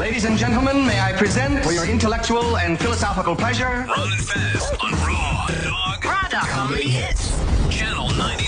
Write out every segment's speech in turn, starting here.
Ladies and gentlemen, may I present for your intellectual and philosophical pleasure, Ron and Fez on Raw Dog Comedy Hits, Channel 99.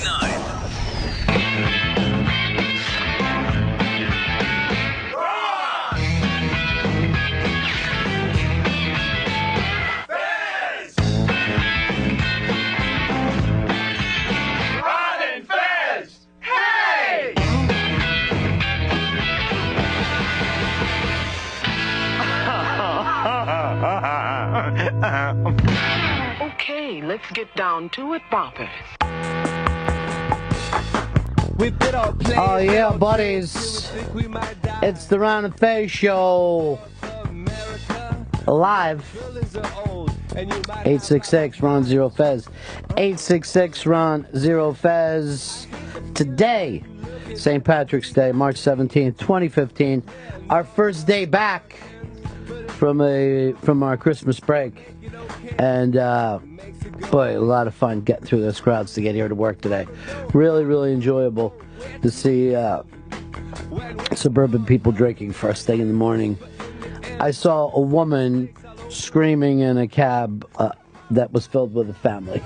Okay, let's get down to it, boppers. Oh yeah, buddies. It's the Ron and Fez show. Live. 866-RON-0-FEZ. 866-RON-0-FEZ. Today, St. Patrick's Day, March 17th, 2015. Our first day back from our Christmas break. And boy, a lot of fun getting through those crowds to get here to work today. Really, really enjoyable to see suburban people drinking first thing in the morning. I saw a woman screaming in a cab that was filled with a family.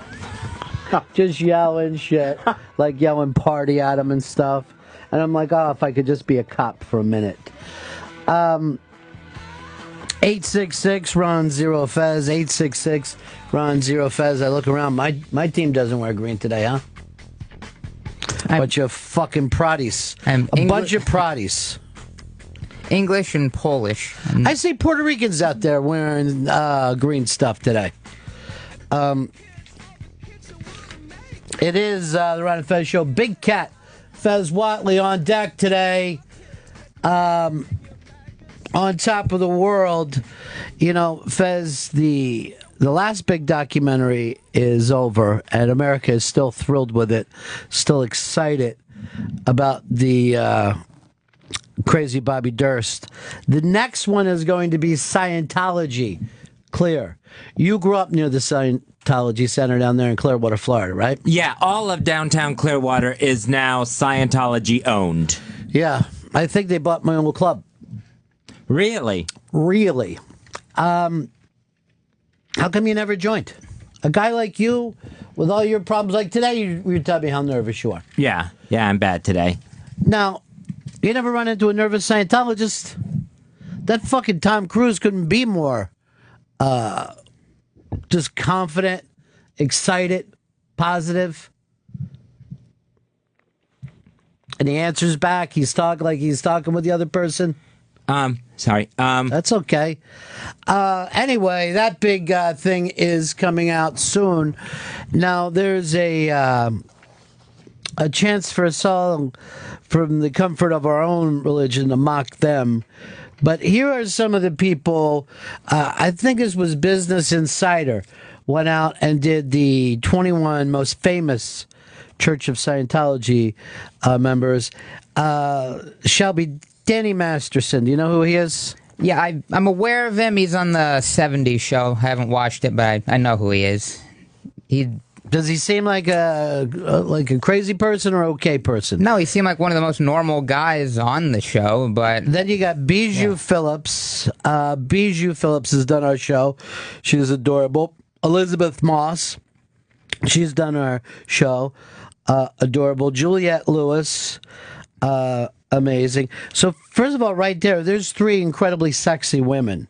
Just yelling shit, like yelling party at them and stuff. And I'm like, oh, if I could just be a cop for a minute. 866-RON-0-FEZ, 866-RON-0-FEZ. I look around. My team doesn't wear green today, huh? Bunch of fucking proddies. Bunch of proddies. English and Polish. I see Puerto Ricans out there wearing green stuff today. It is the Ron and Fez show. Big Cat, Fez Whatley on deck today. On top of the world, you know, Fez, the last big documentary is over, and America is still thrilled with it, still excited about the crazy Bobby Durst. The next one is going to be Scientology. Clear. You grew up near the Scientology Center down there in Clearwater, Florida, right? Yeah, all of downtown Clearwater is now Scientology owned. Yeah, I think they bought my old club. Really? Really. How come you never joined? A guy like you, with all your problems, like today, you tell me how nervous you are. Yeah, I'm bad today. Now, you never run into a nervous Scientologist? That fucking Tom Cruise couldn't be more just confident, excited, positive. And he answers back. He's talking like he's talking with the other person. Sorry. That's okay. Anyway, that big thing is coming out soon. Now, there's a chance for us all, from the comfort of our own religion, to mock them. But here are some of the people. I think this was Business Insider went out and did the 21 most famous Church of Scientology members. Shelby, Danny Masterson, do you know who he is? Yeah, I'm aware of him. He's on the 70s show. I haven't watched it, but I know who he is. Does he seem like a crazy person or okay person? No, he seemed like one of the most normal guys on the show, but... Then you got Bijou Phillips. Bijou Phillips has done our show. She's adorable. Elizabeth Moss, she's done our show. Adorable. Juliette Lewis, amazing. So, first of all, right there's three incredibly sexy women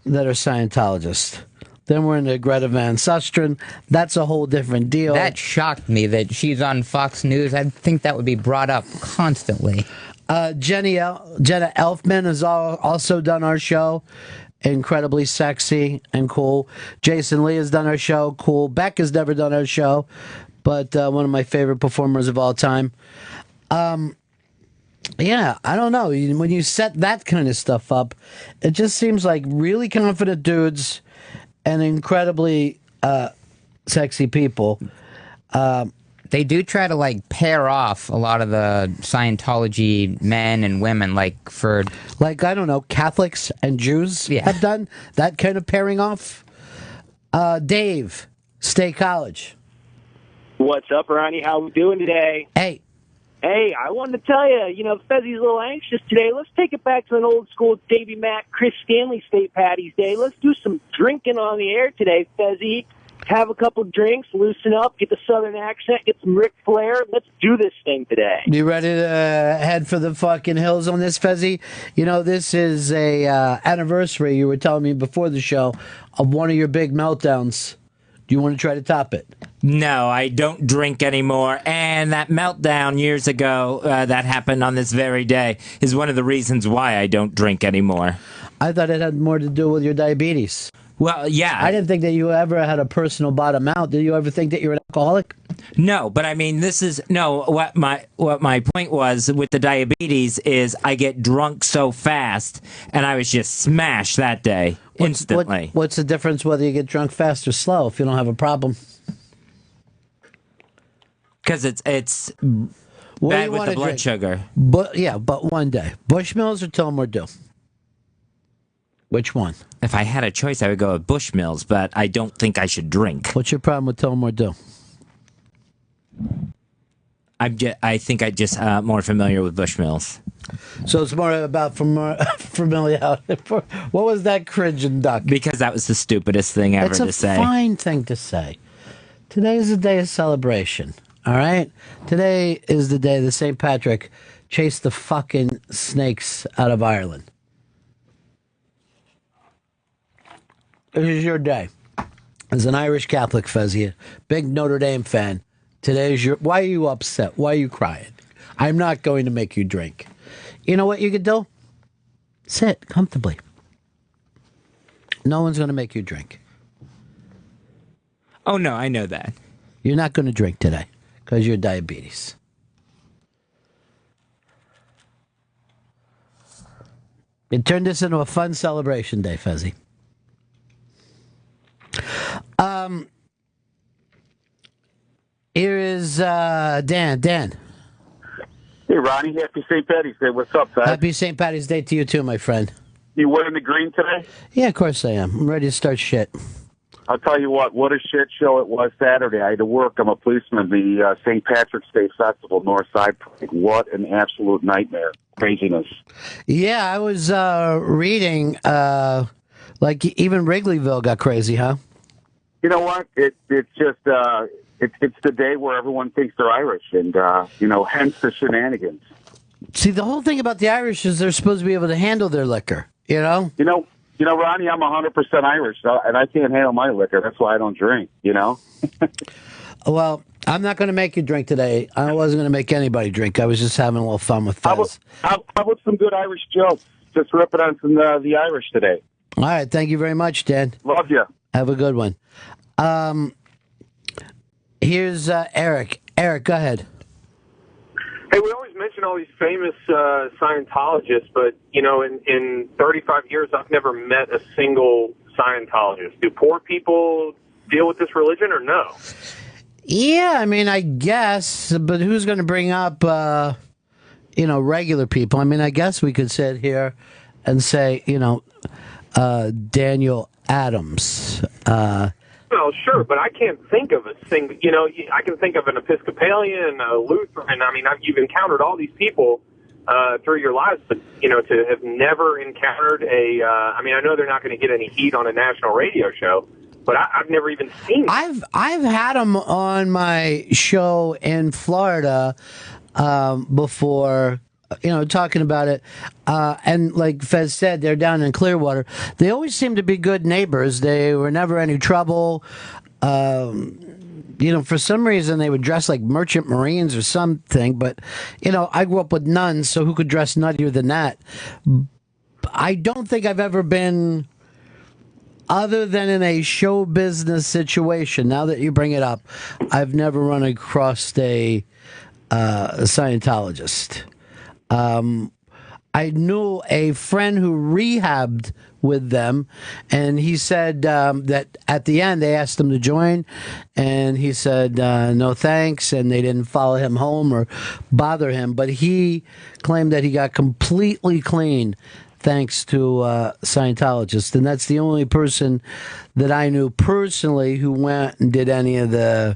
that are Scientologists. Then we're into Greta Van Susteren. That's a whole different deal. That shocked me that she's on Fox News. I think that would be brought up constantly. Jenna Elfman has also done our show. Incredibly sexy and cool. Jason Lee has done our show. Cool. Beck has never done our show, but one of my favorite performers of all time. Yeah, I don't know. When you set that kind of stuff up, it just seems like really confident dudes and incredibly sexy people. They do try to, like, pair off a lot of the Scientology men and women, like, I don't know, Catholics and Jews have done that kind of pairing off. Dave, State College. What's up, Ronnie? How we doing today? Hey, Hey, I wanted to tell you, Fezzi's a little anxious today. Let's take it back to an old school Davy Mack, Chris Stanley State Patty's Day. Let's do some drinking on the air today, Fezzi. Have a couple drinks, loosen up, get the southern accent, get some Ric Flair. Let's do this thing today. You ready to head for the fucking hills on this, Fezzi? This is a anniversary, you were telling me before the show, of one of your big meltdowns. Do you want to try to top it? No, I don't drink anymore. And that meltdown years ago that happened on this very day is one of the reasons why I don't drink anymore. I thought it had more to do with your diabetes. Well, yeah. I didn't think that you ever had a personal bottom out. Did you ever think that you're an alcoholic? No, but I mean, what my point was with the diabetes is I get drunk so fast, and I was just smashed that day instantly. What's the difference whether you get drunk fast or slow if you don't have a problem? Because it's bad with the blood sugar. But one day. Bushmills or Tullamore Dew? Which one? If I had a choice, I would go with Bushmills, but I don't think I should drink. What's your problem with Tullamore Dew? I think I'm just more familiar with Bushmills. So it's more about familiarity. What was that cringe and duck? Because that was the stupidest thing ever to say. It's a fine thing to say. Today is a day of celebration. All right? Today is the day that St. Patrick chased the fucking snakes out of Ireland. This is your day. As an Irish Catholic, Fezia, big Notre Dame fan, today is your... Why are you upset? Why are you crying? I'm not going to make you drink. You know what you could do? Sit comfortably. No one's going to make you drink. Oh, no, I know that. You're not going to drink today because you're diabetes. You turned this into a fun celebration day, Fezzi. Here is Dan. Dan. Hey, Ronnie. Happy St. Patty's Day. What's up, Fez? Happy St. Patty's Day to you too, my friend. You wearing the green today? Yeah, of course I am. I'm ready to start shit. I'll tell you what a shit show it was Saturday. I had to work. I'm a policeman. The St. Patrick's Day Festival, North Side Parade. What an absolute nightmare. Craziness. Yeah, I was reading, like even Wrigleyville got crazy, huh? You know what? It's just, it's the day where everyone thinks they're Irish, and, hence the shenanigans. See, the whole thing about the Irish is they're supposed to be able to handle their liquor, you know? You know, Ronnie, I'm 100% Irish, and I can't handle my liquor. That's why I don't drink, you know? Well, I'm not going to make you drink today. I wasn't going to make anybody drink. I was just having a little fun with Fez. How about some good Irish jokes? Just ripping on some the Irish today. All right. Thank you very much, Dan. Love you. Have a good one. Here's Eric. Eric, go ahead. Hey, we always mention all these famous Scientologists, but, in 35 years, I've never met a single Scientologist. Do poor people deal with this religion or no? Yeah, I mean, I guess, but who's going to bring up, regular people? I mean, I guess we could sit here and say, Daniel Adams. Well, sure, but I can't think of a single, I can think of an Episcopalian, a Lutheran. I mean, you've encountered all these people through your lives, but, to have never encountered I know they're not going to get any heat on a national radio show, but I've never even seen them. I've had them on my show in Florida before, talking about it. And like Fez said, they're down in Clearwater. They always seem to be good neighbors. They were never any trouble. For some reason they would dress like merchant marines or something. But, I grew up with nuns, so who could dress nuttier than that? I don't think I've ever been, other than in a show business situation, now that you bring it up, I've never run across a Scientologist. I knew a friend who rehabbed with them, and he said that at the end they asked him to join, and he said no thanks, and they didn't follow him home or bother him, but he claimed that he got completely clean thanks to Scientologists, and that's the only person that I knew personally who went and did any of the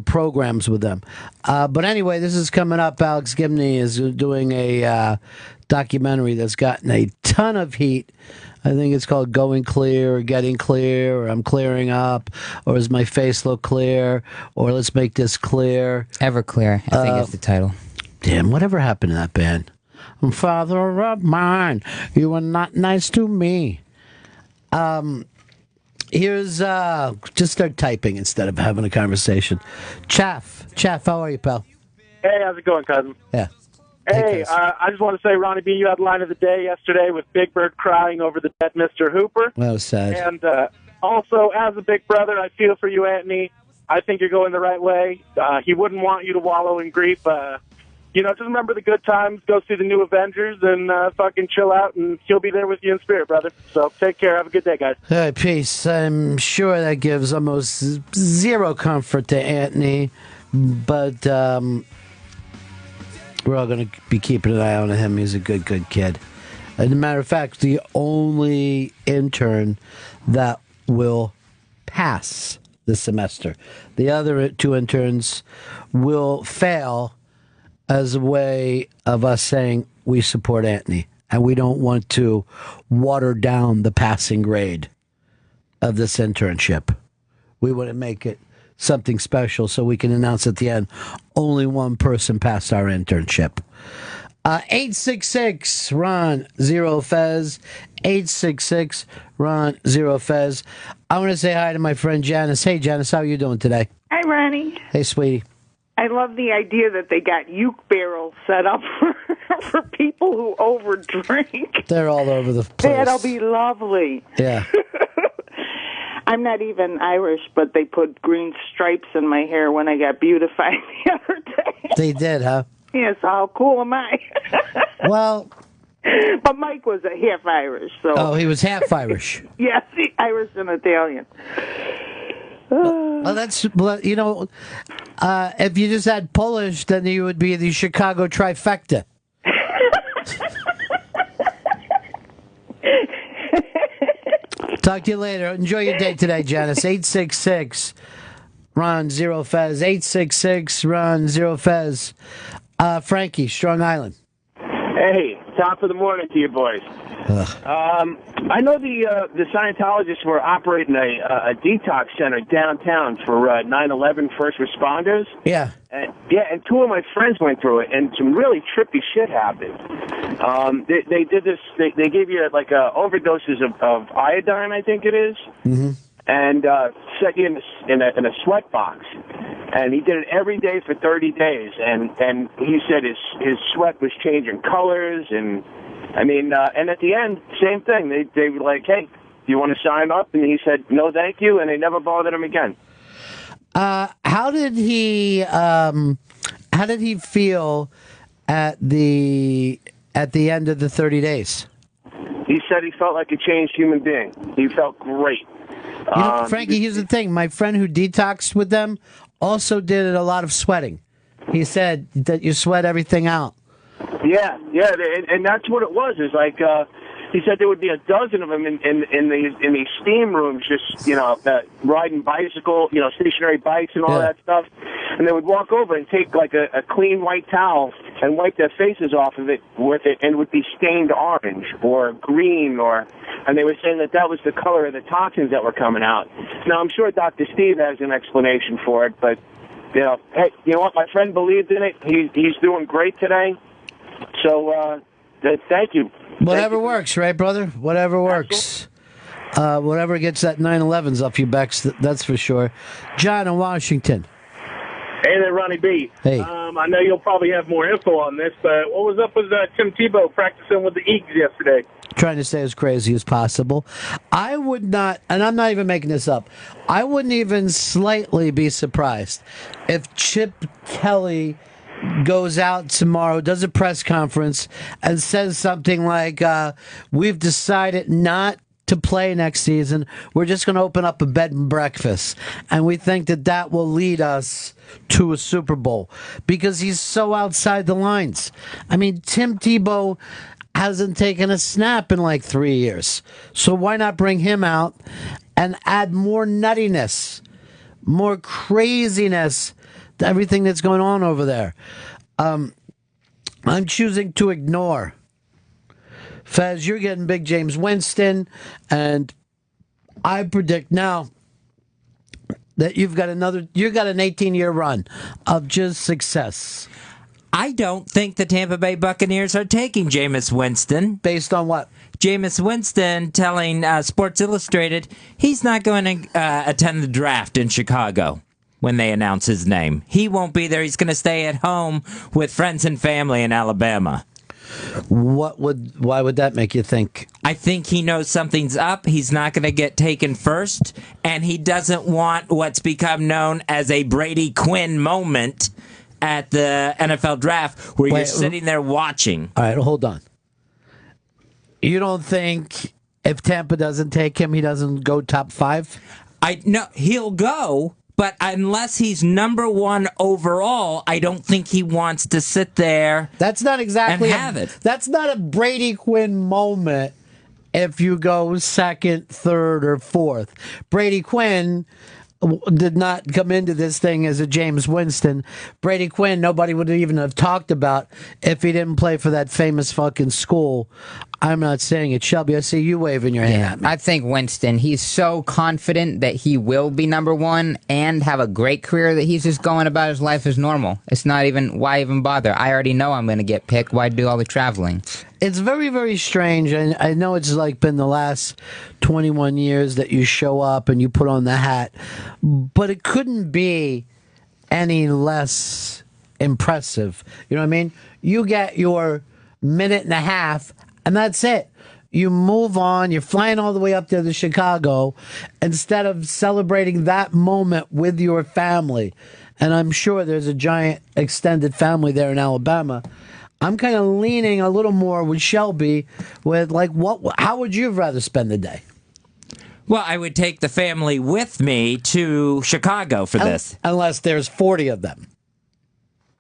programs with them. But anyway, this is coming up. Alex Gibney is doing a documentary that's gotten a ton of heat. I think it's called Going Clear or Getting Clear or I'm Clearing Up or Does My Face Look Clear or Let's Make This Clear. Everclear, I think is the title. Damn, whatever happened to that band? Father of mine, you were not nice to me. Here's, just start typing instead of having a conversation. Chaff, how are you, pal? Hey, how's it going, cousin? Yeah. Hey, I just want to say, Ronnie B., you had line of the day yesterday with Big Bird crying over the dead Mr. Hooper. That was sad. And also, as a big brother, I feel for you, Anthony. I think you're going the right way. He wouldn't want you to wallow in grief. Just remember the good times, go see the new Avengers, and fucking chill out, and he'll be there with you in spirit, brother. So take care. Have a good day, guys. All right, peace. I'm sure that gives almost zero comfort to Anthony, but we're all going to be keeping an eye on him. He's a good kid. As a matter of fact, the only intern that will pass this semester. The other two interns will fail as a way of us saying we support Anthony and we don't want to water down the passing grade of this internship. We want to make it something special so we can announce at the end only one person passed our internship. 866 Ron Zero Fez. 866 Ron Zero Fez. I want to say hi to my friend Janice. Hey Janice, how are you doing today? Hi Ronnie. Hey sweetie. I love the idea that they got uke barrels set up for people who overdrink. They're all over the place. That'll be lovely. Yeah. I'm not even Irish, but they put green stripes in my hair when I got beautified the other day. They did, huh? Yes, how cool am I? Well... But Mike was a half Irish, so... Oh, he was half Irish. Yes, Irish and Italian. Well, that's, if you just had Polish, then you would be the Chicago trifecta. Talk to you later. Enjoy your day today, Janice. 866 Ron Zero Fez. 866 Ron Zero Fez. Frankie, Strong Island. Hey, top of the morning to you boys. I know the Scientologists were operating a detox center downtown for 9/11 first responders. Yeah. And two of my friends went through it, and some really trippy shit happened. They did this. They gave you like overdoses of iodine, I think it is, and set you in a sweat box. And he did it every day for 30 days, and he said his sweat was changing colors, and and at the end, same thing. They were like, "Hey, do you want to sign up?" And he said, "No, thank you," and they never bothered him again. How did he feel at the end of the 30 days? He said he felt like a changed human being. He felt great. Frankie, here's the thing. My friend who detoxed with them also did a lot of sweating. He said that you sweat everything out. Yeah, and that's what it was. Is like he said there would be a dozen of them in these steam rooms, just riding bicycle, stationary bikes and all that stuff. And they would walk over and take like a clean white towel and wipe their faces off of it with it, and it would be stained orange or green, and they were saying that was the color of the toxins that were coming out. Now I'm sure Dr. Steve has an explanation for it, but hey, you know what? My friend believed in it. He's doing great today. So thank you. Whatever works, right, brother? Whatever works. Whatever gets that 9/11s off your backs, that's for sure. John in Washington. Hey there, Ronnie B. Hey. I know you'll probably have more info on this, but what was up with Tim Tebow practicing with the Eagles yesterday? Trying to stay as crazy as possible. I would not, and I'm not even making this up, I wouldn't even slightly be surprised if Chip Kelly goes out tomorrow, does a press conference, and says something like, we've decided not to play next season. We're just going to open up a bed and breakfast. And we think that will lead us to a Super Bowl because he's so outside the lines. I mean, Tim Tebow hasn't taken a snap in like 3 years. So why not bring him out and add more nuttiness? more craziness to everything that's going on over there. I'm choosing to ignore. Fez, you're getting big James Winston, and I predict now that you've got an 18-year run of just success. I don't think the Tampa Bay Buccaneers are taking Jameis Winston. Based on what? Jameis Winston telling Sports Illustrated he's not going to attend the draft in Chicago when they announce his name. He won't be there. He's going to stay at home with friends and family in Alabama. Why would that make you think? I think he knows something's up. He's not going to get taken first, and he doesn't want what's become known as a Brady Quinn moment at the NFL draft where you're sitting there watching. All right, hold on. You don't think if Tampa doesn't take him, he doesn't go top 5? No, he'll go, but unless he's number 1 overall, I don't think he wants to sit there. That's not exactly and have it. That's not a Brady Quinn moment if you go 2nd, 3rd, or 4th. Brady Quinn did not come into this thing as a James Winston. Brady Quinn, nobody would even have talked about if he didn't play for that famous fucking school. I'm not saying it. Shelby, I see you waving your hand at me. I think Winston, he's so confident that he will be number 1 and have a great career that he's just going about his life as normal. It's not even, why even bother? I already know I'm going to get picked. Why do all the traveling? It's very, very strange. And I know it's like been the last 21 years that you show up and you put on the hat, but it couldn't be any less impressive. You know what I mean? You get your minute and a half, and that's it. You move on. You're flying all the way up there to Chicago instead of celebrating that moment with your family. And I'm sure there's a giant extended family there in Alabama. I'm kind of leaning a little more with Shelby with, like, how would you rather spend the day? Well, I would take the family with me to Chicago for this. Unless there's 40 of them.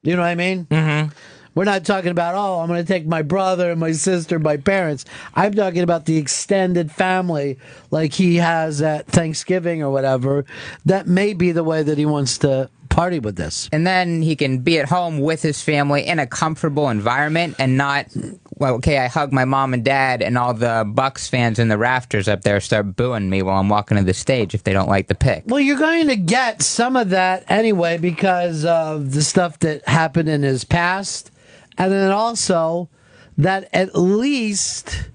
You know what I mean? Mm-hmm. We're not talking about, I'm going to take my brother, my sister, my parents. I'm talking about the extended family like he has at Thanksgiving or whatever. That may be the way that he wants to party with this. And then he can be at home with his family in a comfortable environment and not, I hug my mom and dad and all the Bucks fans in the rafters up there start booing me while I'm walking to the stage if they don't like the pick. Well, you're going to get some of that anyway because of the stuff that happened in his past. And then also that at least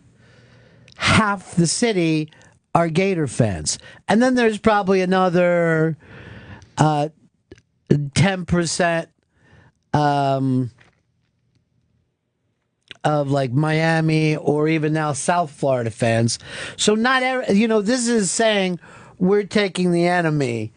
half the city are Gator fans. And then there's probably another 10% of like Miami or even now South Florida fans. So not this is saying we're taking the enemy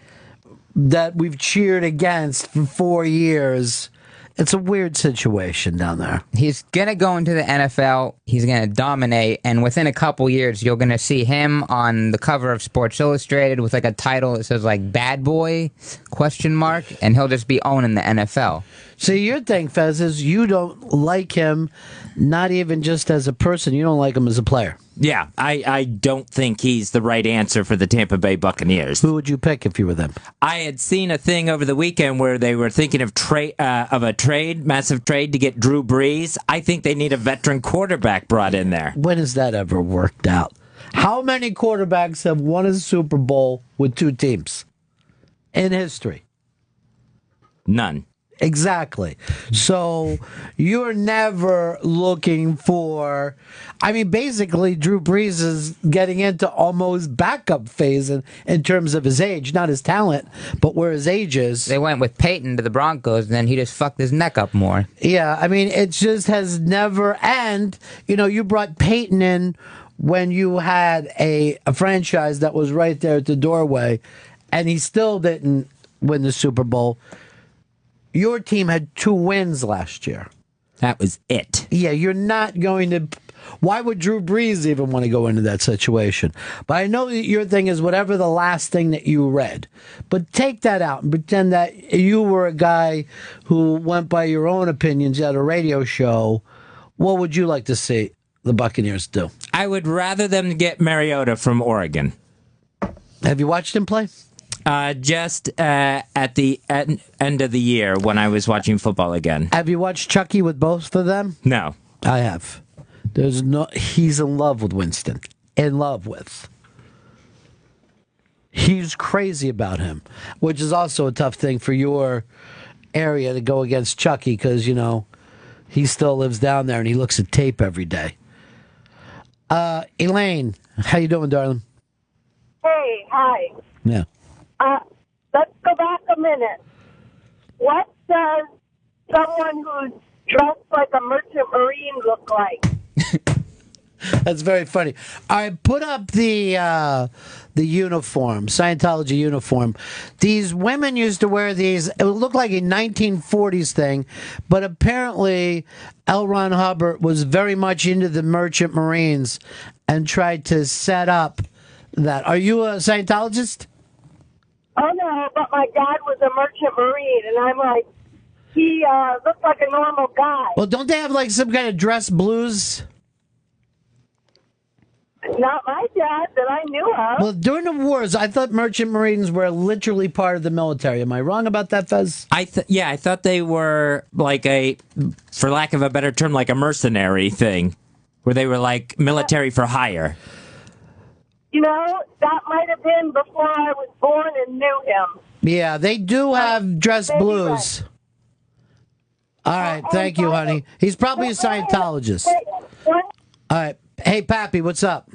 that we've cheered against for 4 years. It's a weird situation down there. He's going to go into the NFL. He's going to dominate. And within a couple years, you're going to see him on the cover of Sports Illustrated with like a title that says like Bad Boy, ? And he'll just be owning the NFL. So your thing, Fez, is you don't like him, not even just as a person. You don't like him as a player. Yeah, I don't think he's the right answer for the Tampa Bay Buccaneers. Who would you pick if you were them? I had seen a thing over the weekend where they were thinking of a massive trade to get Drew Brees. I think they need a veteran quarterback brought in there. When has that ever worked out? How many quarterbacks have won a Super Bowl with 2 teams in history? None. Exactly. So you're never looking for, basically Drew Brees is getting into almost backup phase in terms of his age, not his talent, but where his age is. They went with Peyton to the Broncos, and then he just fucked his neck up more. Yeah, it just has never, and, you brought Peyton in when you had a franchise that was right there at the doorway, and he still didn't win the Super Bowl. Your team had 2 wins last year. That was it. Yeah, you're not going to... Why would Drew Brees even want to go into that situation? But I know that your thing is whatever the last thing that you read. But take that out and pretend that you were a guy who went by your own opinions at a radio show. What would you like to see the Buccaneers do? I would rather them get Mariota from Oregon. Have you watched him play? Just at the end of the year when I was watching football again. Have you watched Chucky with both of them? No. I have. He's in love with Winston. In love with. He's crazy about him, which is also a tough thing for your area to go against Chucky because, he still lives down there and he looks at tape every day. Elaine, how you doing, darling? Hey, hi. Yeah. Let's go back a minute. What does someone who's dressed like a merchant marine look like? That's very funny. I put up the uniform, Scientology uniform. These women used to wear these. It would look like a 1940s thing, but apparently L. Ron Hubbard was very much into the merchant marines and tried to set up that. Are you a Scientologist? Oh, no, but my dad was a merchant marine, and I'm like, he looked like a normal guy. Well, don't they have like some kind of dress blues? Not my dad that I knew of. Well, during the wars, I thought merchant marines were literally part of the military. Am I wrong about that, Fez? I thought they were like for lack of a better term, like a mercenary thing, where they were like military for hire. That might have been before I was born and knew him. Yeah, they do have dress blues. All right, thank you, honey. He's probably a Scientologist. All right. Hey, Pappy, what's up?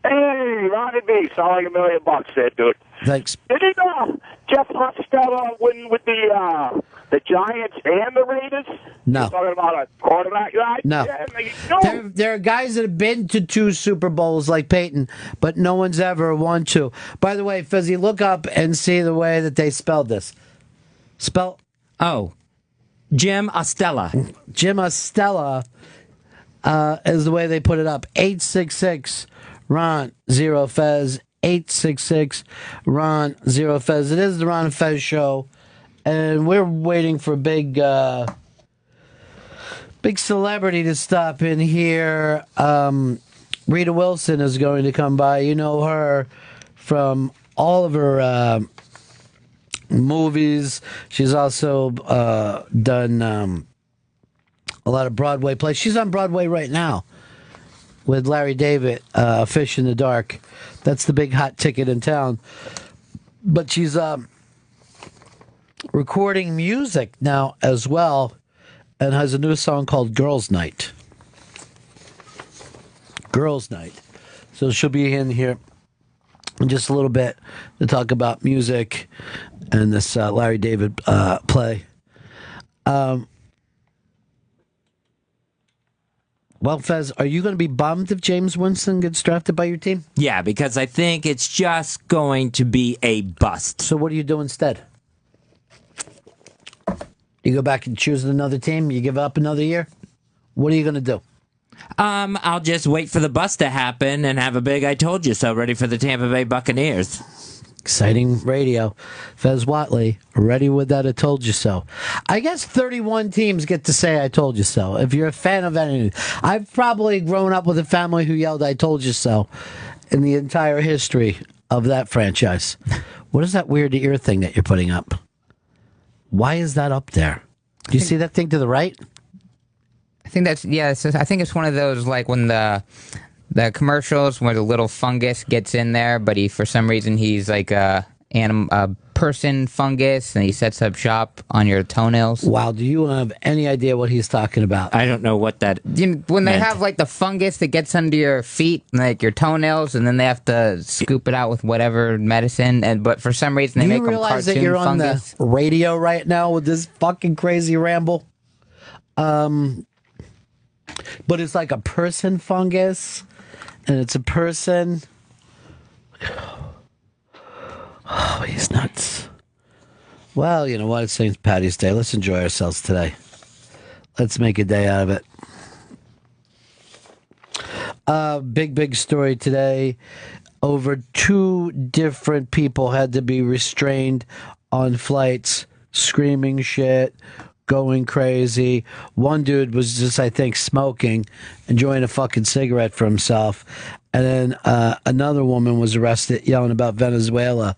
Hey, Ronnie B, sound like $1 million there, dude. Thanks. Didn't Jeff Hostetler win with the Giants and the Raiders? No. You're talking about a quarterback, right? No. Yeah, There are guys that have been to 2 Super Bowls like Peyton, but no one's ever won 2. By the way, Fuzzy, look up and see the way that they spelled this. Jim Ostella. Jim Ostella is the way they put it up. 866 Ron 0 Fez. 866 Ron 0 Fez. It is the Ron and Fez show, and we're waiting for big celebrity to stop in here. Rita Wilson is going to come by. You know her from all of her movies. She's also done a lot of Broadway plays. She's on Broadway right now with Larry David, Fish in the Dark. That's the big hot ticket in town. But she's recording music now as well and has a new song called Girls Night. Girls Night. So she'll be in here in just a little bit to talk about music and this Larry David play. Well, Fez, are you going to be bummed if James Winston gets drafted by your team? Yeah, because I think it's just going to be a bust. So what do you do instead? You go back and choose another team? You give up another year? What are you going to do? I'll just wait for the bust to happen and have a big I told you so ready for the Tampa Bay Buccaneers. Exciting radio. Fez Watley, ready with that I told you so. I guess 31 teams get to say I told you so. If you're a fan of anything. I've probably grown up with a family who yelled I told you so in the entire history of that franchise. What is that weird ear thing that you're putting up? Why is that up there? Do you see that thing to the right? I think that's I think it's one of those like when the commercials where the little fungus gets in there, but for some reason he's like a person fungus and he sets up shop on your toenails. Wow, do you have any idea what he's talking about? I don't know what that when they have like the fungus that gets under your feet, like your toenails, and then they have to scoop it out with whatever medicine. But for some reason they make them cartoon fungus. Do you realize that you're on the radio right now with this fucking crazy ramble? But it's like a person fungus, and it's a person. Oh, he's nuts. Well, you know what? It's St. Patty's Day. Let's enjoy ourselves today. Let's make a day out of it. Big story today. Over 2 different people had to be restrained on flights, screaming shit, going crazy. One dude was just, I think, smoking, enjoying a fucking cigarette for himself. And then another woman was arrested yelling about Venezuela.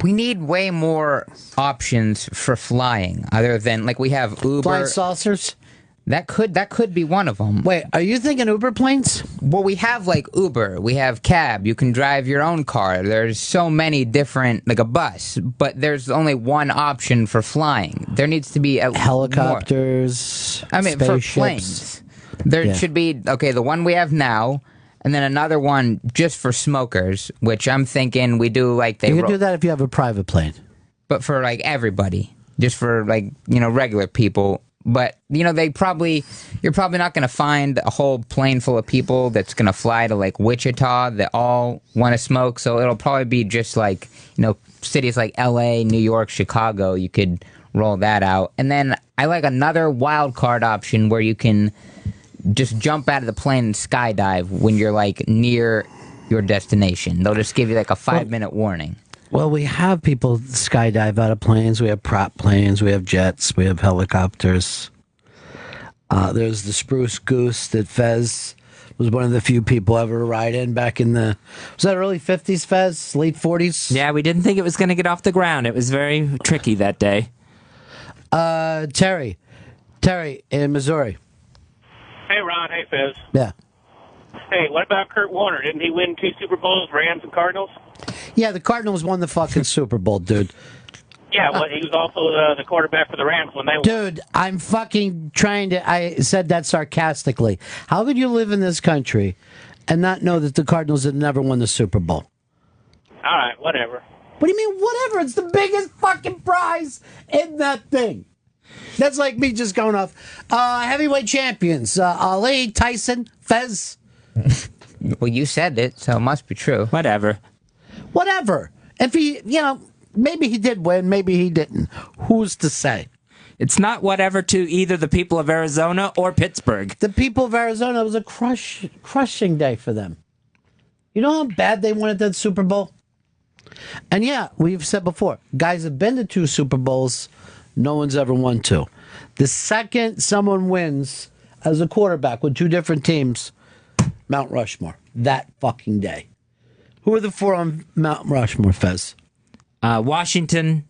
We need way more options for flying, other than like we have Uber. Flying saucers? That could be one of them. Wait, are you thinking Uber planes? Well, we have like Uber, we have cab. You can drive your own car. There's so many different, like a bus, but there's only one option for flying. There needs to be helicopters. More. I mean, spaceships. for planes, there should be the one we have now. And then another one just for smokers, which I'm thinking we do like they. You can do that if you have a private plane. But for like everybody, just for like regular people. But you're probably not going to find a whole plane full of people that's going to fly to like Wichita that all want to smoke. So it'll probably be just like cities like L.A., New York, Chicago. You could roll that out, and then I like another wild card option where you can just jump out of the plane and skydive when you're like near your destination. They'll just give you like a 5-minute warning. Well, we have people skydive out of planes. We have prop planes. We have jets. We have helicopters. There's the Spruce Goose that Fez was one of the few people ever to ride in back in the... Was that early 50s, Fez? Late 40s? Yeah, we didn't think it was going to get off the ground. It was very tricky that day. Terry in Missouri. Hey, Ron. Hey, Fez. Yeah. Hey, what about Kurt Warner? Didn't he win 2 Super Bowls, Rams and Cardinals? Yeah, the Cardinals won the fucking Super Bowl, dude. Yeah, well, he was also the quarterback for the Rams when they won. Dude, I'm fucking trying to... I said that sarcastically. How could you live in this country and not know that the Cardinals have never won the Super Bowl? All right, whatever. What do you mean, whatever? It's the biggest fucking prize in that thing. That's like me just going off. Heavyweight champions. Ali, Tyson, Fez. Well, you said it, so it must be true. Whatever. If he, maybe he did win, maybe he didn't. Who's to say? It's not whatever to either the people of Arizona or Pittsburgh. The people of Arizona, it was a crushing day for them. You know how bad they wanted that Super Bowl? And yeah, we've said before, guys have been to 2 Super Bowls. No one's ever won 2. The second someone wins as a quarterback with 2 different teams, Mount Rushmore, that fucking day. Who are the 4 on Mount Rushmore, Fez? Washington,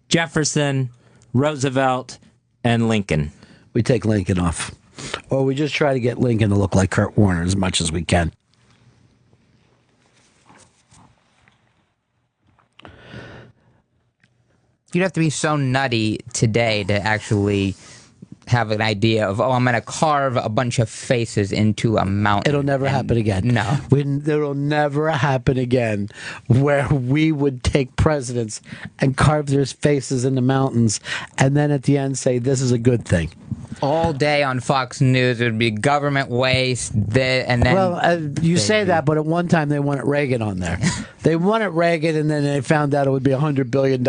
Jefferson, Roosevelt, and Lincoln. We take Lincoln off. Or we just try to get Lincoln to look like Kurt Warner as much as we can. You'd have to be so nutty today to actually have an idea of, I'm going to carve a bunch of faces into a mountain. It'll never happen again. No. It'll never happen again where we would take presidents and carve their faces in the mountains and then at the end say, this is a good thing. All day on Fox News, it would be government waste, and then... Well, you say that, but at one time they wanted Reagan on there. They wanted Reagan, and then they found out it would be $100 billion.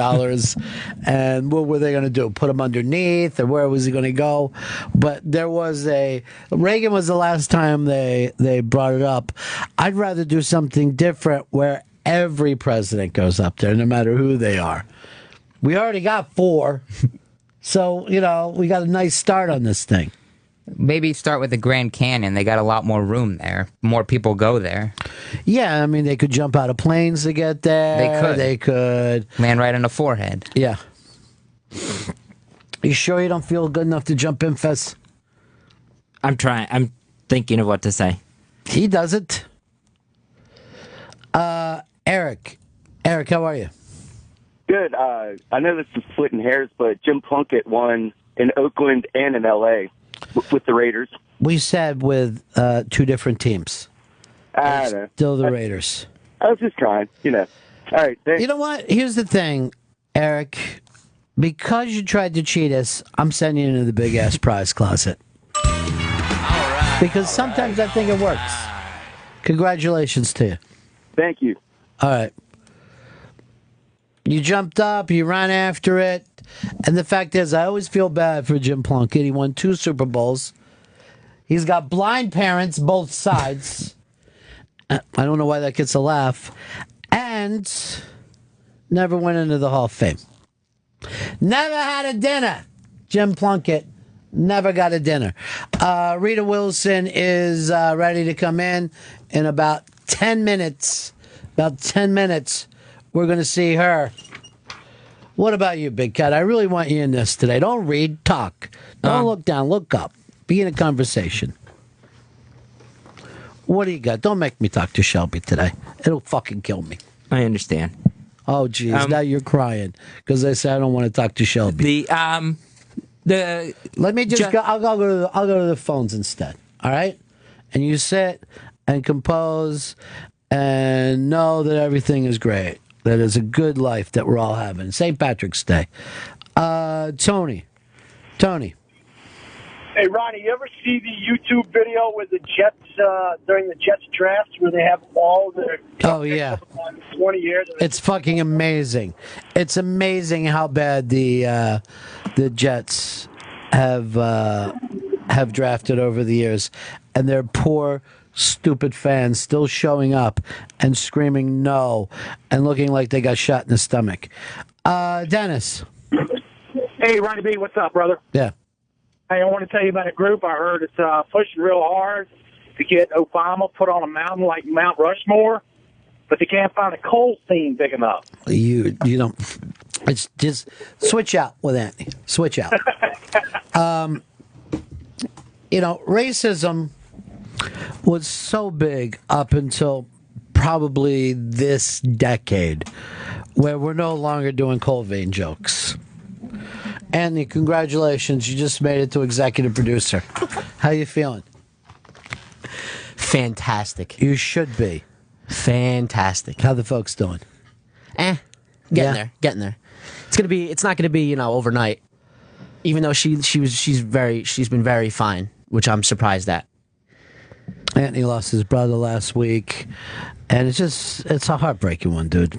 And what were they going to do? Put him underneath, or where was he going to go? But there was Reagan was the last time they brought it up. I'd rather do something different where every president goes up there, no matter who they are. We already got 4. So, we got a nice start on this thing. Maybe start with the Grand Canyon. They got a lot more room there. More people go there. Yeah, I mean, they could jump out of planes to get there. They could. Land right on the forehead. Yeah. You sure you don't feel good enough to jump in, Fez? I'm trying. I'm thinking of what to say. He doesn't. Eric, how are you? Good. I know this is splitting hairs, but Jim Plunkett won in Oakland and in L.A. With the Raiders. We said with 2 different teams. I know. Still the Raiders. I was just trying, All right. Thanks. You know what? Here's the thing, Eric. Because you tried to cheat us, I'm sending you into the big-ass prize closet. All right. Because sometimes I think it works. Congratulations to you. Thank you. All right. You jumped up, you ran after it, and the fact is, I always feel bad for Jim Plunkett. He won 2 Super Bowls. He's got blind parents, both sides. I don't know why that gets a laugh. And never went into the Hall of Fame. Never had a dinner. Jim Plunkett never got a dinner. Rita Wilson is ready to come in about 10 minutes. About 10 minutes. We're going to see her What about you, Big Cat? I really want you in this today. Don't read, talk. Don't look down, look up. Be in a conversation. What do you got? Don't make me talk to Shelby today. It'll fucking kill me. I understand. Oh, geez. Now you're crying because I said I don't want to talk to Shelby. Let me just go. I'll go to the phones instead. All right? And you sit and compose and know that everything is great. That it's a good life that we're all having. St. Patrick's Day. Tony. Hey, Ronnie, you ever see the YouTube video with the Jets, during the Jets draft, where they have all their... Oh, yeah. 20 years? It's fucking amazing. It's amazing how bad the Jets have drafted over the years. And their poor, stupid fans still showing up and screaming no and looking like they got shot in the stomach. Dennis. Hey, Ronnie B, what's up, brother? Yeah. Hey, I want to tell you about a group. I heard it's pushing real hard to get Obama put on a mountain like Mount Rushmore, but they can't find a coal seam big enough. You don't. It's just switch out with Anthony. Switch out. Racism was so big up until probably this decade, where we're no longer doing coal vein jokes. Anthony, congratulations. You just made it to executive producer. How you feeling? Fantastic. You should be. Fantastic. How the folks doing? Getting there. It's not gonna be, overnight. Even though she's been very fine, which I'm surprised at. Anthony lost his brother last week, and it's a heartbreaking one, dude.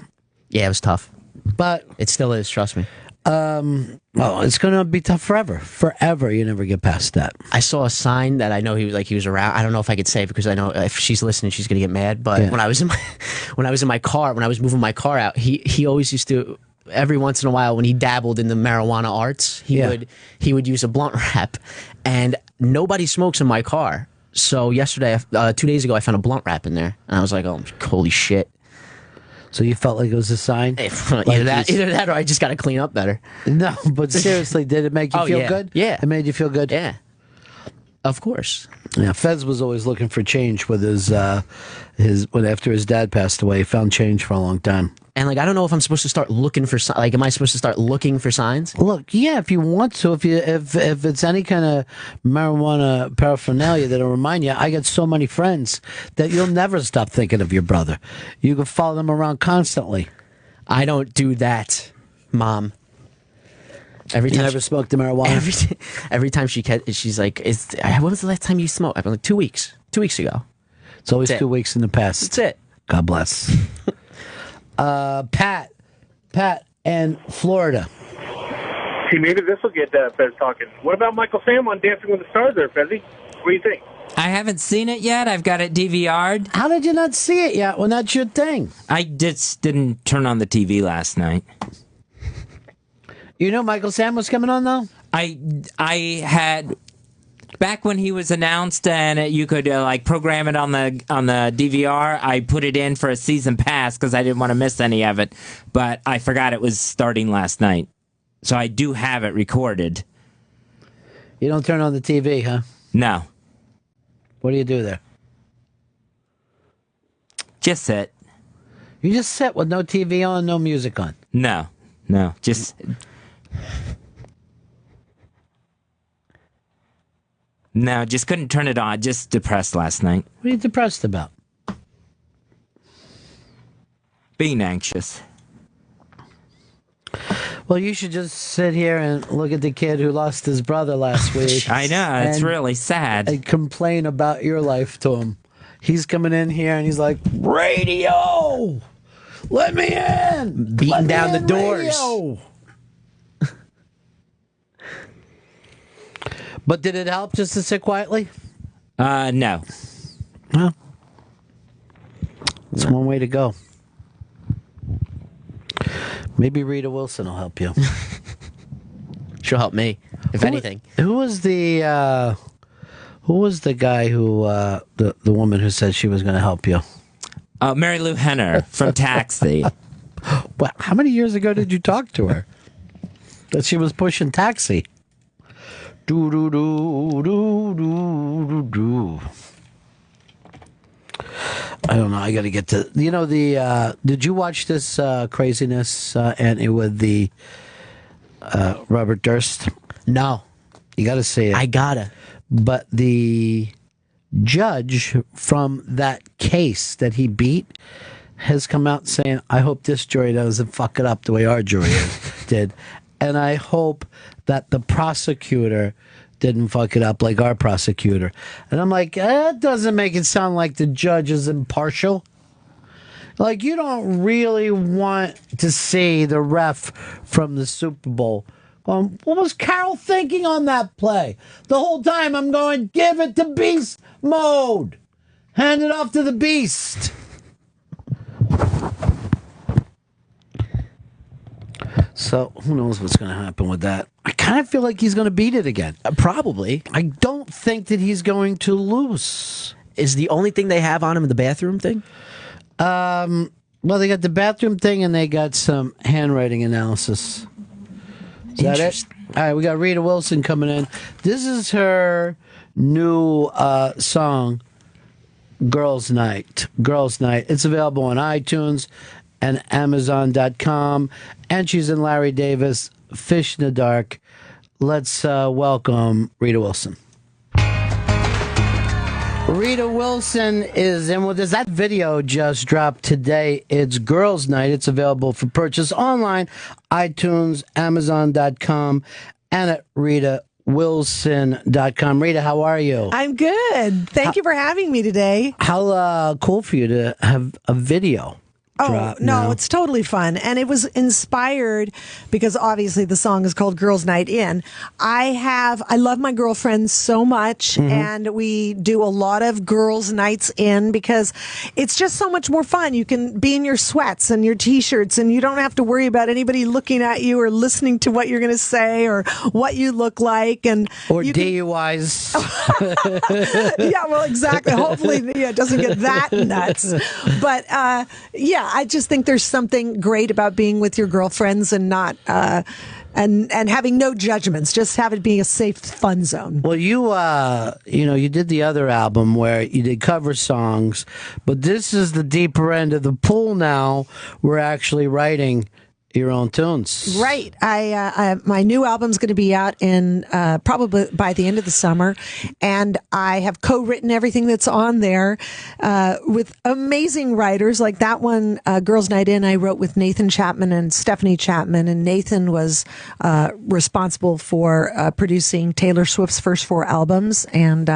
Yeah, it was tough. But it still is, trust me. It's gonna be tough forever. Forever, you never get past that. I saw a sign that I know he was around. I don't know if I could say it because I know if she's listening, she's gonna get mad. But when I was in my car, when I was moving my car out, he always used to. Every once in a while, when he dabbled in the marijuana arts, he would use a blunt wrap, and nobody smokes in my car. So yesterday, 2 days ago, I found a blunt wrap in there, and I was like, "Oh, holy shit!" So you felt like it was a sign? Either that, or I just got to clean up better. No, but seriously, did it make you feel good? Yeah, it made you feel good. Yeah, of course. Yeah, Fez was always looking for change with after his dad passed away. He found change for a long time. And I don't know if I'm supposed to start looking for am I supposed to start looking for signs? Look, yeah, if you want to, if it's any kind of marijuana paraphernalia that'll remind you, I got so many friends that you'll never stop thinking of your brother. You can follow them around constantly. I don't do that, Mom. Every time you never smoked the marijuana. Every time she's like, "When was the last time you smoked?" I've been like 2 weeks. 2 weeks ago. It's always 2 weeks in the past. That's it. God bless. Pat and Florida. See, maybe this will get Fez talking. What about Michael Sam on Dancing with the Stars there, Fezzy? What do you think? I haven't seen it yet. I've got it DVR'd. How did you not see it yet when that's your thing? I just didn't turn on the TV last night. You know Michael Sam was coming on, though? I had... Back when he was announced and you could program it on the DVR, I put it in for a season pass because I didn't want to miss any of it. But I forgot it was starting last night. So I do have it recorded. You don't turn on the TV, huh? No. What do you do there? Just sit. You just sit with no TV on, no music on? No. Just... No, just couldn't turn it on. Just depressed last night. What are you depressed about? Being anxious. Well, you should just sit here and look at the kid who lost his brother last week. I know, it's really sad. And complain about your life to him. He's coming in here and he's like, "Radio! Let me in!" Beating down the doors. Radio. But did it help just to sit quietly? No. Well, it's one way to go. Maybe Rita Wilson will help you. She'll help me, if anything. Who was the guy who the woman who said she was going to help you? Mary Lou Henner from Taxi. Well, how many years ago did you talk to her? That she was pushing Taxi. Do do do do do do do. I don't know. I got to get to the. Did you watch this craziness, Anthony, with the Robert Durst? No, you got to see it. I gotta. But the judge from that case that he beat has come out saying, "I hope this jury doesn't fuck it up the way our jury did, and I hope that the prosecutor." Didn't fuck it up like our prosecutor. And I'm like, that doesn't make it sound like the judge is impartial. Like, you don't really want to see the ref from the Super Bowl going, what was Carol thinking on that play? The whole time I'm going, give it to beast mode. Hand it off to the beast. So who knows what's going to happen with that? I kind of feel like he's going to beat it again. Probably. I don't think that he's going to lose. Is the only thing they have on him the bathroom thing? Well, they got the bathroom thing and they got some handwriting analysis. Is that it? All right, we got Rita Wilson coming in. This is her new song, Girls Night. Girls Night. It's available on iTunes and Amazon.com. And she's in Larry Davis, Fish in the Dark. Let's welcome Rita Wilson. Rita Wilson is in with us. That video just dropped today. It's Girls Night. It's available for purchase online, iTunes, Amazon.com, and at RitaWilson.com. Rita, how are you? I'm good. Thank you for having me today. How cool for you to have a video. Oh, no, it's totally fun. And it was inspired because obviously the song is called Girls Night In. I love my girlfriends so much, and we do a lot of girls' nights in because it's just so much more fun. You can be in your sweats and your t-shirts, and you don't have to worry about anybody looking at you or listening to what you're going to say or what you look like. Or DUIs. Yeah, well, exactly. Hopefully it doesn't get that nuts. But yeah, I just think there's something great about being with your girlfriends and not and having no judgments, just have it be a safe, fun zone. Well, you did the other album where you did cover songs, but this is the deeper end of the pool now. We're actually writing your own tunes. Right. My new album's going to be out in probably by the end of the summer, and I have co-written everything that's on there with amazing writers. Like that one, Girls Night In, I wrote with Nathan Chapman and Stephanie Chapman, and Nathan was responsible for producing Taylor Swift's first 4 albums and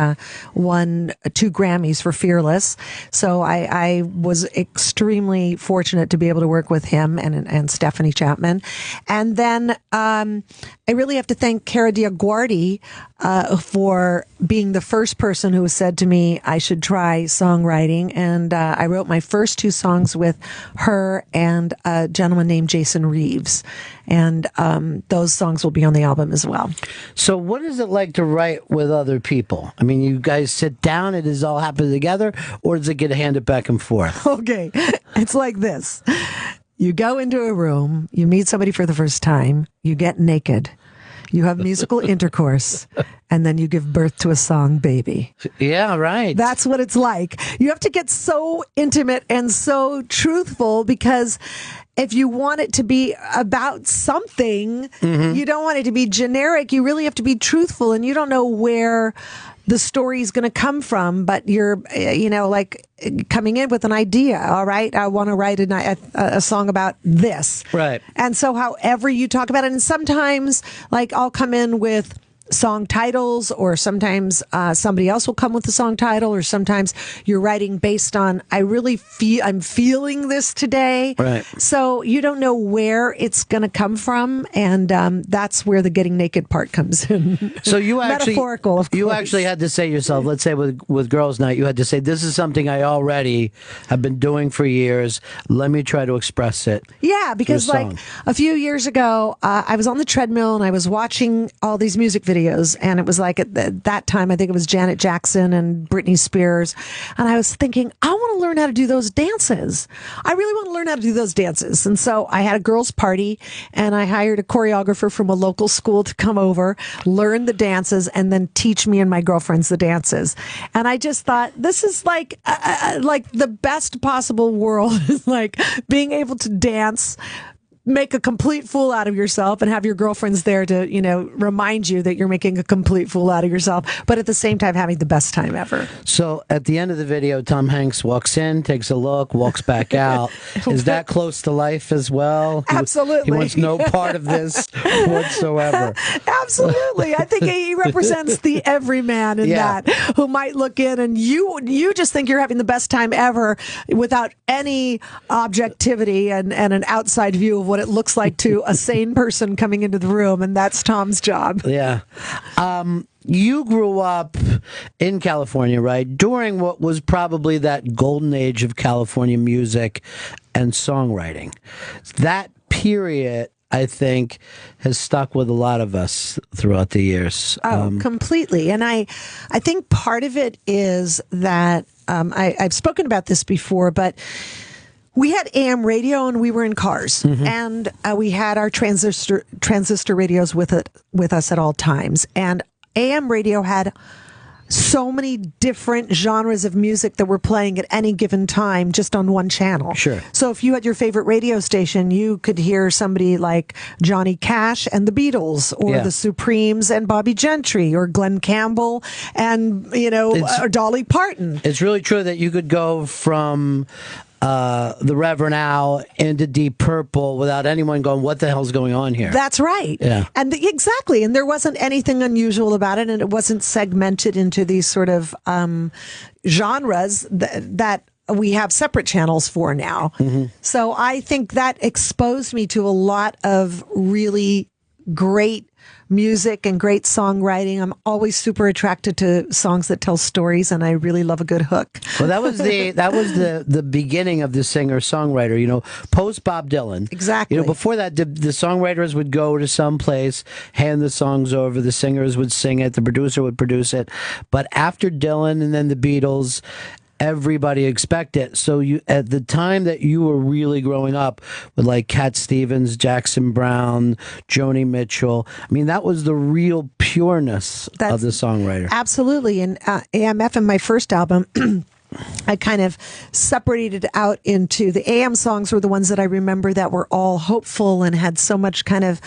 won 2 Grammys for Fearless. So I was extremely fortunate to be able to work with him and Stephanie Chapman. And then I really have to thank Cara Diaguardi for being the first person who said to me I should try songwriting. And I wrote my first 2 songs with her and a gentleman named Jason Reeves. And those songs will be on the album as well. So what is it like to write with other people? I mean, you guys sit down and does it all happen together, or does it get handed back and forth? Okay. It's like this. You go into a room, you meet somebody for the first time, you get naked, you have musical intercourse, and then you give birth to a song baby. Yeah, right. That's what it's like. You have to get so intimate and so truthful because if you want it to be about something, you don't want it to be generic. You really have to be truthful, and you don't know where the story is going to come from, but you're, like coming in with an idea. All right, I want to write a song about this. Right. And so however you talk about it, and sometimes like I'll come in with song titles, or sometimes somebody else will come with the song title, or sometimes you're writing based on I'm feeling this today. Right. So you don't know where it's going to come from, and that's where the getting naked part comes in. So you actually metaphorical, of course. You actually had to say yourself, let's say with Girls Night, you had to say, this is something I already have been doing for years. Let me try to express it. Yeah, because like a few years ago, I was on the treadmill and I was watching all these music videos, and it was like at that time, I think it was Janet Jackson and Britney Spears, and I was thinking, I want to want to learn how to do those dances. I really want to learn how to do those dances. And so I had a girls' party, and I hired a choreographer from a local school to come over, learn the dances, and then teach me and my girlfriends the dances. And I just thought, this is like the best possible world, is like being able to dance, make a complete fool out of yourself, and have your girlfriends there to, remind you that you're making a complete fool out of yourself, but at the same time having the best time ever. So at the end of the video, Tom Hanks walks in, takes a look, walks back out. Is that close to life as well? Absolutely. He wants no part of this whatsoever. Absolutely. I think he represents the everyman in that, who might look in and you just think you're having the best time ever without any objectivity and an outside view of what it looks like to a sane person coming into the room, and that's Tom's job. Yeah. You grew up in California, right? During what was probably that golden age of California music and songwriting. That period, I think, has stuck with a lot of us throughout the years. Completely. And I think part of it is that I've spoken about this before, but we had AM radio and we were in cars, and we had our transistor radios with us at all times. And AM radio had so many different genres of music that were playing at any given time just on one channel. Sure. So if you had your favorite radio station, you could hear somebody like Johnny Cash and the Beatles, or the Supremes and Bobby Gentry, or Glenn Campbell and, or Dolly Parton. It's really true that you could go from the Reverend Al into Deep Purple without anyone going, what the hell's going on here? That's right. Yeah. And exactly. And there wasn't anything unusual about it, and it wasn't segmented into these sort of genres that we have separate channels for now. So I think that exposed me to a lot of really great music and great songwriting. I'm always super attracted to songs that tell stories, and I really love a good hook. Well, that was the beginning of the singer-songwriter, post Bob Dylan. Exactly. Before that, the songwriters would go to some place, hand the songs over, the singers would sing it, the producer would produce it. But after Dylan and then the Beatles, everybody expected. So you, at the time that you were really growing up with like Cat Stevens, Jackson Brown, Joni Mitchell, I mean, that was the real pureness of the songwriter. Absolutely. And AMF, in my first album, I kind of separated it out into the AM songs were the ones that I remember that were all hopeful and had so much kind of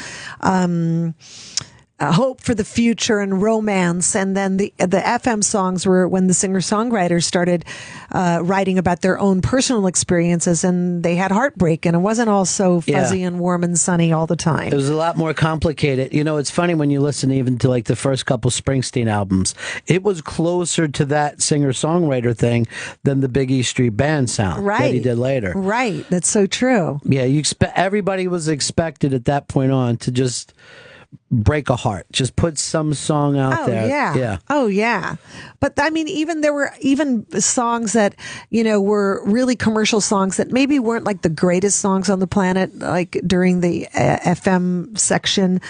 hope for the future and romance. And then the FM songs were when the singer-songwriters started writing about their own personal experiences, and they had heartbreak, and it wasn't all so fuzzy and warm and sunny all the time. It was a lot more complicated. It's funny when you listen even to like the first couple Springsteen albums, it was closer to that singer-songwriter thing than the Big E Street Band sound that he did later. Right. That's so true. Yeah, everybody was expected at that point on to just break a heart, just put some song out there. Oh yeah. But I mean, there were songs that were really commercial songs that maybe weren't like the greatest songs on the planet, like during the FM section,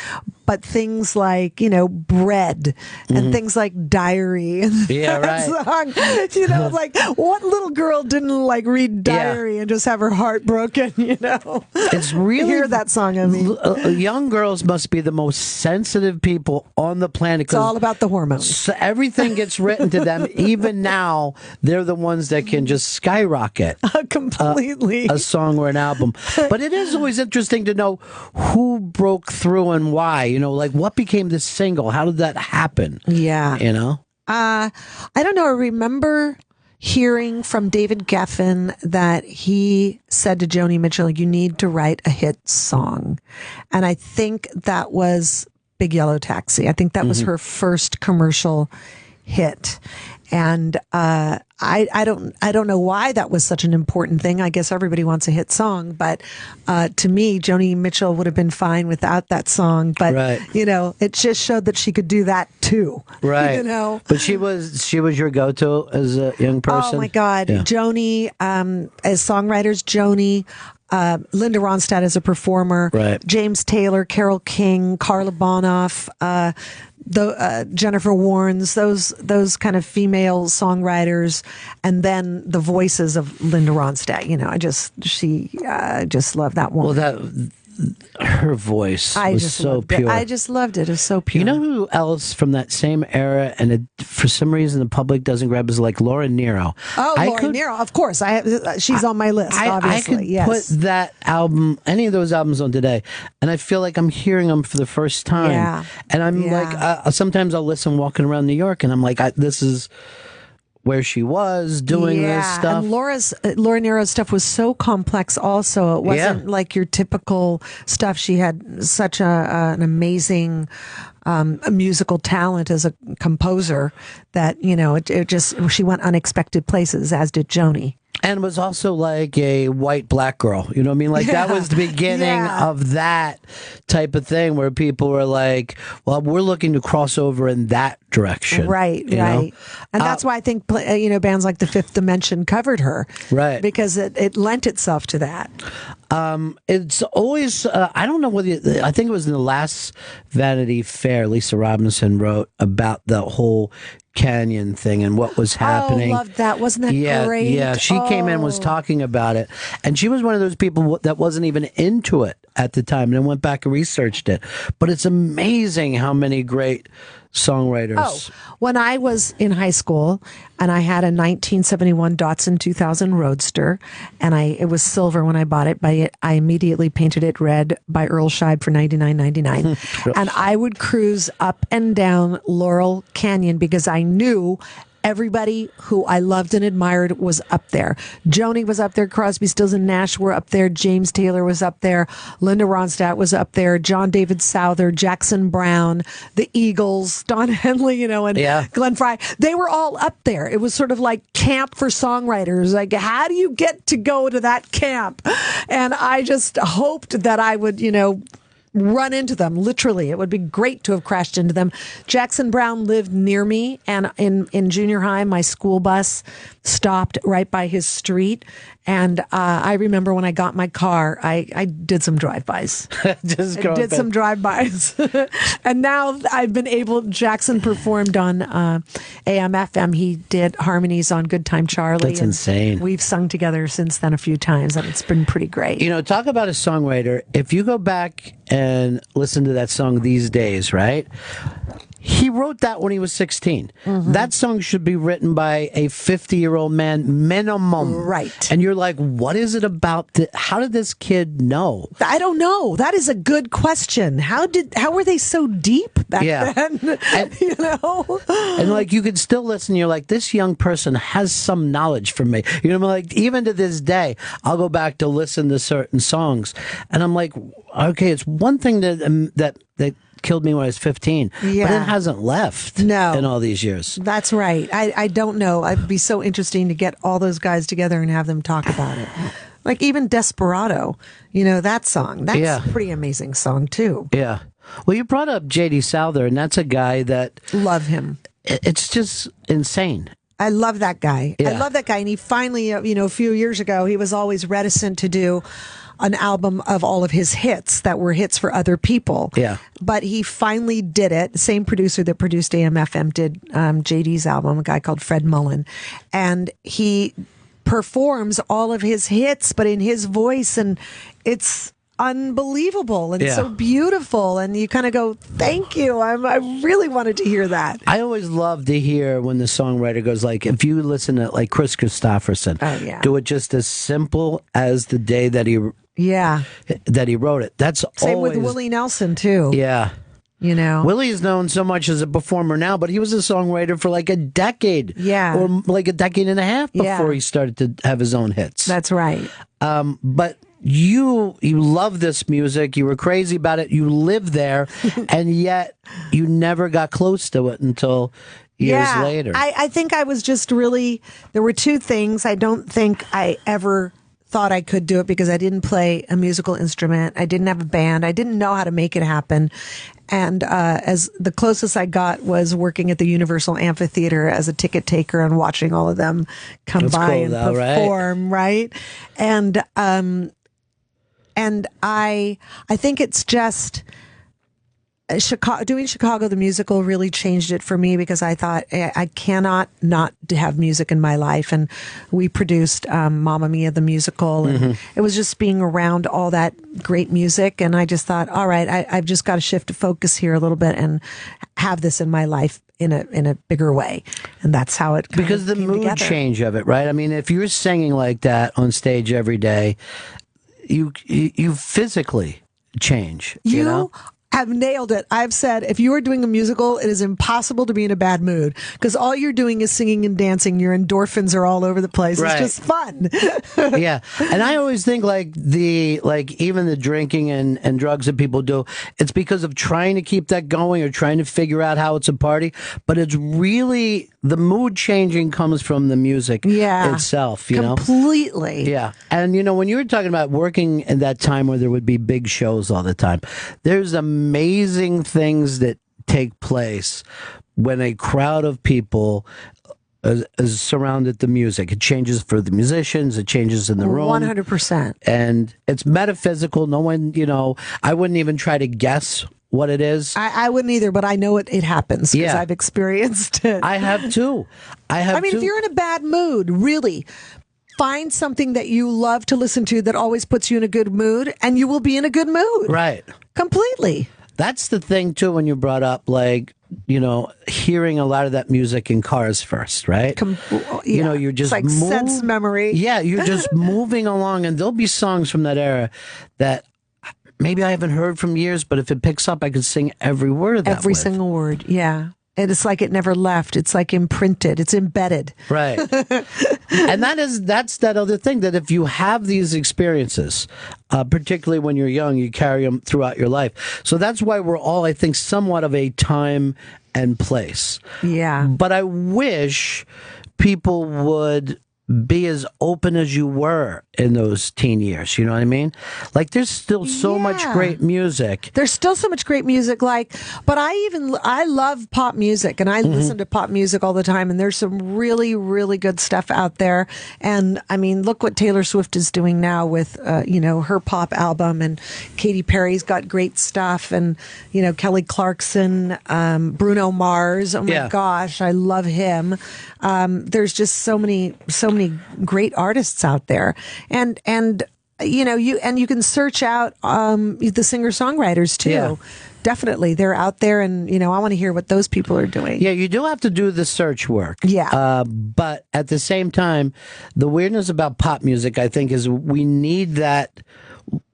but things like Bread and things like Diary and that song, like what little girl didn't like read Diary and just have her heart broken? It's really hear that song. I mean, young girls must be the most sensitive people on the planet. It's all about the hormones. So everything gets written to them. Even now, they're the ones that can just skyrocket completely a song or an album. But it is always interesting to know who broke through and why. Like what became the single? How did that happen? Yeah. I don't know. I remember hearing from David Geffen that he said to Joni Mitchell, you need to write a hit song. And I think that was Big Yellow Taxi. I think that was her first commercial hit. And I don't know why that was such an important thing. I guess everybody wants a hit song, but to me, Joni Mitchell would have been fine without that song. But it just showed that she could do that too. Right. But she was your go-to as a young person. Oh my God, Joni, as songwriters, Joni. Linda Ronstadt as a performer, Right. James Taylor, Carole King, Carla Bonoff, Jennifer Warnes, those kind of female songwriters, and then the voices of Linda Ronstadt. You know, I just love that woman. Well, her voice was so pure. I just loved it. It was so pure. You know who else from that same era, and for some reason the public doesn't grab, is like Laura Nero. Oh, Laura Nero, of course. She's on my list, obviously. I could yes. put that album, any of those albums on today, and I feel like I'm hearing them for the first time. Yeah. And I'm like, sometimes I'll listen walking around New York, and I'm like, this is where she was doing this stuff. And Laura Nero's stuff was so complex also. It wasn't like your typical stuff. She had such an amazing musical talent as a composer that, you know, it just, she went unexpected places, as did Joni. And was also like a white-black girl. You know what I mean? Like, that was the beginning of that type of thing where people were like, well, we're looking to cross over in that direction. Right, you right. know? And that's why I think, bands like The Fifth Dimension covered her. Right. Because it lent itself to that. It's always, I don't know whether, I think it was in the last Vanity Fair, Lisa Robinson wrote about the whole Canyon thing and what was happening. Oh, loved that. Wasn't that great? Yeah, she came in and was talking about it. And she was one of those people that wasn't even into it at the time and then went back and researched it. But it's amazing how many great songwriters. Oh, when I was in high school and I had a 1971 Datsun 2000 Roadster, and it was silver when I bought it, but I immediately painted it red by Earl Scheib for $99.99. And I would cruise up and down Laurel Canyon because I knew everybody who I loved and admired was up there. Joni was up there. Crosby, Stills and Nash were up there. James Taylor was up there. Linda Ronstadt was up there. John David Souther, Jackson Brown, the Eagles, Don Henley, and Glenn Frey. They were all up there. It was sort of like camp for songwriters. Like, how do you get to go to that camp? And I just hoped that I would, run into them. Literally, it would be great to have crashed into them. Jackson Brown lived near me, and in junior high, my school bus stopped right by his street. And I remember when I got my car, I did some drive-bys. Some drive-bys. And now I've been able, Jackson performed on AM/FM. He did harmonies on Good Time Charlie. That's insane. We've sung together since then a few times, and it's been pretty great. Talk about a songwriter. If you go back and listen to that song These Days, right? He wrote that when he was 16. Mm-hmm. That song should be written by a 50-year-old man minimum. Right. And you're like, what is it about? How did this kid know? I don't know. That is a good question. How were they so deep back then? And, and like, you could still listen. You're like, this young person has some knowledge from me. You know, like, even to this day, I'll go back to listen to certain songs. And I'm like, okay, it's one thing that killed me when I was 15, but it hasn't left in all these years. That's right. I don't know. It'd be so interesting to get all those guys together and have them talk about it. Like even Desperado, that song. That's a pretty amazing song too. Yeah. Well, you brought up J.D. Souther, and that's a guy that... Love him. It's just insane. I love that guy. Yeah. I love that guy. And he finally, a few years ago, he was always reticent to do an album of all of his hits that were hits for other people. Yeah. But he finally did it. The same producer that produced AM/FM did JD's album, a guy called Fred Mullen. And he performs all of his hits, but in his voice. And it's unbelievable and so beautiful. And you kind of go, thank you. I really wanted to hear that. I always love to hear when the songwriter goes like, if you listen to like Chris Christopherson, do it just as simple as the day that he wrote it. That's same always, with Willie Nelson too. Yeah. Willie's known so much as a performer now, but he was a songwriter for like a decade. Yeah. Or like a decade and a half before he started to have his own hits. That's right. But you love this music. You were crazy about it. You lived there, and yet you never got close to it until years later. I think I was just really, there were two things. I don't think I ever thought I could do it because I didn't play a musical instrument. I didn't have a band. I didn't know how to make it happen. And as the closest I got was working at the Universal Amphitheater as a ticket taker and watching all of them come by and perform, right? And and I think it's just. Doing Chicago the musical really changed it for me because I thought I cannot not have music in my life, and we produced Mamma Mia the musical, and it was just being around all that great music, and I just thought, all right, I've just got to shift focus here a little bit and have this in my life in a bigger way, and that's how it because the mood together. Change of it, right? I mean, if you're singing like that on stage every day, you physically change. You know? Have nailed it. I've said if you are doing a musical, it is impossible to be in a bad mood because all you're doing is singing and dancing. Your endorphins are all over the place. Right. It's just fun. Yeah. And I always think even the drinking and drugs that people do, it's because of trying to keep that going or trying to figure out how it's a party. But it's really the mood changing comes from the music itself, you know? Completely. Yeah. And, when you were talking about working in that time where there would be big shows all the time, there's amazing things that take place when a crowd of people is surrounded the music. It changes for the musicians. It changes in the room. 100%. And it's metaphysical. No one, I wouldn't even try to guess what it is. I wouldn't either, but I know it happens because I've experienced it. I have too. If you're in a bad mood, really, find something that you love to listen to that always puts you in a good mood, and you will be in a good mood. Right. Completely. That's the thing, too, when you brought up, hearing a lot of that music in cars first, right? You're just it's like sense memory. Yeah, you're just moving along, and there'll be songs from that era that maybe I haven't heard from years, but if it picks up, I could sing every word of that. Every single word, yeah. And it's like it never left. It's like imprinted. It's embedded. Right. And that's that other thing, that if you have these experiences, particularly when you're young, you carry them throughout your life. So that's why we're all, I think, somewhat of a time and place. Yeah. But I wish people would be as open as you were in those teen years. You know what I mean? Like, there's still so much great music. There's still so much great music. But I love pop music, and I listen to pop music all the time. And there's some really, really good stuff out there. And I mean, look what Taylor Swift is doing now with, her pop album, and Katy Perry's got great stuff, and Kelly Clarkson, Bruno Mars. Oh my gosh, I love him. There's just so many great artists out there, and you can search out the singer-songwriters too. Yeah. Definitely, they're out there, and I want to hear what those people are doing. Yeah, you do have to do the search work. Yeah, but at the same time, the weirdness about pop music, I think, is we need that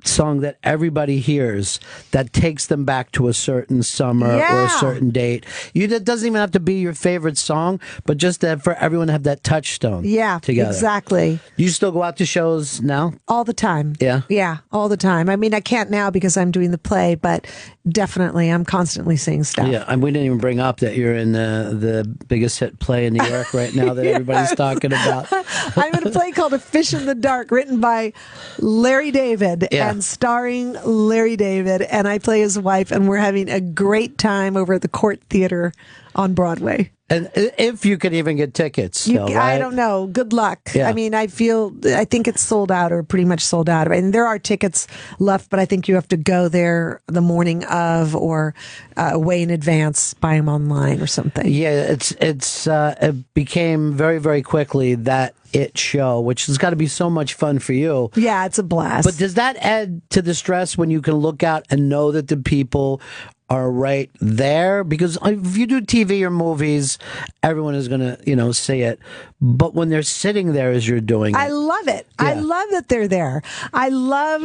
song that everybody hears that takes them back to a certain summer or a certain date. It doesn't even have to be your favorite song, but just for everyone to have that touchstone. Yeah, together. Exactly. You still go out to shows now? All the time. Yeah? Yeah, all the time. I mean, I can't now because I'm doing the play, but definitely I'm constantly seeing stuff. Yeah, and we didn't even bring up that you're in the biggest hit play in New York right now that everybody's talking about. I'm in a play called A Fish in the Dark, written by Larry David and starring Larry David, and I play his wife, and we're having a great time over at the Court Theater on Broadway. And if you could even get tickets still, right? I don't know. Good luck. Yeah. I mean, I think it's sold out or pretty much sold out. And there are tickets left, but I think you have to go there the morning of or way in advance, buy them online or something. Yeah, it became very, very quickly that it show, which has got to be so much fun for you. Yeah, it's a blast. But does that add to the stress when you can look out and know that the people are right there? Because if you do TV or movies, everyone is going to, see it. But when they're sitting there as you're doing it. I love it. Yeah. I love that they're there. I love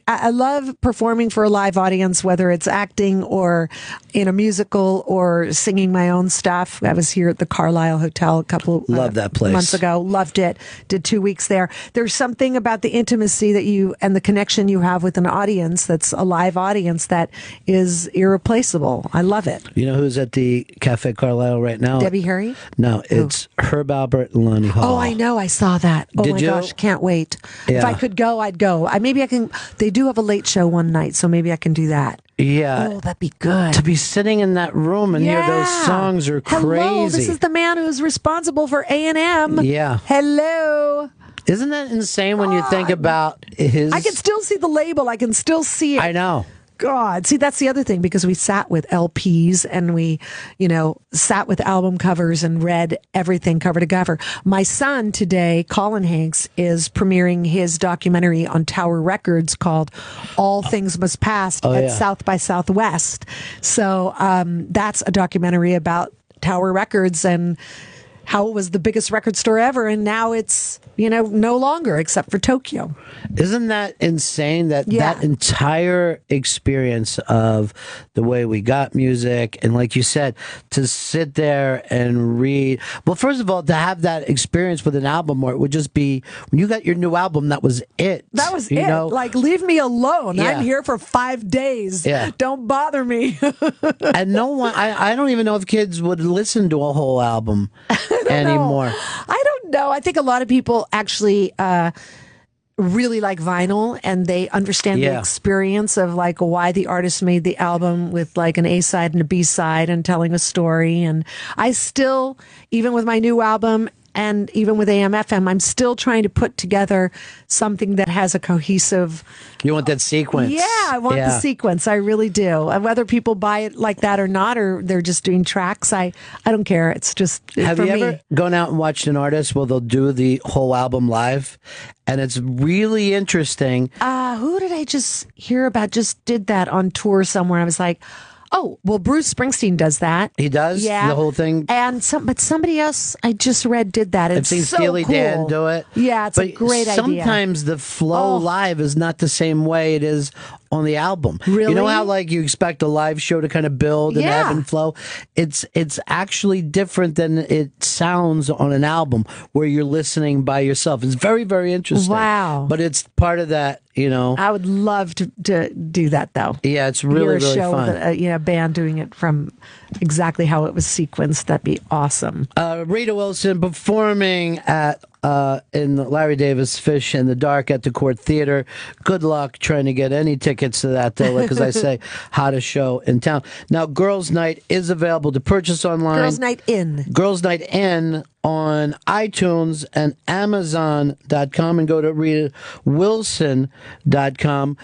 I love performing for a live audience, whether it's acting or in a musical or singing my own stuff. I was here at the Carlisle Hotel a couple love that place. Months ago. Loved it. Did 2 weeks there. There's something about the intimacy that you and the connection you have with an audience that's a live audience that is irreplaceable. I love it. You know who's at the Cafe Carlisle right now? Debbie Harry? No, it's Herb Albert and Lonnie Hall. Oh, I know. I saw that. Oh, Did my you? gosh. Can't wait. Yeah. If I could go, I'd go. Maybe I can. They do have a late show one night, so maybe I can do that. Yeah. Oh, that'd be good. To be sitting in that room and hear those songs are crazy. Hello, this is the man who's responsible for A&M. Yeah. Hello. Isn't that insane when you think about his? I can still see the label. I can still see it. I know. God, see, that's the other thing, because we sat with LPs and we, sat with album covers and read everything cover to cover. My son today, Colin Hanks, is premiering his documentary on Tower Records called All Things Must Pass at South by Southwest. So that's a documentary about Tower Records and how it was the biggest record store ever, and now it's, no longer, except for Tokyo. Isn't that insane that that entire experience of the way we got music, and like you said, to sit there and read, well, first of all, to have that experience with an album where it would just be, when you got your new album, that was it. That was it. Like, leave me alone. Yeah. I'm here for 5 days. Yeah. Don't bother me. And no one, I don't even know if kids would listen to a whole album anymore. I don't know. I think a lot of people actually really like vinyl, and they understand the experience of like why the artist made the album with like an A side and a B side and telling a story. And I still, even with my new album and even with AM/FM, I'm still trying to put together something that has a cohesive. You want that sequence? Yeah, I want the sequence. I really do. And whether people buy it like that or not, or they're just doing tracks, I don't care. It's just Have for you me. ever gone out and watched an artist where they'll do the whole album live, and it's really interesting? Who did I just hear about? Just did that on tour somewhere. I was like, oh, well, Bruce Springsteen does that. He does? Yeah. The whole thing? And but somebody else I just read did that. It's I've seen so Steely cool. Dan do it. Yeah, it's a great idea. Sometimes the flow live is not the same way it is on the album. Really? You know how like you expect a live show to kind of build and ebb and flow? It's actually different than it sounds on an album where you're listening by yourself. It's very, very interesting. Wow. But it's part of that, I would love to do that, though. Yeah, it's really, Hear a really show fun. with a band doing it from exactly how it was sequenced. That'd be awesome. Rita Wilson performing at in Larry Davis Fish in the Dark at the Court Theater. Good luck trying to get any tickets to that, though, because I say hottest show in town. Now, Girls Night is available to purchase online. Girls Night In. Girls Night In on iTunes and Amazon.com, and go to RitaWilson.com.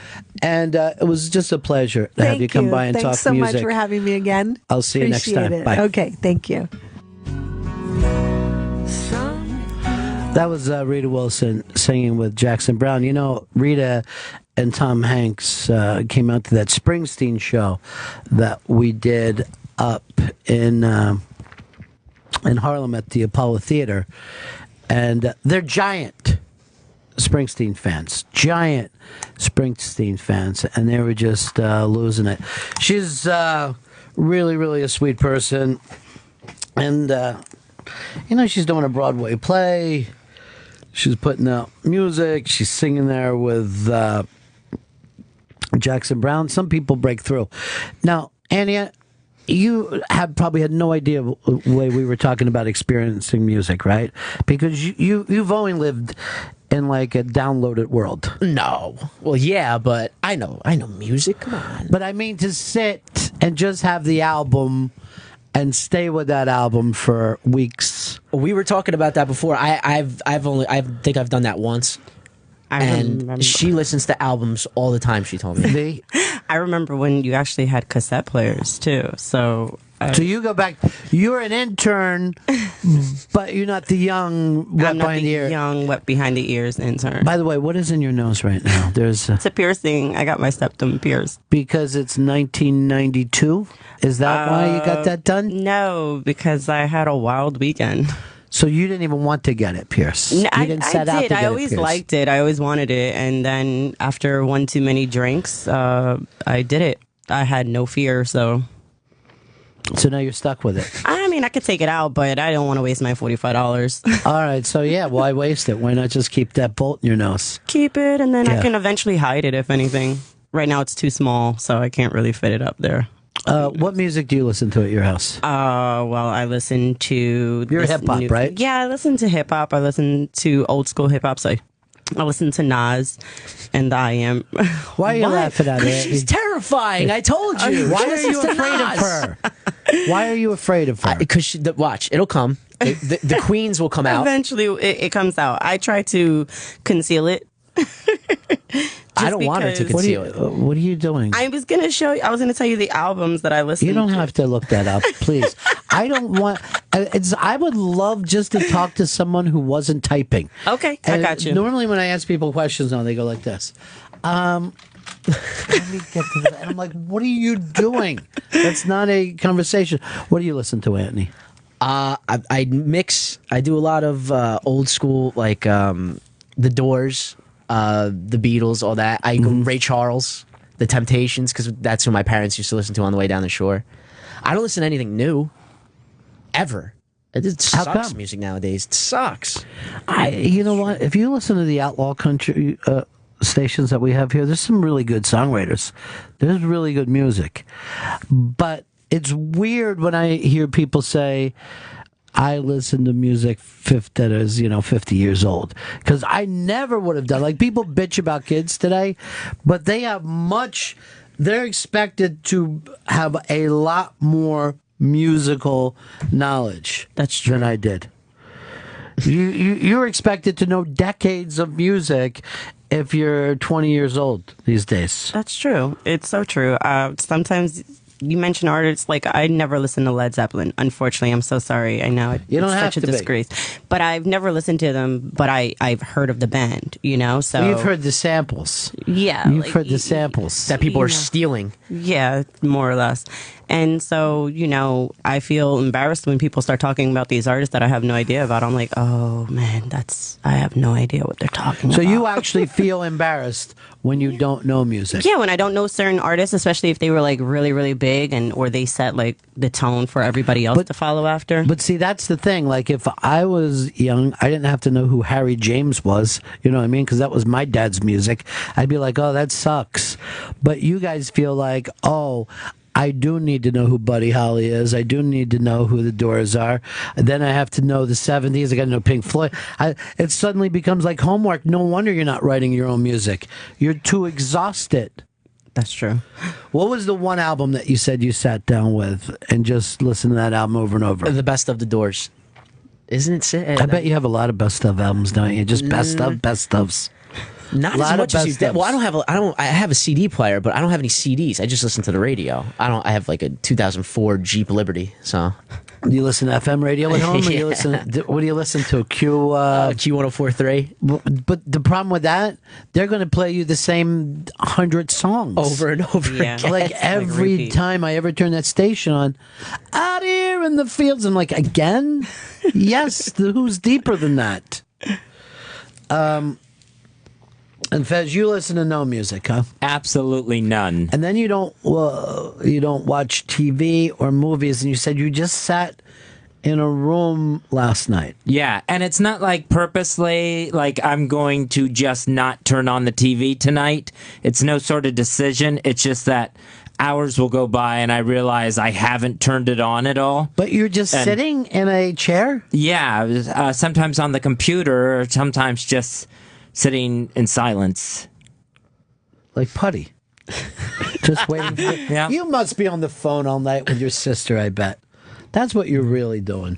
And it was just a pleasure to have you come by and Thanks talk so music. much for having me again. I'll see you next Appreciate time. it. Bye. Okay, thank you. That was Rita Wilson singing with Jackson Brown. Rita and Tom Hanks came out to that Springsteen show that we did up in Harlem at the Apollo Theater. And they're giant Springsteen fans. And they were just losing it. She's really, really a sweet person. And, she's doing a Broadway play. She's putting out music. She's singing there with Jackson Brown. Some people break through. Now, Annie, you have probably had no idea the way we were talking about experiencing music, right? Because you've only lived in like a downloaded world. No. Well, yeah, but I know music. Come on. But I mean to sit and just have the album and stay with that album for weeks. We were talking about that before. I think I've done that once. And she listens to albums all the time, she told me. I remember when you actually had cassette players too. So you go back. You're an intern, but you're not the young wet behind the ear. Young wet behind the ears intern. By the way, what is in your nose right now? There's it's a piercing. I got my septum pierced because it's 1992. Is that why you got that done? No, because I had a wild weekend. So you didn't even want to get it pierced? No, you didn't set out to get I always liked it. I always wanted it. And then after one too many drinks, I did it. I had no fear, so now you're stuck with it. I mean, I could take it out, but I don't want to waste my $45. All right, so why waste it? Why not just keep that bolt in your nose? Keep it, and then I can eventually hide it, if anything. Right now it's too small, so I can't really fit it up there. What music do you listen to at your house? Well, I listen to... You're hip-hop, right? Yeah, I listen to hip-hop. I listen to old school hip-hop, so I listen to Nas and I Am. Why are you laughing at it? She's terrifying. I told you. Why are you afraid of her? Why are you afraid of her? Because watch, it'll come. The queens will come out. Eventually, it comes out. I try to conceal it. I don't want her to conceal it. What are you doing? I was gonna show you. I was gonna tell you the albums that I listened to. You don't have to look that up, please. I don't want. I would love just to talk to someone who wasn't typing. Okay, I got you. Normally, when I ask people questions, they go like this. Let me get to that. And I'm like, what are you doing? That's not a conversation. What do you listen to, Anthony? I mix. I do a lot of old school, like the Doors, the Beatles, all that. I go Ray Charles, the Temptations, because that's who my parents used to listen to on the way down the shore. I don't listen to anything new, ever. It sucks. Music nowadays. It sucks. You know what? If you listen to the outlaw country stations that we have here, there's some really good songwriters. There's really good music, but it's weird when I hear people say, I listen to music that is, 50 years old. Because I never would have done. Like, people bitch about kids today, but they have they're expected to have a lot more musical knowledge than I did. You're expected to know decades of music if you're 20 years old these days. That's true. It's so true. Sometimes you mention artists, like I never listened to Led Zeppelin. Unfortunately, I'm so sorry. I know you don't it's have such a to disgrace. But I've never listened to them, but I've heard of the band, So you've heard the samples. Yeah. You've heard the samples. That people are stealing. Yeah, more or less. And so, I feel embarrassed when people start talking about these artists that I have no idea about. I'm like, oh man, I have no idea what they're talking about. So you actually feel embarrassed when you don't know music? Yeah, when I don't know certain artists, especially if they were like really, really big or they set like the tone for everybody else to follow after. But see, that's the thing. Like, if I was young, I didn't have to know who Harry James was. You know what I mean? Because that was my dad's music. I'd be like, oh, that sucks. But you guys feel like, oh, I do need to know who Buddy Holly is. I do need to know who the Doors are. Then I have to know the 70s. I got to know Pink Floyd. It suddenly becomes like homework. No wonder you're not writing your own music. You're too exhausted. That's true. What was the one album that you said you sat down with and just listened to that album over and over? The Best of the Doors. Isn't it sad? I bet you have a lot of best of albums, don't you? Just best ofs. Not as much as you did. Well, I have a CD player, but I don't have any CDs. I just listen to the radio. I have like a 2004 Jeep Liberty. So, do you listen to FM radio at home? Yeah. What do you listen to? Q1043. But the problem with that, they're going to play you the same 100 songs over and over again. Like every time I ever turn that station on, out here in the fields, I'm like, again? Yes. Who's deeper than that? And Fez, you listen to no music, huh? Absolutely none. And then you don't watch TV or movies, and you said you just sat in a room last night. Yeah, and it's not like purposely, like I'm going to just not turn on the TV tonight. It's no sort of decision. It's just that hours will go by and I realize I haven't turned it on at all. But you're just sitting in a chair? Yeah, sometimes on the computer, or sometimes just sitting in silence. Like putty. Just waiting for it. Yeah. You must be on the phone all night with your sister, I bet. That's what you're really doing.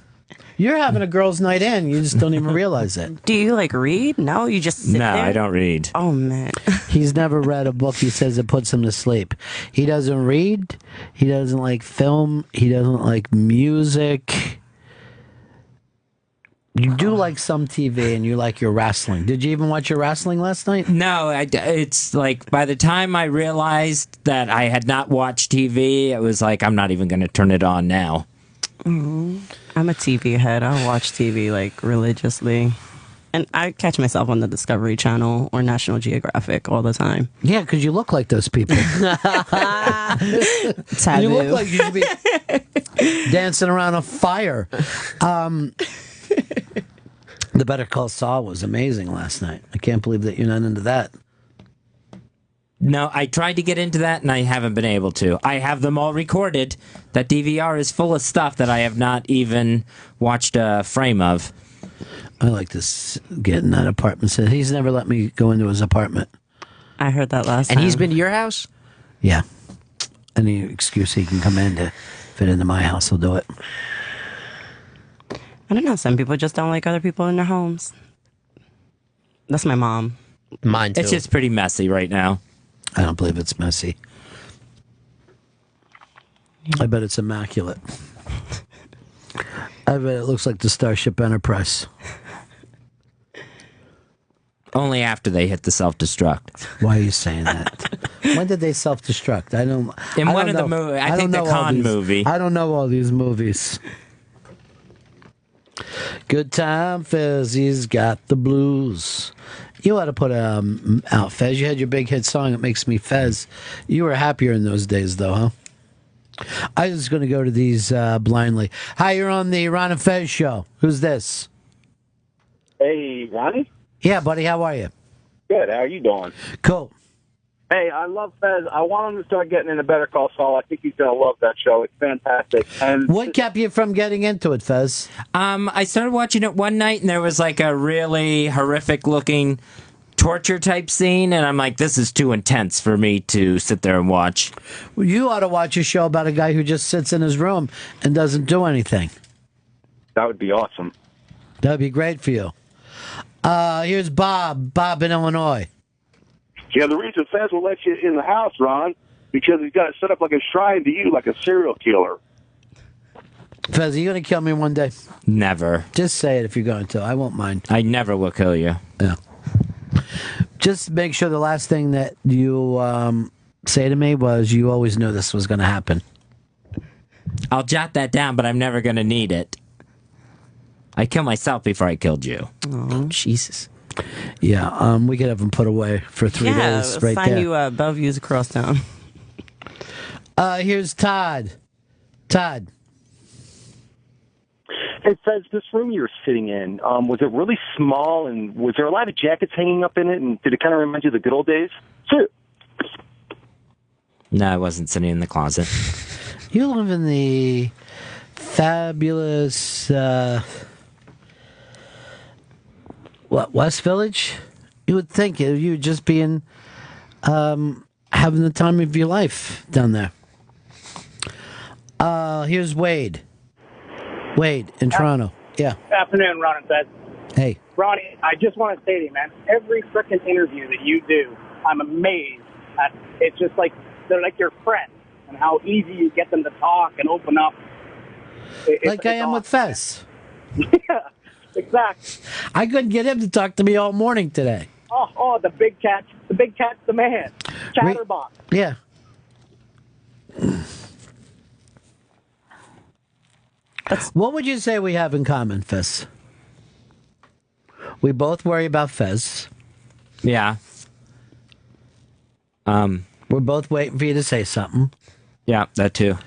You're having a girls' night in. You just don't even realize it. Do you read? No, you just sit there? No, I don't read. Oh, man. He's never read a book. He says it puts him to sleep. He doesn't read. He doesn't like film. He doesn't like music. You do like some TV and you like your wrestling. Did you even watch your wrestling last night? No, it's like by the time I realized that I had not watched TV, it was like, I'm not even going to turn it on now. I'm a TV head. I watch TV religiously. And I catch myself on the Discovery Channel or National Geographic all the time. Yeah, because you look like those people. Taboo. You look like you should be dancing around a fire. The Better Call Saul was amazing last night. I can't believe that you're not into that. No, I tried to get into that and I haven't been able to. I have them all recorded. That DVR is full of stuff that I have not even watched a frame of. I like to get in that apartment. He's never let me go into his apartment. I heard that last time. And he's been to your house? Yeah. Any excuse he can come in to fit into my house, he'll do it. I don't know. Some people just don't like other people in their homes. That's my mom. Mine too. It's just pretty messy right now. I don't believe it's messy. I bet it's immaculate. I bet it looks like the Starship Enterprise. Only after they hit the self-destruct. Why are you saying that? When did they self-destruct? I don't. In I one don't of the know. movies, I think the don't know all Con these- movie. I don't know all these movies. Good time, Fez. He's got the blues. You ought to put out Fez. You had your big hit song. It makes me Fez. You were happier in those days, though, huh? I was going to go to these blindly. Hi, you're on the Ron and Fez show. Who's this? Hey, Ronnie? Yeah, buddy. How are you? Good. How are you doing? Cool. Hey, I love Fez. I want him to start getting into Better Call Saul. I think he's going to love that show. It's fantastic. And What kept you from getting into it, Fez? I started watching it one night, and there was like a really horrific-looking torture type scene, and I'm like, this is too intense for me to sit there and watch. Well, you ought to watch a show about a guy who just sits in his room and doesn't do anything. that would be awesome. That would be great for you. Here's Bob. Bob in Illinois. Yeah, the reason Fez will let you in the house, Ron, because he's got it set up like a shrine to you, like a serial killer. Fez, are you going to kill me one day? Never. Just say it if you're going to. I won't mind. I never will kill you. Yeah. Just make sure the last thing that you say to me was you always knew this was going to happen. I'll jot that down, but I'm never going to need it. I killed myself before I killed you. Oh, Jesus. Yeah, we could have them put away for 3 days right sign there. you Bellevue's across town. Here's Todd. Todd. Hey, Fez, this room you were sitting in, was it really small, and was there a lot of jackets hanging up in it, and did it kind of remind you of the good old days? Sure. No, I wasn't sitting in the closet. You live in the fabulous, West Village? You would think you would just be in, having the time of your life down there. Here's Wade. Wade in Toronto. Yeah. Afternoon, Ron and Fez. Hey. Ronnie, I just want to say to you, man, every frickin' interview that you do, I'm amazed at. It's just like they're like your friends and how easy you get them to talk and open up. Like I am with Fez. Yeah, exactly. I couldn't get him to talk to me all morning today. Oh, the big cat's the man. Chatterbox. Yeah. What would you say we have in common, Fez? We both worry about Fez. Yeah. We're both waiting for you to say something. Yeah, that too.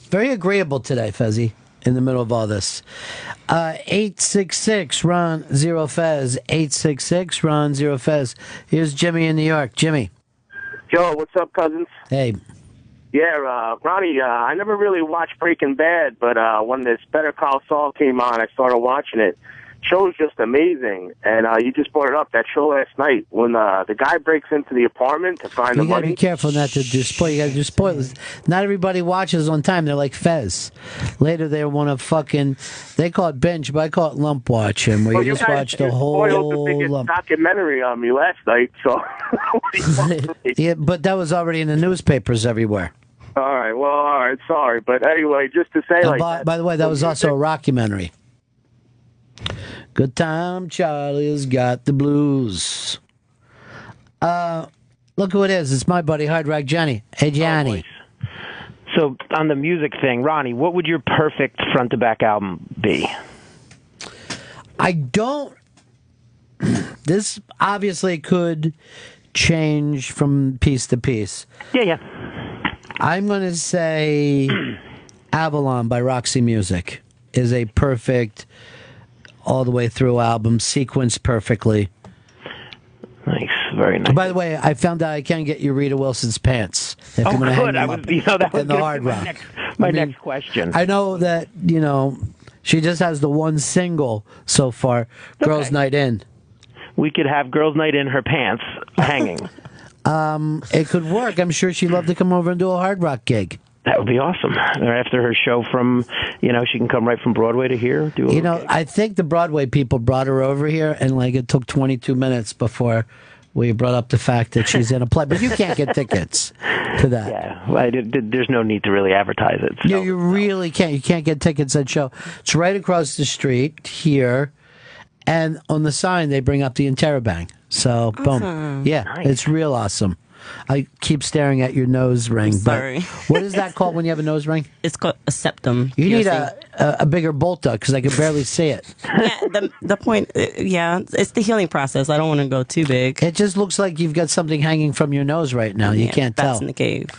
Very agreeable today, Fezzy, in the middle of all this. 866 Ron Zero Fez. 866 Ron Zero Fez. Here's Jimmy in New York. Jimmy. Joe, what's up, cousins? Hey. Yeah, Ronnie, I never really watched Breaking Bad, but when this Better Call Saul came on, I started watching it. Show's just amazing, and you just brought it up, that show last night, when the guy breaks into the apartment to find the You gotta money. be careful not to do spoil. You gotta do spoilers. Not everybody watches on time. They're like Fez. Later they want to fucking. They call it binge, but I call it lump watching, where Well, you just guys watch the spoiled the whole biggest lump. documentary on me last night, so... Yeah, but that was already in the newspapers everywhere. All right, sorry. But anyway, just to say, And by the way, that was also a rockumentary. Good time, Charlie's got the blues. Look who it is. It's my buddy, Hard Rock Johnny. Hey, Johnny. So, on the music thing, Ronnie, what would your perfect front-to-back album be? I don't... This obviously could change from piece to piece. Yeah. I'm going to say Avalon by Roxy Music is a perfect all-the-way-through album, sequenced perfectly. Nice, very nice. By the way, I found out I can't get you Rita Wilson's pants. If I'm gonna hang good. them That up was in the gonna Hard be Rock. my next question. I know that, she just has the one single so far, Girls' Night In. We could have Girls' Night in her pants hanging. It could work. I'm sure she'd love to come over and do a Hard Rock gig. That would be awesome. Or after her show from, she can come right from Broadway to here. I think the Broadway people brought her over here, and it took 22 minutes before we brought up the fact that she's in a play. But you can't get tickets to that. Yeah, there's no need to really advertise it. So. You really can't. You can't get tickets at that show. It's right across the street here, and on the sign they bring up the Interrobang. So, boom. Yeah, nice. It's real awesome. I keep staring at your nose ring. Sorry. But what is that called when you have a nose ring? It's called a septum. You need a bigger bolt because I can barely see it. Yeah, the point, it's the healing process. I don't want to go too big. It just looks like you've got something hanging from your nose right now. You can't tell. That's in the cave.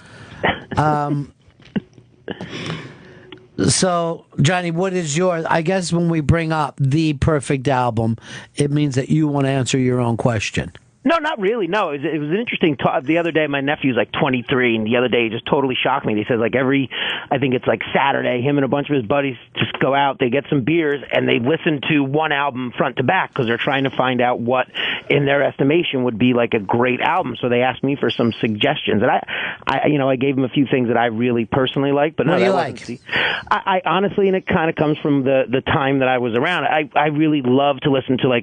So, Johnny, what is yours? I guess when we bring up the perfect album, it means that you want to answer your own question. No, not really. No, it was an interesting talk. The other day, my nephew's 23, and the other day he just totally shocked me. He says I think it's Saturday, him and a bunch of his buddies just go out, they get some beers, and they listen to one album front to back because they're trying to find out what, in their estimation, would be a great album. So they asked me for some suggestions, and I gave them a few things that I really personally like. But what do you like? I honestly, and it kind of comes from the time that I was around. I really love to listen to a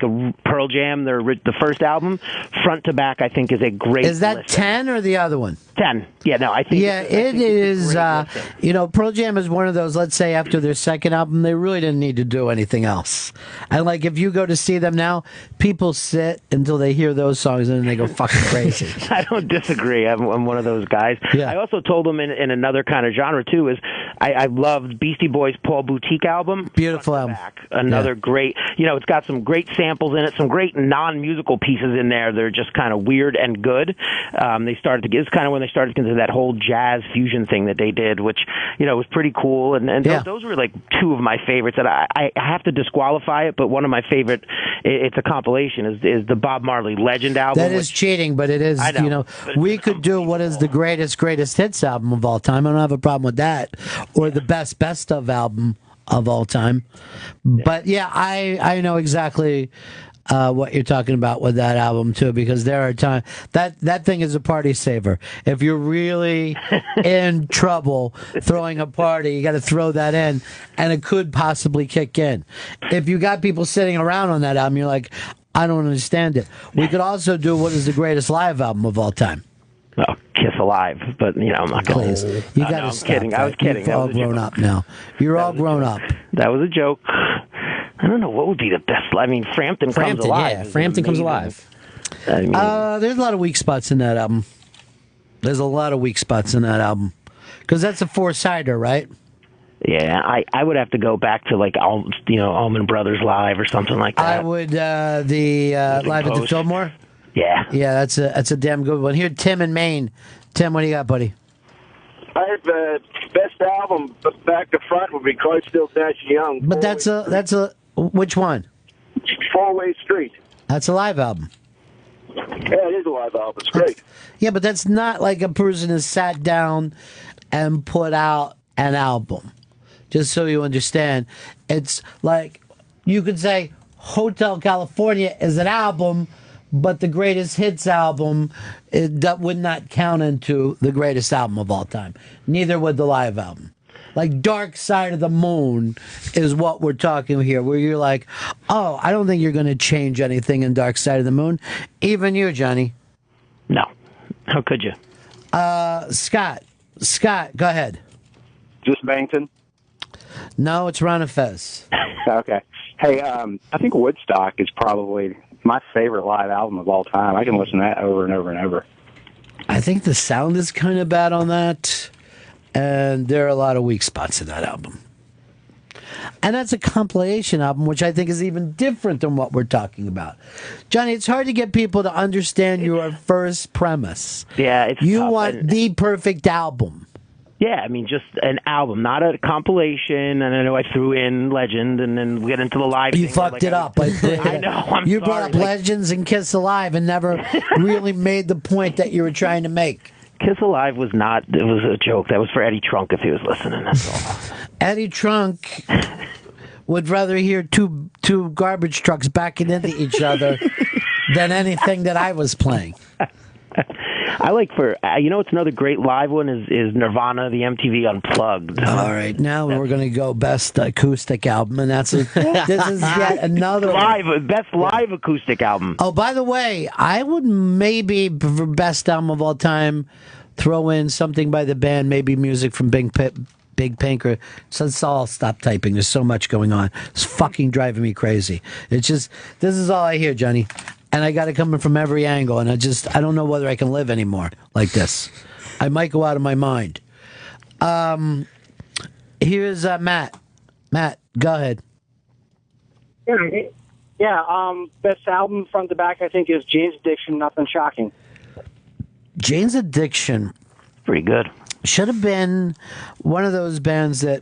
Pearl Jam, the first album. Front to back, I think, is a great. Is that listen. 10 or the other one? 10. Yeah, no, I think. Yeah, it is. Pearl Jam is one of those. Let's say after their second album, they really didn't need to do anything else. And if you go to see them now, people sit until they hear those songs and then they go fucking crazy. I don't disagree. I'm one of those guys. Yeah. I also told them in another kind of genre too is I loved Beastie Boys' Paul Boutique album. Beautiful album. Another great. It's got some great samples in it, some great non-musical pieces in there. They're just kind of weird and good. It's kind of when they started into that whole jazz fusion thing that they did, which was pretty cool. And those were two of my favorites. And I have to disqualify it, but one of my favorite, it's a compilation, is the Bob Marley Legend album. That is cheating, but it is. We could do what is the greatest hits album of all time. I don't have a problem with that, or the best of album of all time. But yeah, I know exactly what you're talking about with that album too, because there are times that thing is a party saver. If you're really in trouble throwing a party, you got to throw that in, and it could possibly kick in. If you got people sitting around on that album, you're like, I don't understand it. We could also do what is the greatest live album of all time. Oh, Kiss Alive, but I'm not going. Please, you got to stop. Kidding. I was kidding. You're all grown up now. You're all grown up. That was a joke. I don't know what would be the best. I mean, Frampton Comes Alive. Yeah, Frampton Comes Alive. I mean, there's a lot of weak spots in that album. Because that's a four-sider, right? Yeah, I would have to go back to Allman Brothers Live or something like that. I would the Live at the Fillmore. Yeah, that's a damn good one. Here, Tim in Maine. Tim, what do you got, buddy? I heard the best album, back to front, would be Clarksville Dash Young. But that's a which one? 4-Way Street. That's a live album. Yeah, it is a live album. It's great. Yeah, but that's not like a person has sat down and put out an album. Just so you understand, it's like you could say Hotel California is an album, but the greatest hits album that would not count into the greatest album of all time. Neither would the live album. Like Dark Side of the Moon is what we're talking here, where you're like, oh, I don't think you're going to change anything in Dark Side of the Moon. Even you, Johnny. No. How could you? Scott, go ahead. Just Bangton? No, it's Ron and Fez. Okay. Hey, I think Woodstock is probably my favorite live album of all time. I can listen to that over and over and over. I think the sound is kind of bad on that, and there are a lot of weak spots in that album. And that's a compilation album, which I think is even different than what we're talking about. Johnny, it's hard to get people to understand your first premise. Yeah, it's you tough. want the perfect album. Yeah, I mean, just an album, not a compilation. And I know I threw in Legend, and then we get into the live. You fucked it up. I know. You brought up Legends and Kiss Alive and never really made the point that you were trying to make. Kiss Alive was not. It was a joke. That was for Eddie Trunk if he was listening. That's all. Eddie Trunk would rather hear two garbage trucks backing into each other than anything that I was playing. I like it's another great live one is Nirvana, the MTV Unplugged. All right, now we're going to go best acoustic album, and this is yet another best live acoustic album. Oh, by the way, I would maybe for best album of all time throw in something by the band, maybe music from Big Pink. So let's all stop typing. There's so much going on. It's fucking driving me crazy. It's just this is all I hear, Johnny. And I got it coming from every angle, and I don't know whether I can live anymore like this. I might go out of my mind. Here's Matt. Matt, go ahead. Yeah, best album front to back, I think, is Jane's Addiction, Nothing Shocking. Jane's Addiction. Pretty good. Should have been one of those bands that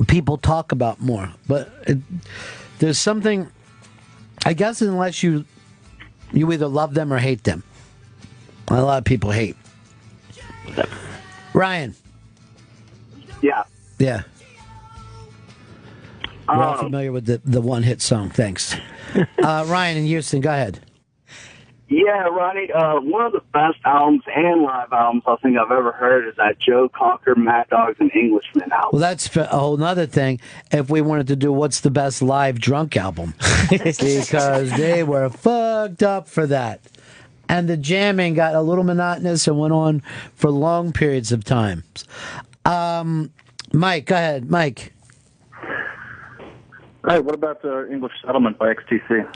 people talk about more. But there's something... I guess unless you either love them or hate them. A lot of people hate. Ryan. Yeah. Yeah. We're all familiar with the one-hit song. Thanks. Ryan in Houston, go ahead. Yeah, Ronnie, one of the best albums and live albums I think I've ever heard is that Joe Cocker, Mad Dogs, and Englishmen album. Well, that's a whole other thing. If we wanted to do what's the best live drunk album, because they were fucked up for that. And the jamming got a little monotonous and went on for long periods of time. Mike, go ahead. Mike. Hey, what about the English Settlement by XTC?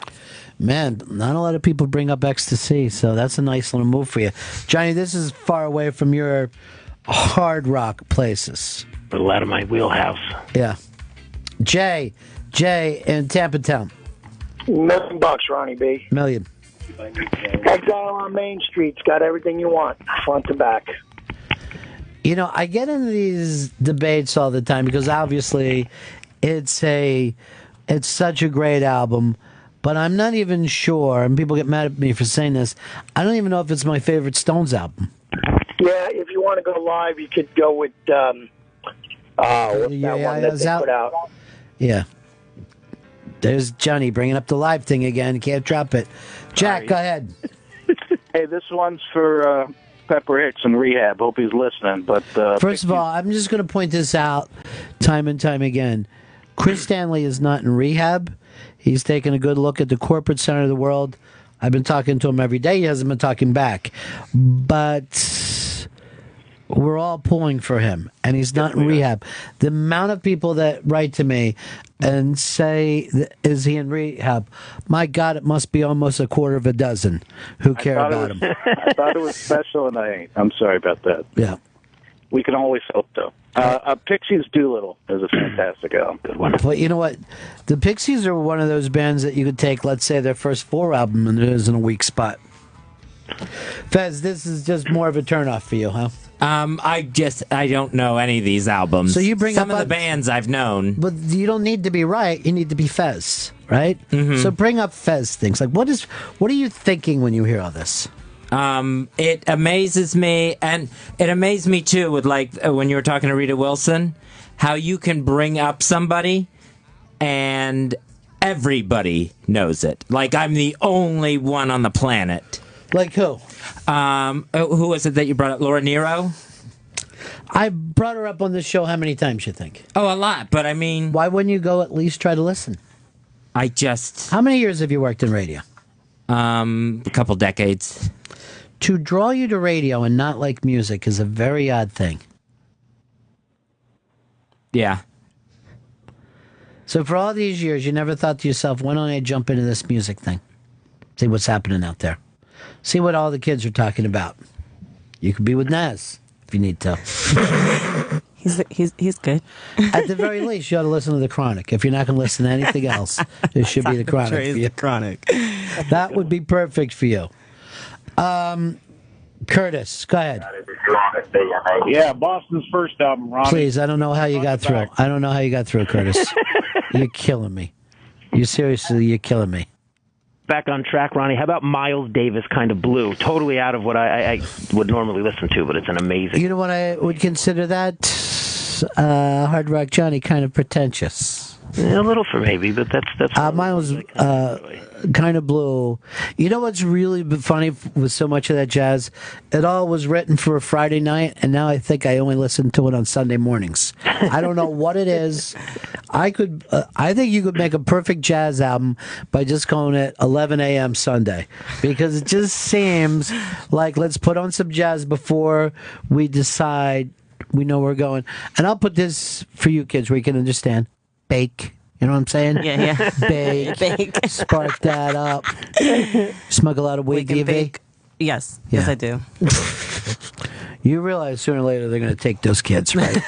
Man, not a lot of people bring up Ecstasy, so that's a nice little move for you. Johnny, this is far away from your hard rock places. A little out of my wheelhouse. Yeah. Jay in Tampa Town. $1,000,000, Ronnie B. Million. Exile on Main Street's got everything you want, front to back. You know, I get into these debates all the time because obviously it's such a great album. But I'm not even sure, and people get mad at me for saying this, I don't even know if it's my favorite Stones album. Yeah, if you want to go live, you could go with, what's that one that they put out? Yeah. There's Johnny bringing up the live thing again. Can't drop it. Jack, go ahead. Hey, this one's for Pepper Hicks in rehab. Hope he's listening. But First of all, I'm just going to point this out time and time again. Chris Stanley is not in rehab. He's taking a good look at the corporate center of the world. I've been talking to him every day. He hasn't been talking back. But we're all pulling for him, and he's not in rehab. The amount of people that write to me and say, is he in rehab? My God, it must be almost a quarter of a dozen who care about him. I thought it was special, and I ain't. I'm sorry about that. Yeah. We can always hope, though. Pixies Doolittle is a fantastic album. Good one. But you know what? The Pixies are one of those bands that you could take, let's say, their first 4 album and it is in a weak spot. Fez, this is just more of a turnoff for you, huh? I don't know any of these albums. So you bring some up of the bands I've known. But you don't need to be right. You need to be Fez, right? Mm-hmm. So bring up Fez things. Like, what are you thinking when you hear all this? It amazes me, and it amazed me too with when you were talking to Rita Wilson, how you can bring up somebody and everybody knows it. Like I'm the only one on the planet. Like who? Who was it that you brought up? Laura Nero? I brought her up on this show how many times, you think? Oh, a lot, but I mean... Why wouldn't you go at least try to listen? How many years have you worked in radio? A couple decades. To draw you to radio and not like music is a very odd thing. Yeah. So for all these years, you never thought to yourself, why don't I jump into this music thing? See what's happening out there. See what all the kids are talking about. You could be with Nas if you need to. He's good. At the very least, you ought to listen to The Chronic. If you're not going to listen to anything else, it should be The Chronic for you. The Chronic. That would be perfect for you. Curtis, go ahead. Yeah, Boston's first album, Ronnie. Please, I don't know how you got through. I don't know how you got through, Curtis. You're killing me. You're killing me. Back on track, Ronnie. How about Miles Davis, Kind of Blue? Totally out of what I would normally listen to, but it's an amazing. You know what I would consider that? Hard Rock Johnny, kind of pretentious. A little for maybe, but that's. Mine was kind of blue. You know what's really funny with so much of that jazz? It all was written for a Friday night, and now I think I only listen to it on Sunday mornings. I don't know what it is. I think you could make a perfect jazz album by just calling it 11 a.m. Sunday, because it just seems like let's put on some jazz before we decide we know where we're going. And I'll put this for you kids where you can understand. Bake. You know what I'm saying? Yeah. Bake. Spark that up. Smoke a lot of weed, DV? Yes. Yeah. Yes, I do. You realize sooner or later they're going to take those kids, right?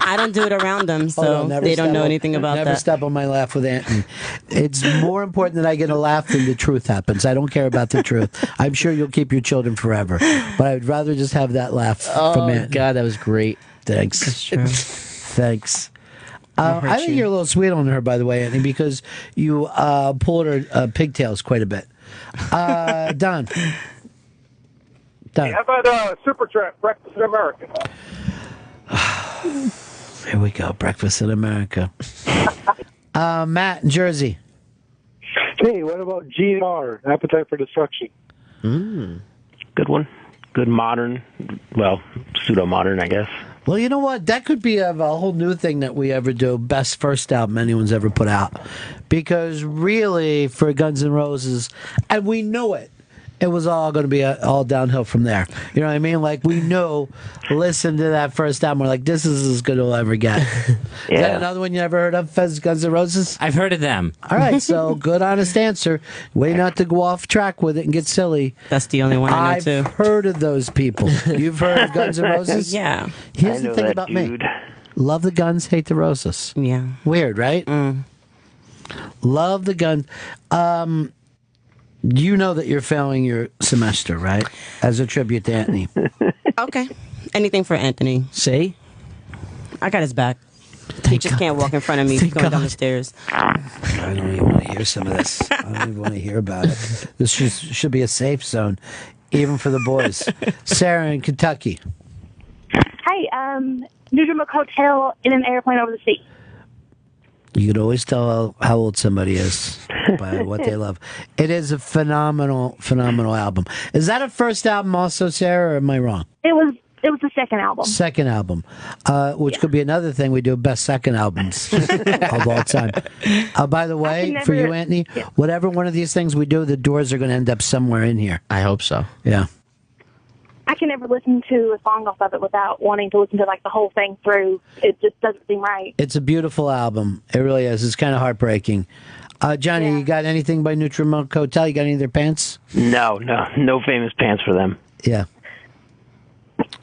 I don't do it around them, so they don't know anything about never that. step on my laugh with Anthony. It's more important that I get a laugh than the truth happens. I don't care about the truth. I'm sure you'll keep your children forever, but I'd rather just have that laugh from Anthony. God, that was great. Thanks. That's true. Thanks. I think you're a little sweet on her, by the way, Anthony, because you pulled her pigtails quite a bit. Don. Hey, how about Supertramp, Breakfast in America? Here we go, Breakfast in America. Matt in Jersey. Hey, what about GNR, Appetite for Destruction? Good one. Good modern, well, pseudo-modern, I guess. Well, you know what? That could be a whole new thing that we ever do. Best first album anyone's ever put out. Because really, for Guns N' Roses, and we knew it, it was all going to be all downhill from there. You know what I mean? Like, we knew, listen to that first album, we're like, this is as good as we'll ever get. Is that another one you never heard of, Fez Guns N' Roses? I've heard of them. All right, so good, honest answer. Way not to go off track with it and get silly. That's the only one I know, too. I've heard of those people. You've heard of Guns N' Roses? Yeah. Here's the thing about me. Love the Guns, hate the Roses. Yeah. Weird, right? Love the Guns. You know that you're failing your semester, right? As a tribute to Anthony. Okay. Anything for Anthony. See? I got his back. He just can't walk in front of me going down the stairs. I don't even want to hear some of this. I don't even want to hear about it. This should be a safe zone, even for the boys. Sarah in Kentucky. Hi, Newsroom Hotel in an airplane over the sea. You could always tell how old somebody is by what they love. It is a phenomenal album. Is that a first album also, Sarah, or am I wrong? It was the second album. Second album, which could be another thing we do, best second albums of all time. By the way, for you, Anthony, whatever one of these things we do, the Doors are going to end up somewhere in here. I hope so. Yeah. I can never listen to a song off of it without wanting to listen to like the whole thing through. It just doesn't seem right. It's a beautiful album. It really is. It's kind of heartbreaking. Johnny, you got anything by Neutral Milk Hotel? You got any of their pants? No famous pants for them. Yeah.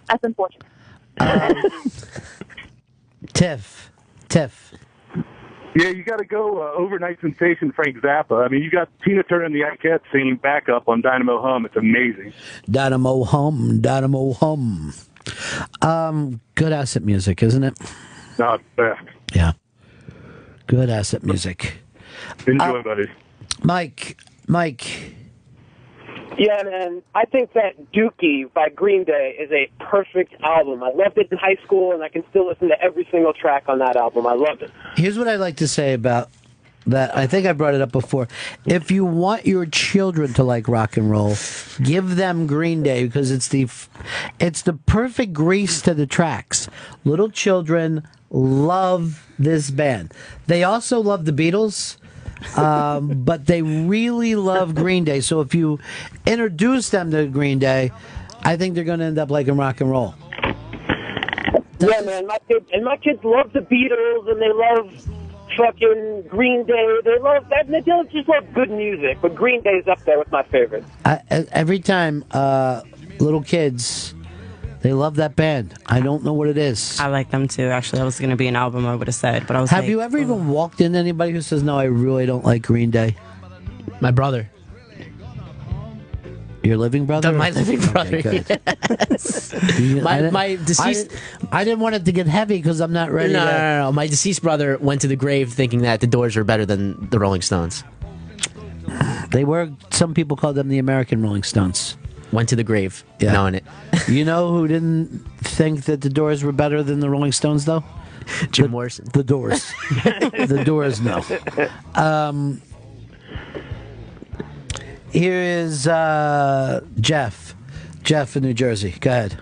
That's unfortunate. Tiff. Yeah, you got to go overnight sensation Frank Zappa. I mean, you got Tina Turner and the Ikettes singing backup on Dynamo Hum. It's amazing. Dynamo Hum. Good acid music, isn't it? Not best. Yeah. Good acid music. Enjoy, buddy. Mike. Yeah, man. I think that Dookie by Green Day is a perfect album. I loved it in high school, and I can still listen to every single track on that album. I loved it. Here's what I'd like to say about that. I think I brought it up before. If you want your children to like rock and roll, give them Green Day because it's the perfect grease to the tracks. Little children love this band. They also love the Beatles. But they really love Green Day. So if you introduce them to Green Day, I think they're going to end up liking rock and roll. Yeah, man. My kids love the Beatles, and they love fucking Green Day. They love that. They don't just love good music, but Green Day's up there with my favorites. Every time little kids, they love that band. I don't know what it is. I like them too. Actually, that was going to be an album I would have said, but I was Have you ever even walked into anybody who says, no, I really don't like Green Day? My brother. Your living brother? My living brother, Okay, yes. My deceased... I didn't want it to get heavy because I'm not ready No. My deceased brother went to the grave thinking that the Doors were better than the Rolling Stones. They were, some people called them the American Rolling Stones. Went to the grave, knowing it. You know who didn't think that the Doors were better than the Rolling Stones, though? Jim Morrison. The Doors. The Doors, no. Here is Jeff. Jeff in New Jersey. Go ahead.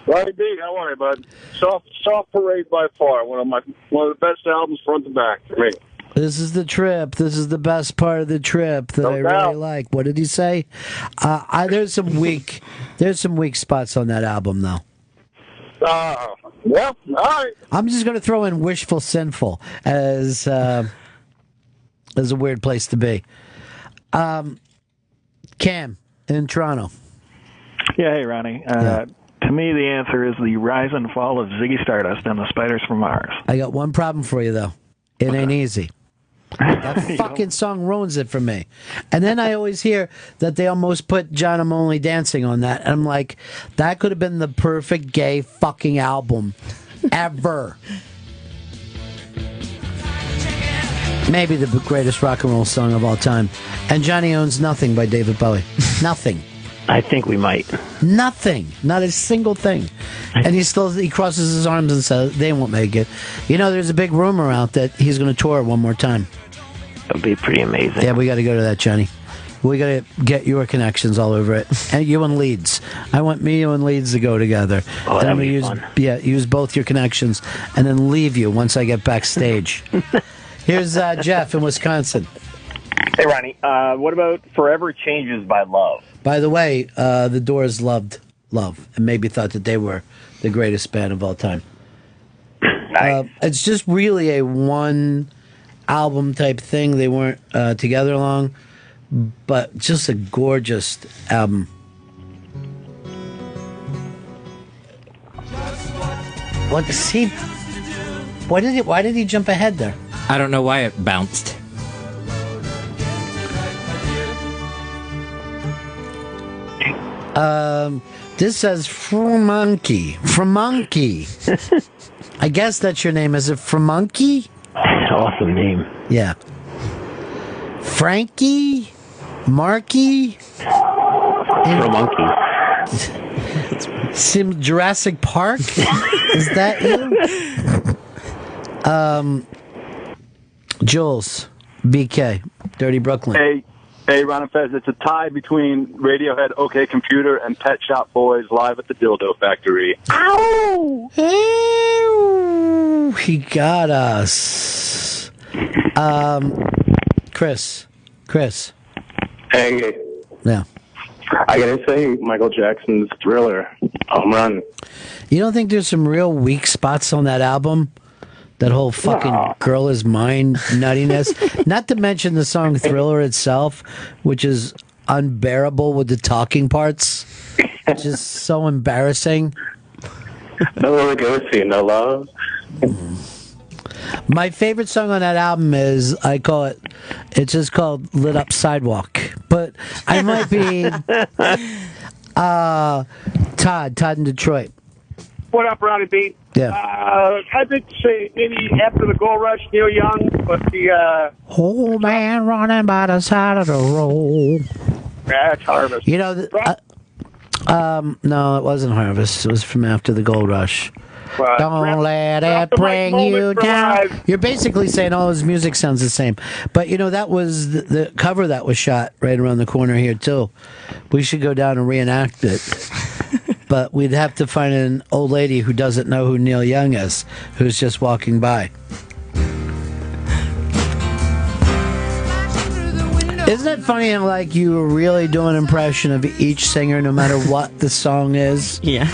Ronnie B, how are you, bud? Soft Parade by far, one of the best albums front to back for me. This is the trip. This is the best part of the trip that I really like. What did he say? There's some weak spots on that album, though. Well, all right. I'm just going to throw in Wishful Sinful as a weird place to be. Cam in Toronto. Yeah, hey, Ronnie. To me, the answer is the rise and fall of Ziggy Stardust and the Spiders from Mars. I got one problem for you, though. It ain't easy. That fucking song ruins it for me. And then I always hear that they almost put John I'm Only Dancing on that. And I'm like, that could have been the perfect gay fucking album ever. Maybe the greatest rock and roll song of all time. And Johnny Owns Nothing by David Bowie. Nothing. I think we might. Nothing. Not a single thing. And he crosses his arms and says they won't make it. You know, there's a big rumor out that he's going to tour one more time. That would be pretty amazing. Yeah, we got to go to that, Johnny. We got to get your connections all over it. And you and Leeds. I want you and Leeds to go together. Oh, and I'm that'd be gonna fun. use both your connections and then leave you once I get backstage. Here's Jeff in Wisconsin. Hey, Ronnie. What about Forever Changes by Love? By the way, the Doors loved Love and maybe thought that they were the greatest band of all time. It's just really a one album type thing. They weren't together long, but just a gorgeous album. What is he? Why did he jump ahead there? I don't know why it bounced. This says Framunky. I guess that's your name. Is it Framunky? Awesome name. Yeah. Frankie? Marky? Framunky. Sim Jurassic Park? Is that you? Jules, BK, Dirty Brooklyn. Hey, Ron and Fez, it's a tie between Radiohead, OK Computer, and Pet Shop Boys Live at the Dildo Factory. Ow! Ew, he got us. Chris. Hey, Yeah. I gotta say, Michael Jackson's Thriller, home run. You don't think there's some real weak spots on that album? That whole fucking Girl Is Mine nuttiness. Not to mention the song Thriller itself, which is unbearable with the talking parts. Which is so embarrassing. No legacy, no love. My favorite song on that album is, it's just called Lit Up Sidewalk. But I might be Todd in Detroit. What up, Ronnie B? Yeah. I'd like to say maybe after the Gold Rush, Neil Young, but the Old man running by the side of the road. That's Harvest. You know, no, it wasn't Harvest. It was from after the Gold Rush. Don't let it bring you down. You're basically saying all his music sounds the same. But, you know, that was the cover that was shot right around the corner here, too. We should go down and reenact it. But we'd have to find an old lady who doesn't know who Neil Young is, who's just walking by. Isn't it funny how, like, you really do an impression of each singer no matter what the song is? Yeah.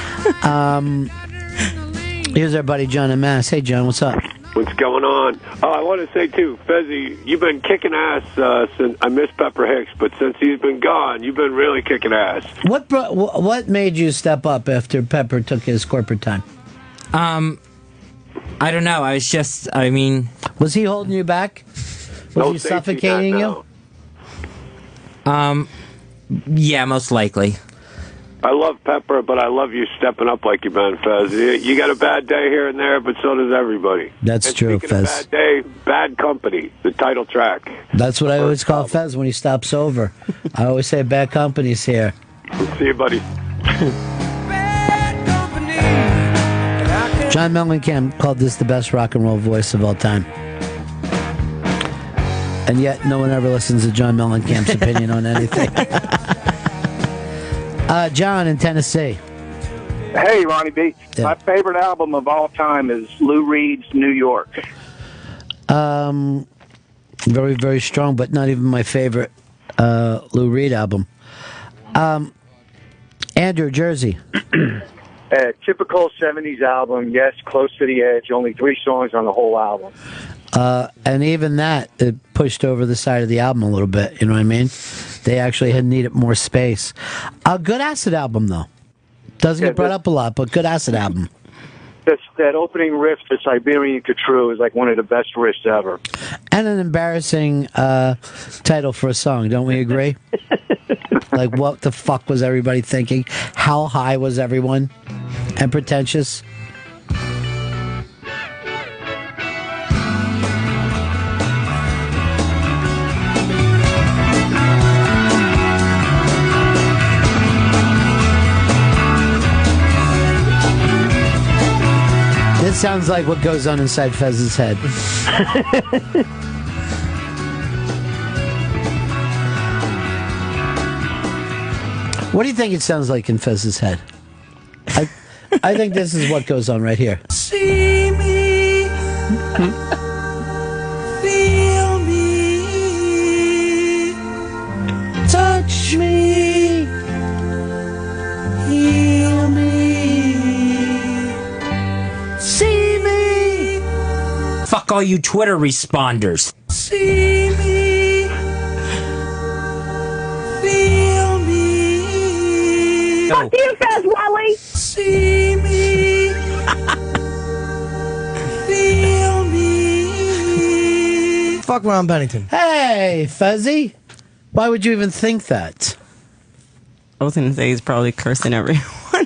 Here's our buddy John in Mass. Hey, John, what's up? What's going on? I want to say, too, Fezzy, you've been kicking ass since I miss Pepper Hicks, but since he's been gone, you've been really kicking ass. What made you step up after Pepper took his corporate time? I don't know. Was he holding you back? Was he suffocating you? Yeah, most likely. I love Pepper, but I love you stepping up like you've been, Fez. You got a bad day here and there, but so does everybody. That's true, Fez. Bad day, bad company, the title track. That's what I always call Fez when he stops over. I always say bad company's here. John Mellencamp called this the best rock and roll voice of all time. And yet, no one ever listens to John Mellencamp's opinion on anything. John in Tennessee. Hey, Ronnie B. My favorite album of all time is Lou Reed's New York. Very, very strong, but not even my favorite Lou Reed album. Andrew, Jersey. Typical 70s album, yes, Close to the Edge, only 3 songs on the whole album. And even that, it pushed over the side of the album a little bit, you know what I mean? They actually had needed more space. A good acid album, though. Doesn't get brought up a lot, but good acid album. That opening riff, the Siberian Catrue, is like one of the best riffs ever. And an embarrassing title for a song, don't we agree? Like, what the fuck was everybody thinking? How high was everyone? And pretentious? This sounds like what goes on inside Fez's head. What do you think it sounds like in Fez's head? I think this is what goes on right here. See me, feel me, touch me, heal me, see me. Fuck all you Twitter responders. See me, feel me. Fuck you, Fez Wally. See me, feel me. Fuck Ron Bennington. Hey, Fezzy. Why would you even think that? I was going to say he's probably cursing everyone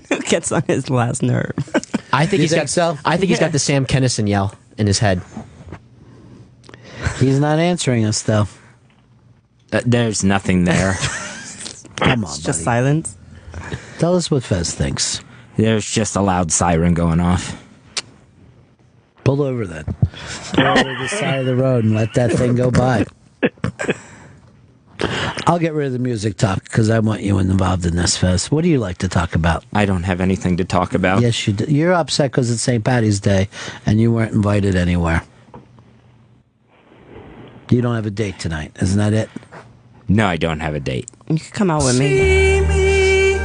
who gets on his last nerve. I think You think so? I think he's got the Sam Kinison yell in his head. He's not answering us, though. There's nothing there. Come on, It's just buddy. silence. Tell us what Fez thinks. There's just a loud siren going off. Pull over then. Pull over to the side of the road and let that thing go by. I'll get rid of the music talk because I want you involved in this, Fez. What do you like to talk about? I don't have anything to talk about. Yes, you do. You're upset because it's St. Patty's Day and you weren't invited anywhere. You don't have a date tonight, isn't that it? No, I don't have a date. You can come out with me. See me,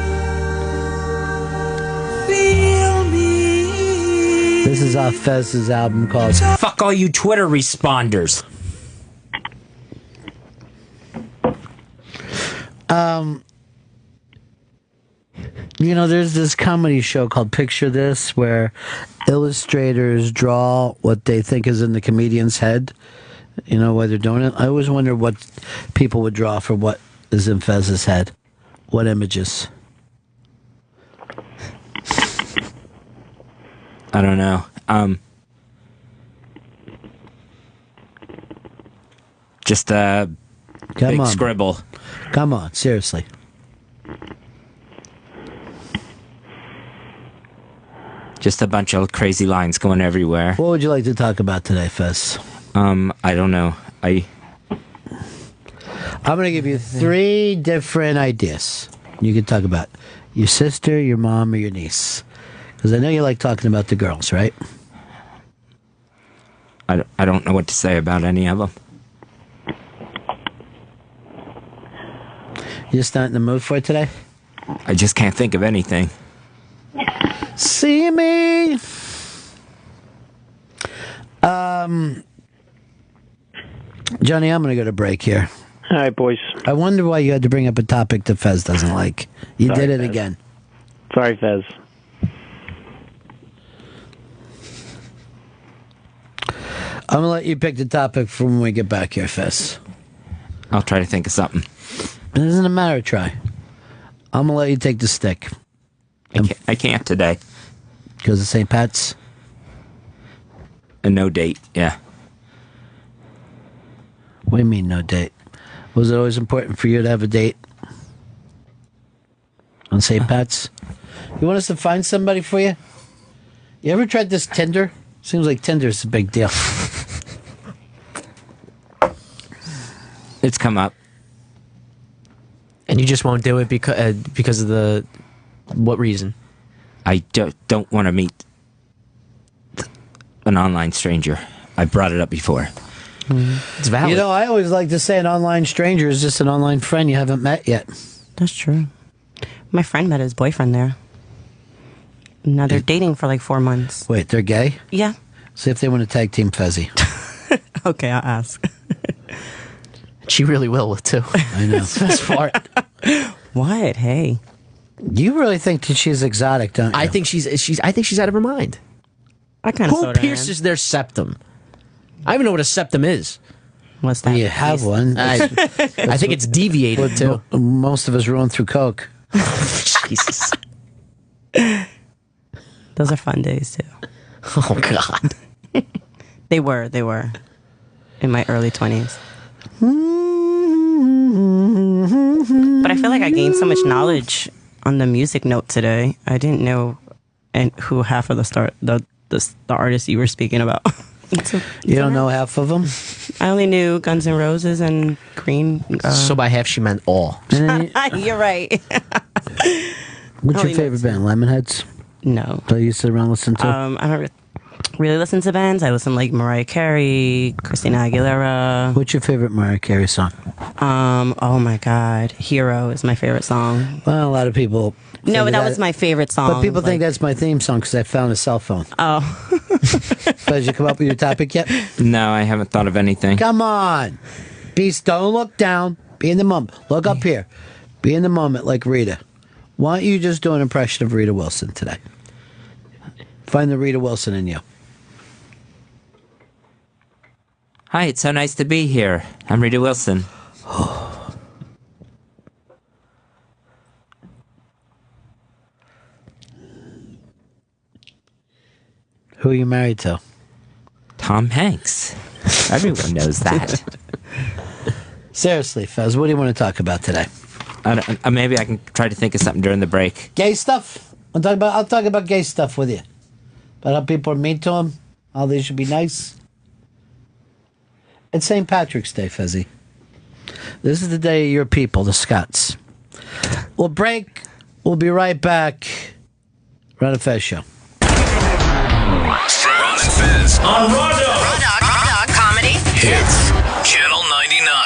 feel me. This is off Fez's album called Fuck all you Twitter responders. You know, there's this comedy show called Picture This where illustrators draw what they think is in the comedian's head. You know, while they're doing it. I always wonder what people would draw for what is in Fez's head. What images? I don't know. Just a big on. scribble. Come on, seriously. Just a bunch of crazy lines going everywhere. What would you like to talk about today, Fez? I don't know. I'm going to give you 3 different ideas. You can talk about your sister, your mom, or your niece. Because I know you like talking about the girls, right? I don't know what to say about any of them. You just not in the mood for it today? I just can't think of anything. See me. Johnny, I'm going to go to break here. All right, boys. I wonder why you had to bring up a topic that Fez doesn't like. You Sorry, did it Fez. again. Sorry, Fez. I'm going to let you pick the topic for when we get back here, Fez. I'll try to think of something. It doesn't matter, try. I'm going to let you take the stick. I can't today. Because of St. Pat's? A no date, yeah. What do you mean, no date? Was it always important for you to have a date on St. Pat's? You want us to find somebody for you? You ever tried this Tinder? Seems like Tinder's a big deal. It's come up. And you just won't do it because of the what reason? I don't want to meet an online stranger. I brought it up before. It's valid. You know, I always like to say an online stranger is just an online friend you haven't met yet. That's true. My friend met his boyfriend there. Now they're dating for like 4 months. Wait, they're gay? Yeah. See if they want to tag team Fezzi. Okay, I'll ask. She really will too. I know. That's the best part. What? Hey. You really think that she's exotic, don't you? I think she's out of her mind. I kind of Who pierces their septum? I don't even know what a septum is. What's that? You have one. I think it's deviated too. Most of us run through coke. Jesus. Those are fun days too. Oh God. They were in my early 20s. But I feel like I gained so much knowledge on the music note today. I didn't know who half of the artists you were speaking about. You don't know half of them? I only knew Guns N' Roses and Green. So by half she meant all. You're right. What's your favorite band? Lemonheads? No. Do you sit around and listen to? I don't really listen to bands. I listen to like Mariah Carey, Christina Aguilera. What's your favorite Mariah Carey song? Oh my God, Hero is my favorite song. Well, a lot of people. No, but that was my favorite song. But people think that's my theme song because I found a cell phone. Oh. Did you come up with your topic yet? No, I haven't thought of anything. Come on. Don't look down. Be in the moment. Look up here. Be in the moment like Rita. Why don't you just do an impression of Rita Wilson today? Find the Rita Wilson in you. Hi, it's so nice to be here. I'm Rita Wilson. Who are you married to? Tom Hanks. Everyone knows that. Seriously, Fez, what do you want to talk about today? Maybe I can try to think of something during the break. Gay stuff? I'll talk about gay stuff with you. About how people are mean to them, how they should be nice. It's St. Patrick's Day, Fezzy. This is the day of your people, the Scots. We'll break. We'll be right back. Ron and Fez Show. Ron and Fez on Raw Dog Comedy Hits. Channel 99.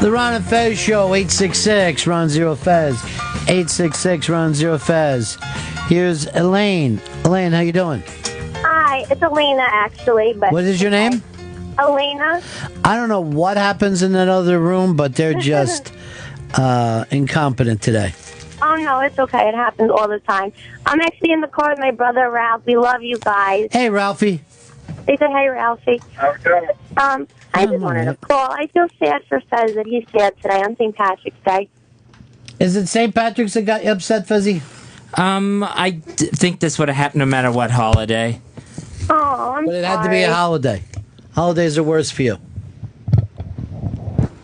The Ron and Fez Show, 866 Ron Zero Fez, 866 Ron Zero Fez. Here's Elaine. Elaine, how you doing? Hi, it's Elena actually. But What is your name? Elena. I don't know what happens in that other room, but they're just incompetent today. Oh no, it's okay. It happens all the time. I'm actually in the car with my brother Ralph. We love you guys. Hey, Ralphie. They said, "Hey, Ralphie." I just wanted to call. I feel sad for Fez that he's sad today on St. Patrick's Day. Is it St. Patrick's that got you upset, Fezzy? I think this would have happened no matter what holiday. Oh, I'm But it had to be a holiday. Holidays are worse for you.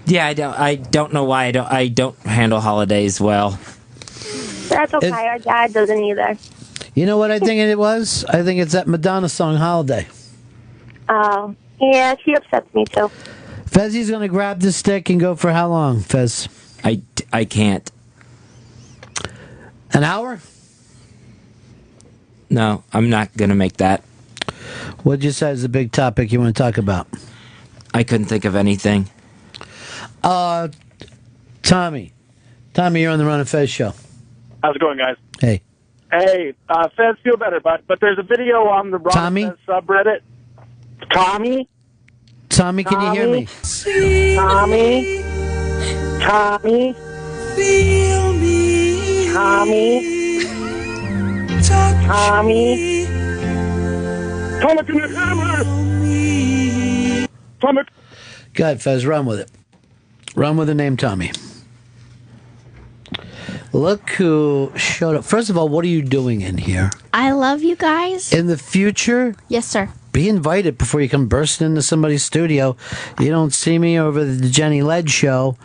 Yeah, I don't know why I don't handle holidays well. That's okay. Our dad doesn't either. You know what I think it was? I think it's that Madonna song, Holiday. Oh, yeah, she upsets me too. Fezzy's going to grab the stick and go for how long, Fez? I can't. An hour? No, I'm not going to make that. What'd you say is the big topic you want to talk about? I couldn't think of anything. Tommy. Tommy, you're on the Ron and Fez Show. How's it going, guys? Hey. Hey, Fez, feel better, but there's a video on the Tommy? Fez subreddit. Tommy? Tommy, can you hear me? Tommy? Tommy? Feel me. Tommy? Touch Tommy? Tommy, can you hear me? Tommy? Go ahead, Fez, run with it. Run with the name Tommy. Look who showed up. First of all, what are you doing in here? I love you guys. In the future, Yes, sir. be invited before you come bursting into somebody's studio. You don't see me over the Jenny Led show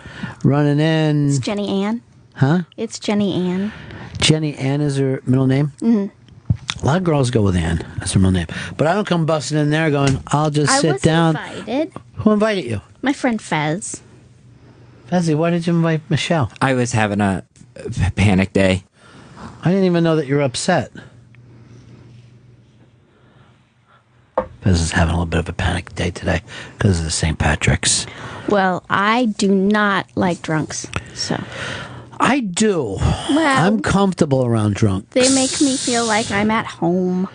running in. It's Jenny Ann. Huh? It's Jenny Ann. Jenny Ann is her middle name? Mm-hmm. A lot of girls go with Ann. That's her middle name. But I don't come busting in there going, I'll just sit down. I was invited. Who invited you? My friend Fez. Fezzy, why did you invite Michelle? I was having a panic day. I didn't even know that you were upset. Fez is having a little bit of a panic day today because of the St. Patrick's. Well, I do not like drunks, so. I do. Well, I'm comfortable around drunks. they make me feel like I'm at home.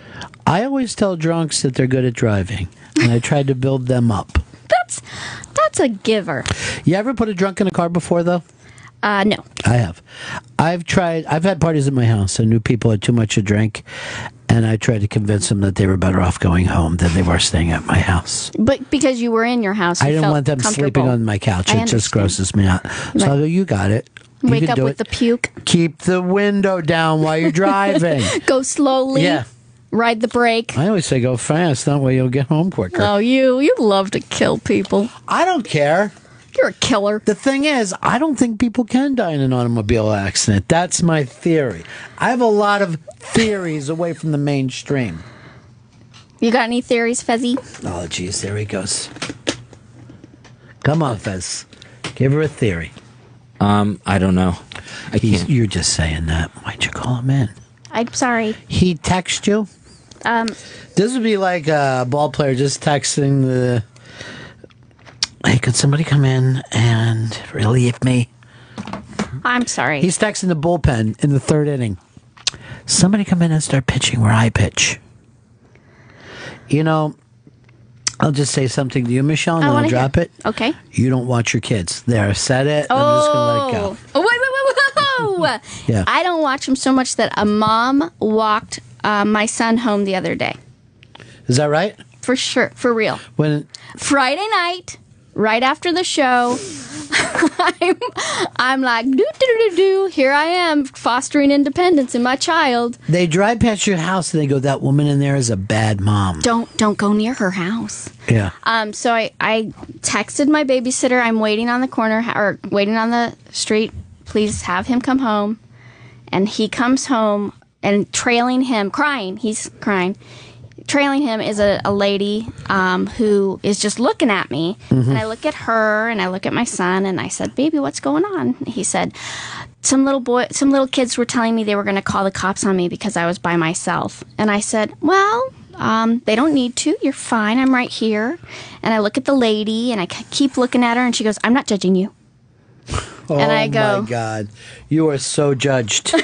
I always tell drunks that they're good at driving, and I try to build them up. That's a giver. You ever put a drunk in a car before, though? No. I have. I've had parties at my house. I knew people had too much to drink, and I tried to convince them that they were better off going home than they were staying at my house. But because you were in your house, you I didn't felt want them sleeping comfortable. on my couch. I It just understand. grosses me out. So I go, you got it. You Wake can up do with it. the puke. Keep the window down while you're driving. Go slowly. Yeah. Ride the brake. I always say go fast. That way you'll get home quicker. Oh, you love to kill people. I don't care. You're a killer. The thing is, I don't think people can die in an automobile accident. That's my theory. I have a lot of theories away from the mainstream. You got any theories, Fezzy? Oh, geez, there he goes. Come on, Fez. Give her a theory. I don't know. You're just saying that. Why'd you call him in? I'm sorry. He text you? This would be like a ball player just texting the, hey, could somebody come in and relieve me? I'm sorry. He's texting the bullpen in the third inning. Somebody come in and start pitching where I pitch. You know, I'll just say something to you, Michelle, and I then wanna I'll drop hear- it. Okay. You don't watch your kids. There, I said it. I'm just going to let it go. Oh, wait. Yeah. I don't watch them so much that a mom walked my son home the other day. Is that right? For sure. For real. When Friday night, right after the show, I'm like, do. Here I am, fostering independence in my child. they drive past your house and they go, that woman in there is a bad mom. Don't go near her house. Yeah. So I texted my babysitter. I'm waiting on the corner or waiting on the street. Please have him come home. And he comes home and trailing him, crying. He's crying. Trailing him is a lady who is just looking at me. Mm-hmm. And I look at her and I look at my son and I said, baby, what's going on? He said, some little kids were telling me they were going to call the cops on me because I was by myself. And I said, well, they don't need to. You're fine. I'm right here. And I look at the lady and I keep looking at her and she goes, I'm not judging you. Oh, and I go, my God. You are so judged.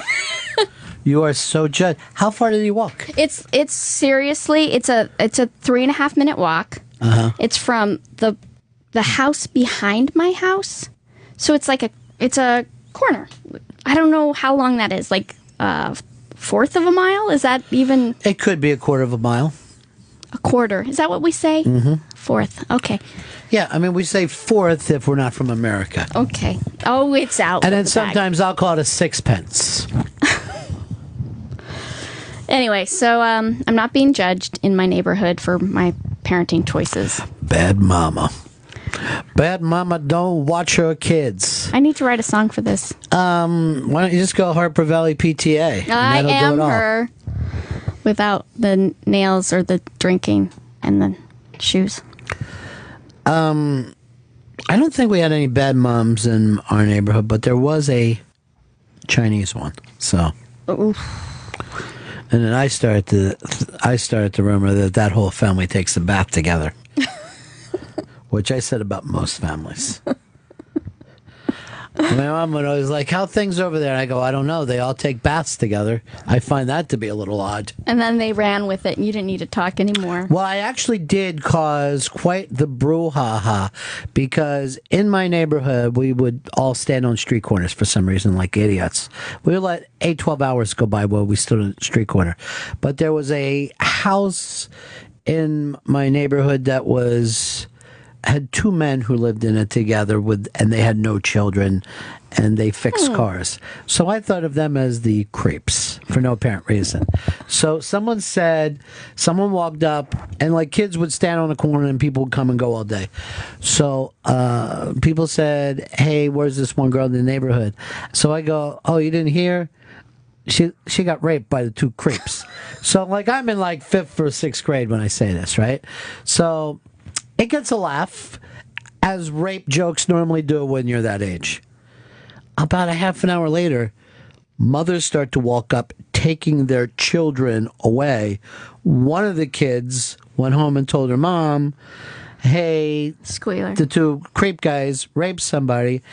You are so judged. How far did he walk? It's seriously, it's a 3.5 minute walk. Uh-huh. It's from the house behind my house. So it's like it's a corner. I don't know how long that is. Like fourth of a mile? Is that even It could be a quarter of a mile. a quarter? Is that what we say? Mm-hmm. Fourth. Okay. Yeah, I mean, we say fourth if we're not from America. Okay. Oh, it's out. And of then the bag. sometimes I'll call it a sixpence. Anyway, so I'm not being judged in my neighborhood for my parenting choices. Bad mama. Bad mama don't watch her kids. I need to write a song for this. Why don't you just go Harper Valley PTA? and I that'll do am it all. her without the nails or the drinking and the shoes. I don't think we had any bad moms in our neighborhood, but there was a Chinese one. So, Oof. and then I started the rumor that whole family takes a bath together, which I said about most families. My mom would always like, how things over there? And I go, I don't know. They all take baths together. I find that to be a little odd. And then they ran with it, and you didn't need to talk anymore. Well, I actually did cause quite the brouhaha because in my neighborhood, we would all stand on street corners for some reason like idiots. We would let 12 hours go by while we stood on the street corner. But there was a house in my neighborhood that had two men who lived in it together and they had no children and they fixed cars. So I thought of them as the creeps for no apparent reason. So someone walked up and like kids would stand on a corner and people would come and go all day. So people said, hey, where's this one girl in the neighborhood? So I go, oh, you didn't hear? She got raped by the two creeps. So like I'm in like 5th or 6th grade when I say this, right? So it gets a laugh, as rape jokes normally do when you're that age. About a half an hour later, mothers start to walk up, taking their children away. One of the kids went home and told her mom, hey, Squealer. The two creep guys raped somebody.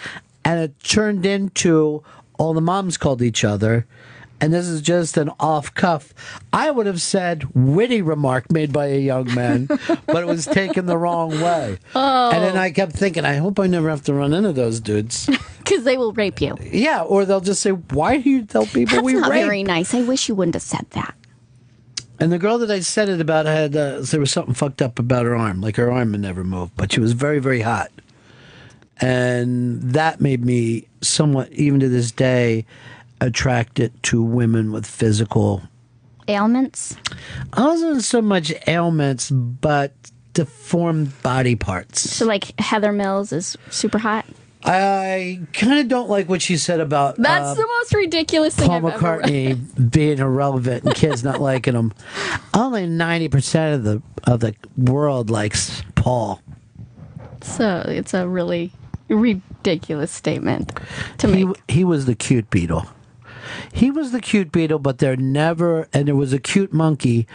And it turned into all the moms called each other. And this is just an off-cuff, I would have said, witty remark made by a young man, but it was taken the wrong way. Oh. And then I kept thinking, I hope I never have to run into those dudes. Because they will rape you. Yeah, or they'll just say, why do you tell people That's we not rape? very nice. I wish you wouldn't have said that. And the girl that I said it about had, there was something fucked up about her arm. Like her arm had never moved, but she was very, very hot. And that made me somewhat, even to this day, attracted to women with physical ailments. I wasn't so much ailments, but deformed body parts. So, like Heather Mills is super hot. I kind of don't like what she said about That's the most ridiculous thing Paul I've ever read. McCartney being irrelevant and kids not liking him. Only 90% of the world likes Paul. So it's a really ridiculous statement to make. He was the cute Beatle. He was the cute Beatle, but there was a cute monkey,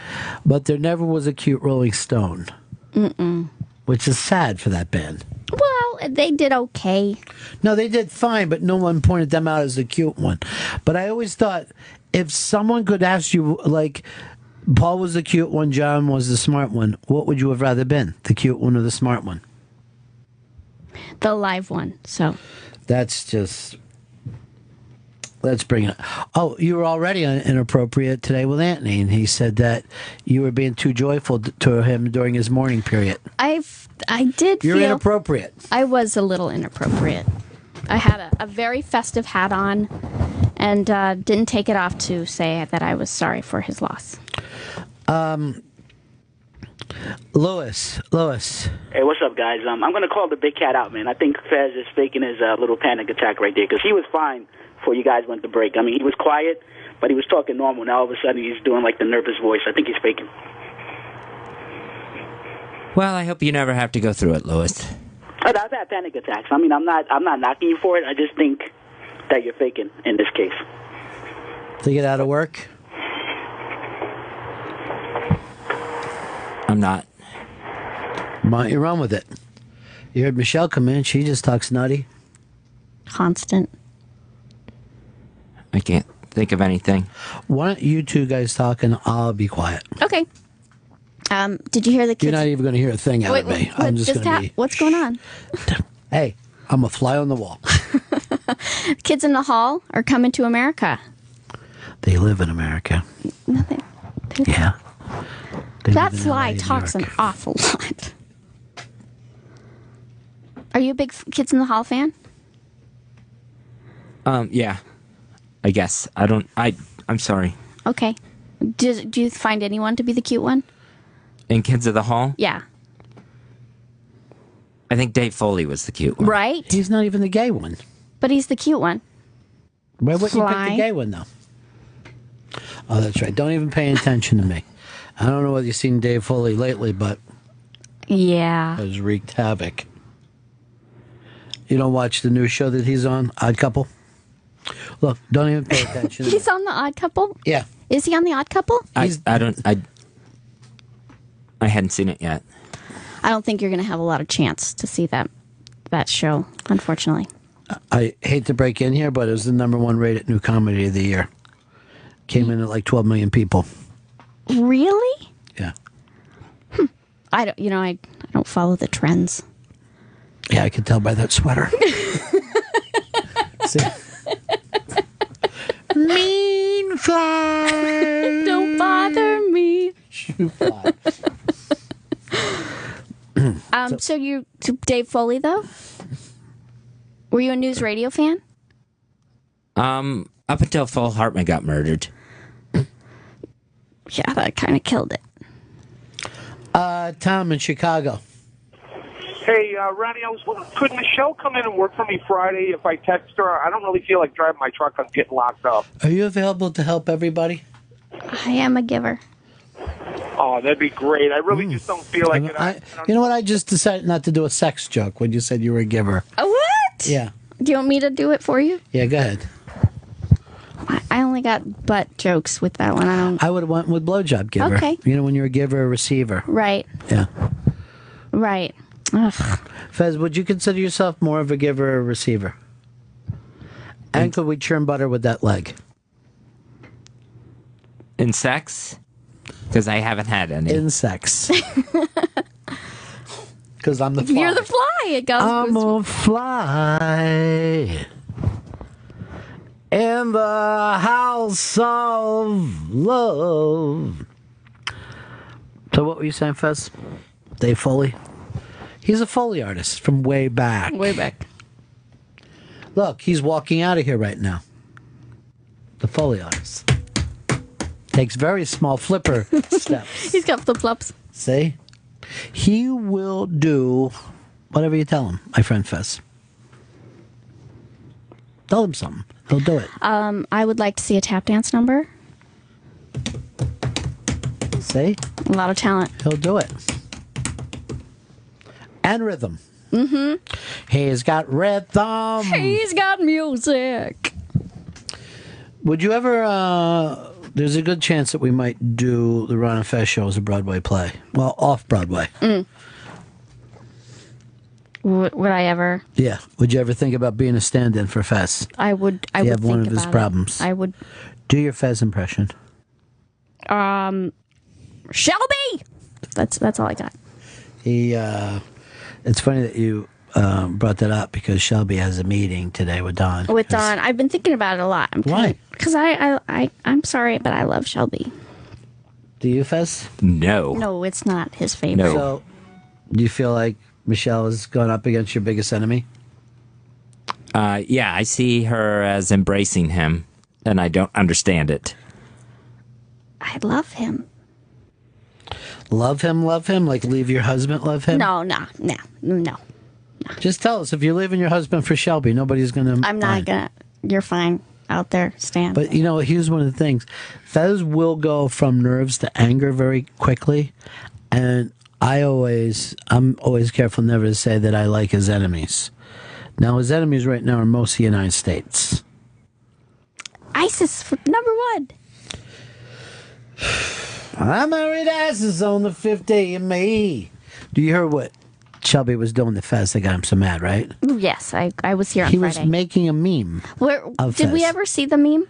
but there never was a cute Rolling Stone. Mm-mm. Which is sad for that band. Well, they did okay. No, they did fine, but no one pointed them out as the cute one. But I always thought, if someone could ask you, like, Paul was the cute one, John was the smart one, what would you have rather been? The cute one or the smart one? The live one, so. Let's bring it. Oh, you were already inappropriate today with Anthony, and he said that you were being too joyful to him during his morning period. I did You're feel... inappropriate. I was a little inappropriate. I had a very festive hat on and didn't take it off to say that I was sorry for his loss. Lewis. Hey, what's up, guys? I'm going to call the big cat out, man. I think Fez is faking his little panic attack right there because he was fine before you guys went to break. I mean, he was quiet, but he was talking normal. Now all of a sudden he's doing like the nervous voice. I think he's faking. Well, I hope you never have to go through it, Lewis. I've had panic attacks. I mean, I'm not knocking you for it. I just think that you're faking in this case. To get out of work? I'm not. Why don't you run with it? You heard Michelle come in. She just talks nutty. Constant. I can't think of anything. Why don't you two guys talk and I'll be quiet? Okay. Did you hear the kids? You're not even going to hear a thing out of me. I'm just going to be... What's going on? Hey, I'm a fly on the wall. Kids in the hall are coming to America. They live in America. Nothing. Yeah. That fly talks an awful lot. Are you a big Kids in the Hall fan? Yeah. I guess. I'm sorry. Okay. Do you find anyone to be the cute one? In Kids of the Hall? Yeah. I think Dave Foley was the cute one. Right? He's not even the gay one. But he's the cute one. Why wouldn't you pick the gay one, though? Oh, that's right. Don't even pay attention to me. I don't know whether you've seen Dave Foley lately, but... Yeah. Has wreaked havoc. You don't watch the new show that he's on, Odd Couple? Look, don't even pay attention. He's on the Odd Couple? Yeah. Is he on the Odd Couple? I hadn't seen it yet. I don't think you're going to have a lot of chance to see that show, unfortunately. I hate to break in here, but it was the #1 rated new comedy of the year. Came in at like 12 million people. Really? Yeah. I don't. I don't follow the trends. Yeah, I could tell by that sweater. See? Mean fly. Don't bother me. Shoe fly. So you Dave Foley though? Were you a news radio fan? Up until Phil Hartman got murdered. Yeah, that kind of killed it. Tom in Chicago. Hey, Ronnie, I was wondering, could Michelle come in and work for me Friday if I text her? I don't really feel like driving my truck. I'm getting locked up. Are you available to help everybody? I am a giver. Oh, that'd be great. I really just don't feel like it. You know what? I just decided not to do a sex joke when you said you were a giver. What? Yeah. Do you want me to do it for you? Yeah, go ahead. I only got butt jokes with that one. I would have went with blowjob giver. Okay. You know, when you're a giver or receiver. Right. Yeah. Right. Ugh. Fez, would you consider yourself more of a giver or a receiver? And could we churn butter with that leg? In sex? Because I haven't had any. In sex. Because I'm the fly. You're the fly. It goes. I'm a fly in the house of love. So what were you saying, Fez? Dave Foley? He's a Foley artist from way back. Way back. Look, he's walking out of here right now. The Foley artist. Takes very small flipper steps. He's got flip-flops. See? He will do whatever you tell him, my friend Fez. Tell him something. He'll do it. I would like to see a tap dance number. See? A lot of talent. He'll do it. And rhythm. Mm-hmm. He's got rhythm. He's got music. Would you ever... there's a good chance that we might do the Ron and Fez show as a Broadway play. Well, off-Broadway. Would I ever? Yeah. Would you ever think about being a stand-in for Fez? I would. I you would have one think of his about problems. it. I would. Do your Fez impression. Shelby. That's all I got. He. It's funny that you brought that up because Shelby has a meeting today with Don. With Don, I've been thinking about it a lot. Why? Because I'm sorry, but I love Shelby. Do you, Fez? No. No, it's not his favorite. No. So, do you feel like Michelle has gone up against your biggest enemy? Yeah, I see her as embracing him, and I don't understand it. I love him. Love him? Like leave your husband, love him? No. Just tell us, if you're leaving your husband for Shelby, nobody's going to... I'm not going to... You're fine out there, Stan. But, you know, here's one of the things. Fez will go from nerves to anger very quickly, and I'm always careful never to say that I like his enemies. Now, his enemies right now are most of the United States. ISIS for #1. I married ISIS on the 5th day of May. Do you hear what Shelby was doing to Fez that got him so mad, right? Yes, I was here on He Friday. was making a meme. Did we ever see the meme?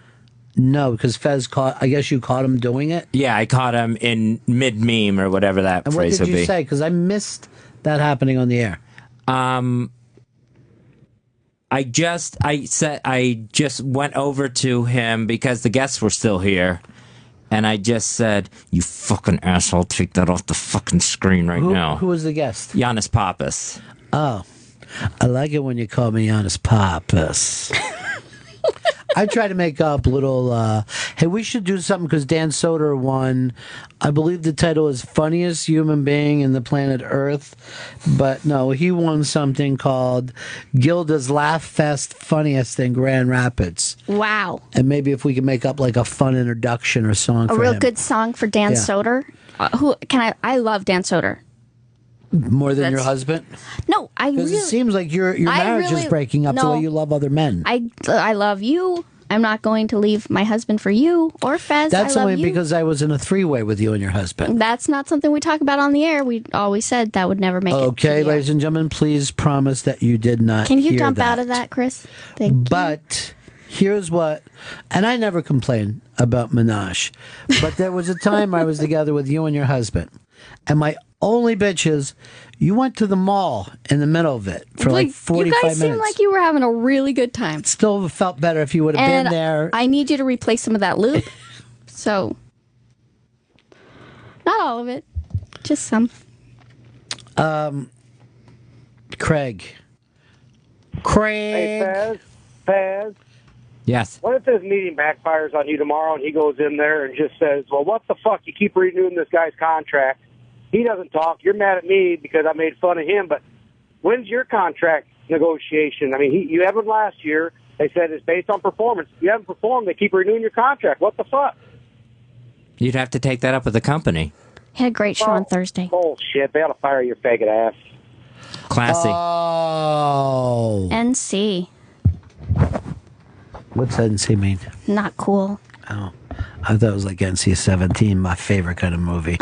No, because Fez I guess you caught him doing it? Yeah, I caught him in mid-meme or whatever that And what phrase did would be. you say? Because I missed that happening on the air. I just went over to him because the guests were still here, and I just said, "You fucking asshole, take that off the fucking screen right now." Who was the guest? Giannis Pappas. Oh, I like it when you call me Giannis Pappas. I try to make up little, hey, we should do something because Dan Soder won, I believe the title is Funniest Human Being in the Planet Earth, but no, he won something called Gilda's Laugh Fest Funniest in Grand Rapids. Wow. And maybe if we could make up like a fun introduction or song for A real him. good song for Dan Yeah. Soder. I love Dan Soder. More than your husband? No, I Because really... it seems like your I marriage really- is breaking up the no. way you love other men. I love you. I'm not going to leave my husband for you or Fez. That's I love only you. because I was in a three-way with you and your husband. That's not something we talk about on the air. We always said that would never make it. Okay, ladies and gentlemen, please promise that you did not Can you hear dump that. out of that, Chris? Thank But here's what, and I never complain about Minaj, but there was a time I was together with you and your husband, and my only bitch is you went to the mall in the middle of it for like 45 You guys minutes. seem like you were having a really good time. Still felt better if you would have been there. I need you to replace some of that lube. So, not all of it, just some. Craig. Hey, Faz. Yes. What if this meeting backfires on you tomorrow and he goes in there and just says, well, what the fuck? You keep renewing this guy's contract. He doesn't talk. You're mad at me because I made fun of him. But when's your contract negotiation? I mean, you had one last year. They said it's based on performance. If you haven't performed, they keep renewing your contract. What the fuck? You'd have to take that up with the company. He had a great show on Thursday. Bullshit. They ought to fire your faggot ass. Classy. Oh. NC. What's NC mean? Not cool. Oh. I thought it was like NC-17, my favorite kind of movie.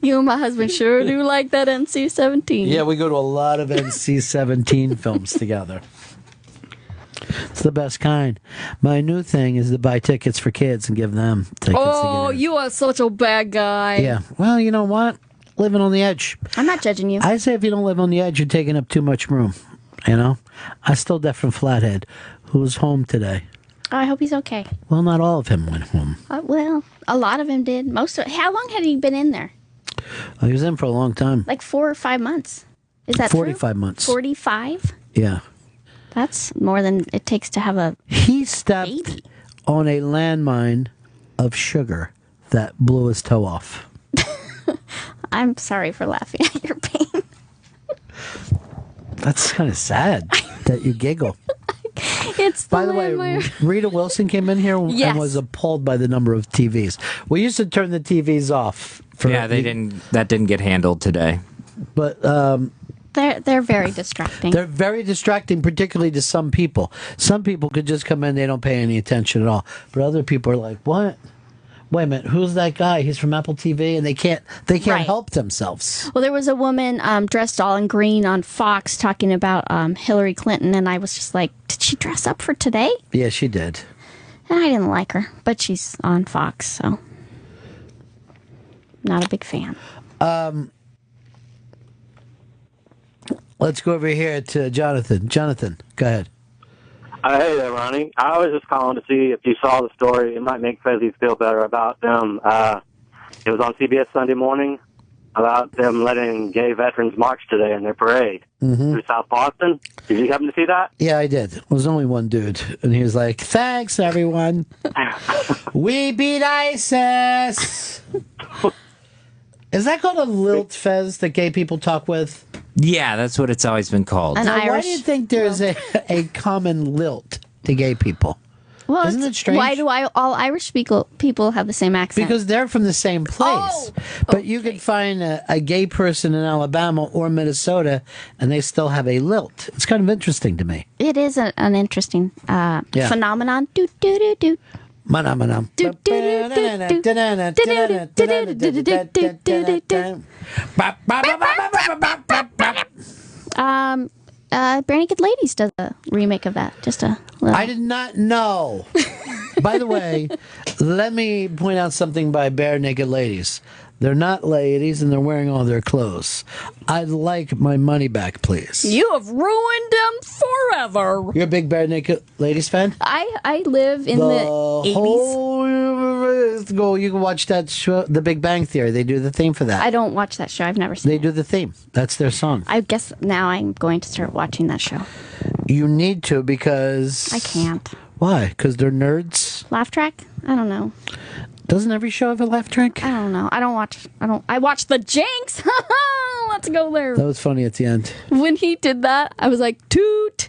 You and my husband sure do like that NC-17. Yeah, we go to a lot of NC-17 films together. It's the best kind. My new thing is to buy tickets for kids and give them tickets. Oh, you are such a bad guy. Yeah. Well, you know what? Living on the edge. I'm not judging you. I say if you don't live on the edge, you're taking up too much room. You know? I stole that from Flathead, who was home today. I hope he's okay. Well, not all of him went home. Well, a lot of him did. How long had he been in there? He was in for a long time. Like 4 or 5 months. Is that 45 true? months. 45? Yeah. That's more than it takes to have a He stepped on a landmine of sugar that blew his toe off. I'm sorry for laughing at your pain. That's kind of sad that you giggle. It's By the way, Rita Wilson came in here Yes. and was appalled by the number of TVs. We used to turn the TVs off. That didn't get handled today. But they're very distracting. they're very distracting, particularly to some people. Some people could just come in, they don't pay any attention at all. But other people are like, what? Wait a minute, who's that guy? He's from Apple TV, and they can't Right. help themselves. Well, there was a woman dressed all in green on Fox talking about Hillary Clinton, and I was just like, did she dress up for today? Yeah, she did. And I didn't like her, but she's on Fox, so not a big fan. Let's go over here to Jonathan. Jonathan, go ahead. Hey there, Ronnie. I was just calling to see if you saw the story. It might make Fezzies feel better about them. It was on CBS Sunday morning about them letting gay veterans march today in their parade through South Boston. Did you happen to see that? Yeah, I did. It was only one dude, and he was like, thanks, everyone. We beat ISIS. Is that called a lilt fez that gay people talk with? Yeah, that's what it's always been called. Now, why do you think there's a common lilt to gay people? Well, Isn't it strange? why do all Irish people have the same accent? Because they're from the same place. But you could find a gay person in Alabama or Minnesota, and they still have a lilt. It's kind of interesting to me. It is an interesting phenomenon. Do do do do. Manam. Bare Naked Ladies does a remake of that. Just a little. I did not know. By the way, let me point out something by Bare Naked Ladies. They're not ladies, and they're wearing all their clothes. I'd like my money back, please. You have ruined them forever. You're a big Bare Naked Ladies fan? I live in the 80s. Go. You can watch that show, The Big Bang Theory. They do the theme for that. I don't watch that show. I've never seen They do the theme. That's their song. I guess now I'm going to start watching that show. You need to because... I can't. Why? Because they're nerds? Laugh track? I don't know. Doesn't every show have a laugh track? I don't know. I watch the Jinx. Let's go there. That was funny at the end. When he did that, I was like, toot.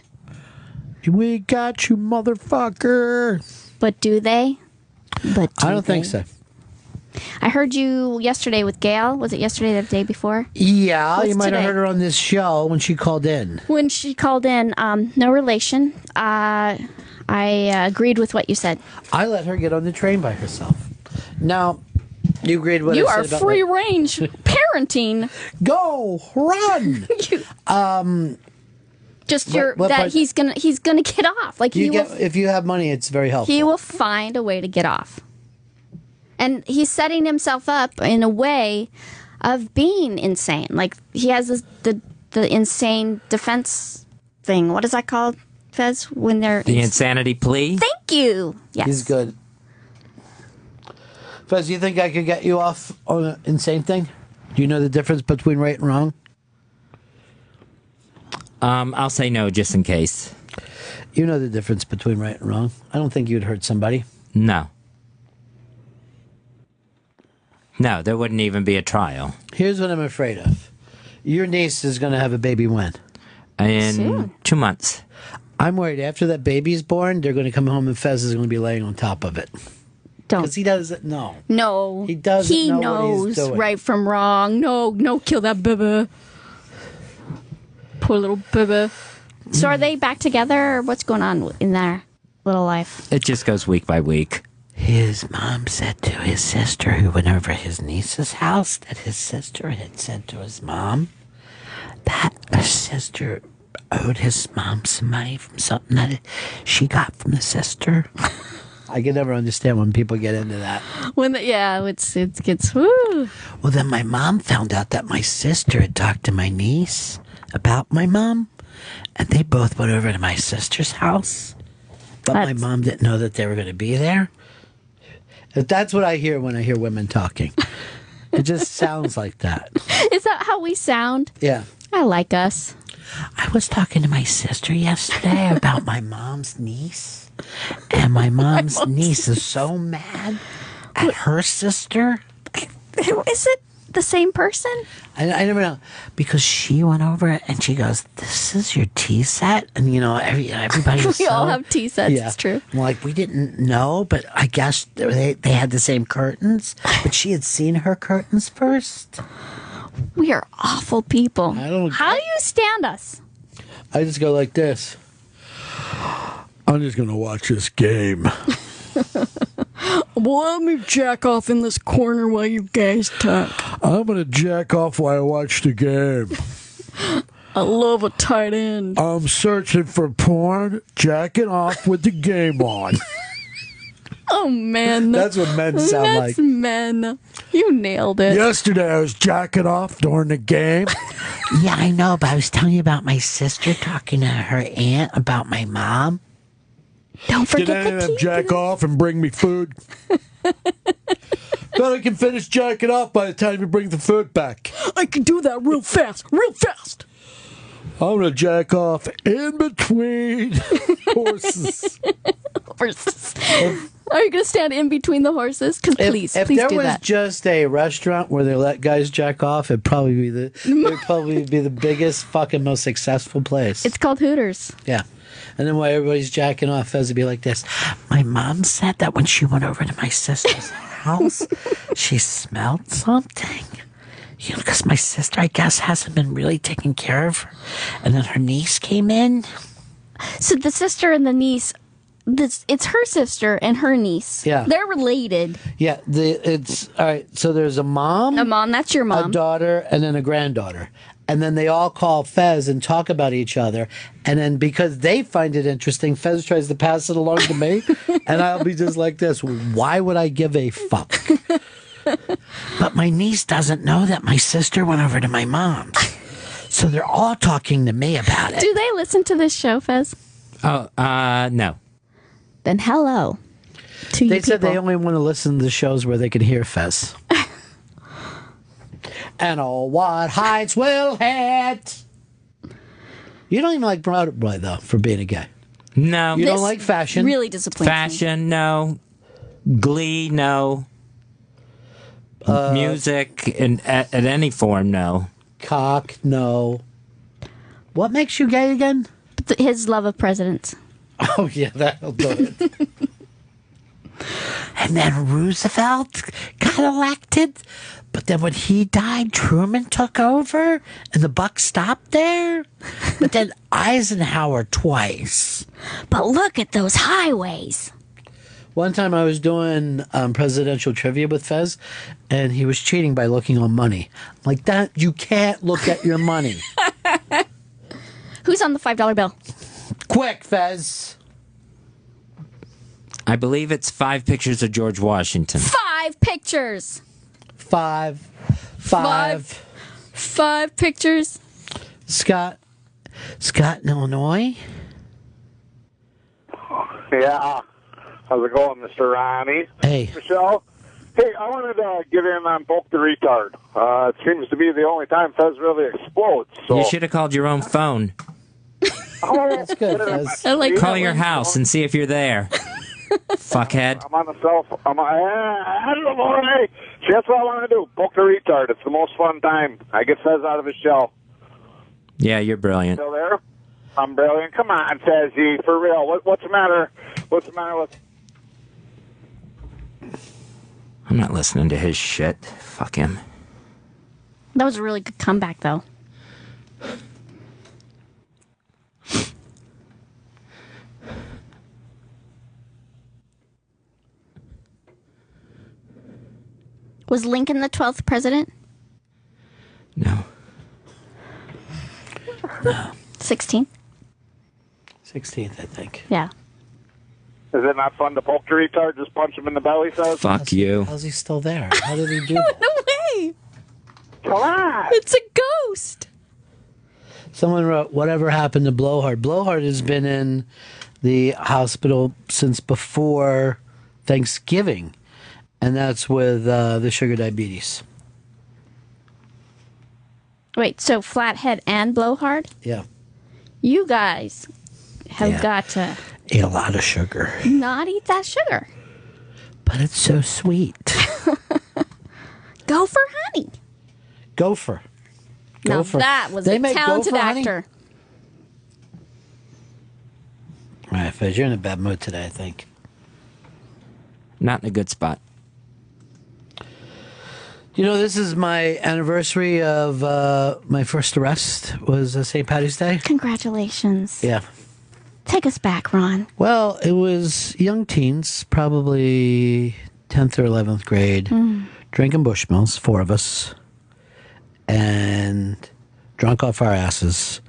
We got you, motherfucker. But do they? I don't think so. I heard you yesterday with Gail. Was it yesterday or the day before? Yeah, What's you might today? have heard her on this show when she called in. When she called in, no relation. I I agreed with what you said. I let her get on the train by herself. Now, you agreed with You I are said about free range parenting. Go run. Just What that part- he's gonna get off. Like if you have money, it's very helpful. he will find a way to get off. And he's setting himself up in a way of being insane. Like he has the insane defense thing. What is that called, Fez? When they're The insanity plea? Thank you. Yes. He's good. Fez, you think I could get you off on an insane thing? Do you know the difference between right and wrong? I'll say no just in case. You know the difference between right and wrong. I don't think you'd hurt somebody. No. No, there wouldn't even be a trial. Here's what I'm afraid of. Your niece is going to have a baby when? In Soon. 2 months. I'm worried after that baby's born, they're going to come home and Fez is going to be laying on top of it. Don't. Because he doesn't know. No. He doesn't He know what he's knows doing. right from wrong. No, kill that baby. Poor little baby. So are they back together, or what's going on in their little life? It just goes week by week. His mom said to his sister, who went over his niece's house, that his sister had said to his mom that his sister owed his mom some money from something that she got from the sister. I can never understand when people get into that. It gets woo. Well, then my mom found out that my sister had talked to my niece about my mom, and they both went over to my sister's house. But my mom didn't know that they were going to be there. That's what I hear when I hear women talking. It just sounds like that. Is that how we sound? Yeah. I like us. I was talking to my sister yesterday about my mom's niece, and my mom's niece is so mad at her sister. Is it the same person? I never know, because she went over and she goes, "This is your tea set," and everybody. We all have tea sets. Yeah. It's true. I'm like, we didn't know, but I guess they had the same curtains, but she had seen her curtains first. We are awful people. How do you stand us? I just go like this. I'm just gonna watch this game. Well, let me jack off in this corner while you guys talk. I'm gonna jack off while I watch the game. I love a tight end. I'm searching for porn, jacking off with the game on. Oh, man. That's what men sound like. That's men. You nailed it. Yesterday I was jacking off during the game. Yeah, I know, but I was telling you about my sister talking to her aunt about my mom. Don't forget Did any of them jack off and bring me food? Bet I can finish jacking off by the time you bring the food back. I can do that real fast. I'm going to jack off in between horses. Are you going to stand in between the horses? Because please If do there was that. just a restaurant where they let guys jack off, it'd probably be the biggest, fucking most successful place. It's called Hooters. Yeah. And then while everybody's jacking off, Fez would be like this. My mom said that when she went over to my sister's house, she smelled something. You know, because my sister, I guess, hasn't been really taking care of her. And then her niece came in. So the sister and the niece, it's her sister and her niece. Yeah. They're related. Yeah, it's all right. So there's a mom. A mom, that's your mom. A daughter, and then a granddaughter. And then they all call Fez and talk about each other. And then because they find it interesting, Fez tries to pass it along to me. And I'll be just like this. Why would I give a fuck? But my niece doesn't know that my sister went over to my mom's. So they're all talking to me about it. Do they listen to this show, Fez? Oh, no. Then hello to you They said people. they only want to listen to the shows where they can hear Fez. And oh, what heights will hit. You don't even like Broad Boy, though, for being a guy. No. You don't like fashion. Really disappointing. Fashion, no. Glee, no. Music at any form, no. Cock, no. What makes you gay again? His love of presidents. Oh, yeah, that'll do it. And then Roosevelt? God, got elected, but then when he died, Truman took over, and the buck stopped there. But then Eisenhower twice. But look at those highways. One time I was doing presidential trivia with Fez, and he was cheating by looking on money. Like that, you can't look at your money. Who's on the $5 bill? Quick, Fez. I believe it's 5 pictures of George Washington. 5 pictures. 5 pictures. Scott in Illinois. Yeah. How's it going, Mr. Ronnie? Hey. Michelle? Hey, I wanted to get in on Poke the Retard. It seems to be the only time Fez really explodes. So. You should have called your own phone. That's good, Fez. I like Call your house and see if you're there. Fuckhead. I'm on the cell phone. I don't know. Hey, see, that's what I want to do. Poke the Retard. It's the most fun time. I get Fez out of his shell. Yeah, you're brilliant. Still there? I'm brilliant. Come on, Fezzy. For real. What's the matter? What's the matter with... I'm not listening to his shit. Fuck him. That was a really good comeback, though. Was Lincoln the 12th president? No. 16th? 16th, I think. Yeah. Is it not fun to poke the retard? Just punch him in the belly, Fez? Fuck you. How's he still there? How did he do that? No way! Come on! It's a ghost! Someone wrote, whatever happened to Blowhard? Blowhard has been in the hospital since before Thanksgiving, and that's with the sugar diabetes. Wait, so Flathead and Blowhard? Yeah. You guys have got to Ate a lot of sugar. not eat that sugar. But it's so sweet. Gopher honey. Gopher. Now Gopher. that was They a make talented gopher honey? actor. All right, Fez, you're in a bad mood today, I think. Not in a good spot. You know, this is my anniversary of my first arrest was St. Paddy's Day. Congratulations. Yeah. Take us back, Ron. Well, it was young teens, probably 10th or 11th grade, drinking Bushmills, 4 of us, and drunk off our asses,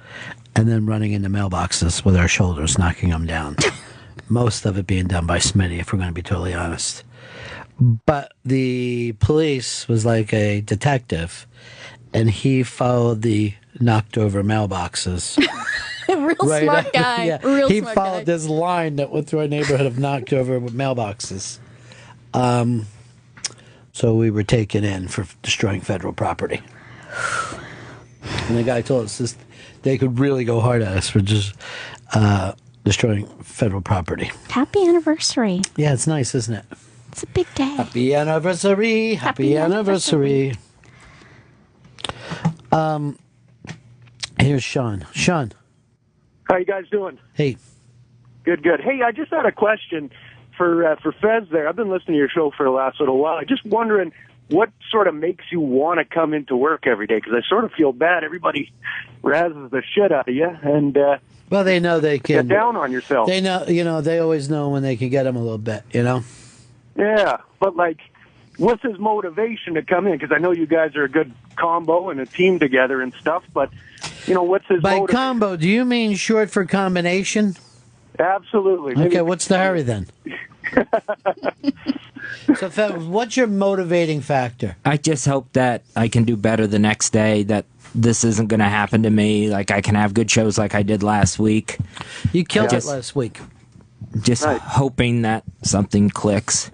and then running into mailboxes with our shoulders, knocking them down. Most of it being done by Smitty, if we're going to be totally honest. But the police was like a detective, and he followed the knocked over mailboxes. Real smart guy. Yeah. Real He smart followed guy. this line that went through a neighborhood of knocked over mailboxes. So we were taken in for destroying federal property. And the guy told us this, they could really go hard at us for just destroying federal property. Happy anniversary. Yeah, it's nice, isn't it? It's a big day. Happy anniversary. Happy anniversary. Here's Sean. Sean. How you guys doing? Hey. Good, good. Hey, I just had a question for Fez there. I've been listening to your show for the last little while. I'm just wondering what sort of makes you want to come into work every day? Because I sort of feel bad. Everybody razzes the shit out of you, and well, they know they can get down on yourself. They know, they always know when they can get them a little bit, Yeah, but like, what's his motivation to come in? Because I know you guys are a good combo and a team together and stuff, but, what's his By motivation? combo, do you mean short for combination? Absolutely. Okay, what's the hurry then? So, Fed, what's your motivating factor? I just hope that I can do better the next day, that this isn't going to happen to me, like I can have good shows like I did last week. You killed it last week. Just hoping that something clicks.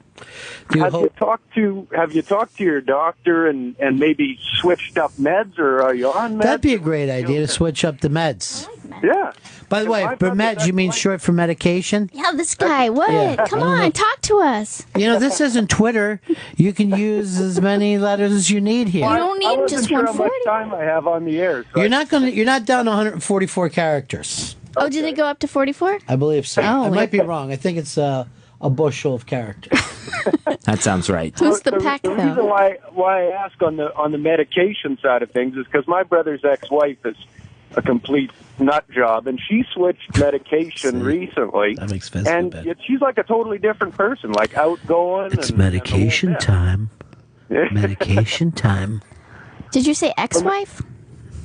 Have you talked to your doctor and maybe switched up meds, or are you on meds? That'd be a great idea to switch up the meds. Yeah. By the way, for meds, you mean short for medication? Yeah, this guy. What? Yeah, Come I don't on, know. talk to us. This isn't Twitter. You can use as many letters as you need here. You don't I need wasn't just sure how 140. much time I have on the air. So You're not down to 144 characters. Oh, did they go up to 44? I believe so. Oh, I might wait. be wrong. I think it's a bushel of characters. That sounds right. Who's the pack, The reason though? why I ask on the medication side of things is because my brother's ex-wife is a complete nut job, and she switched medication recently. That makes Fez feel and bad. she's like a totally different person, like outgoing. It's and medication and the whole time. Medication time. Did you say ex-wife?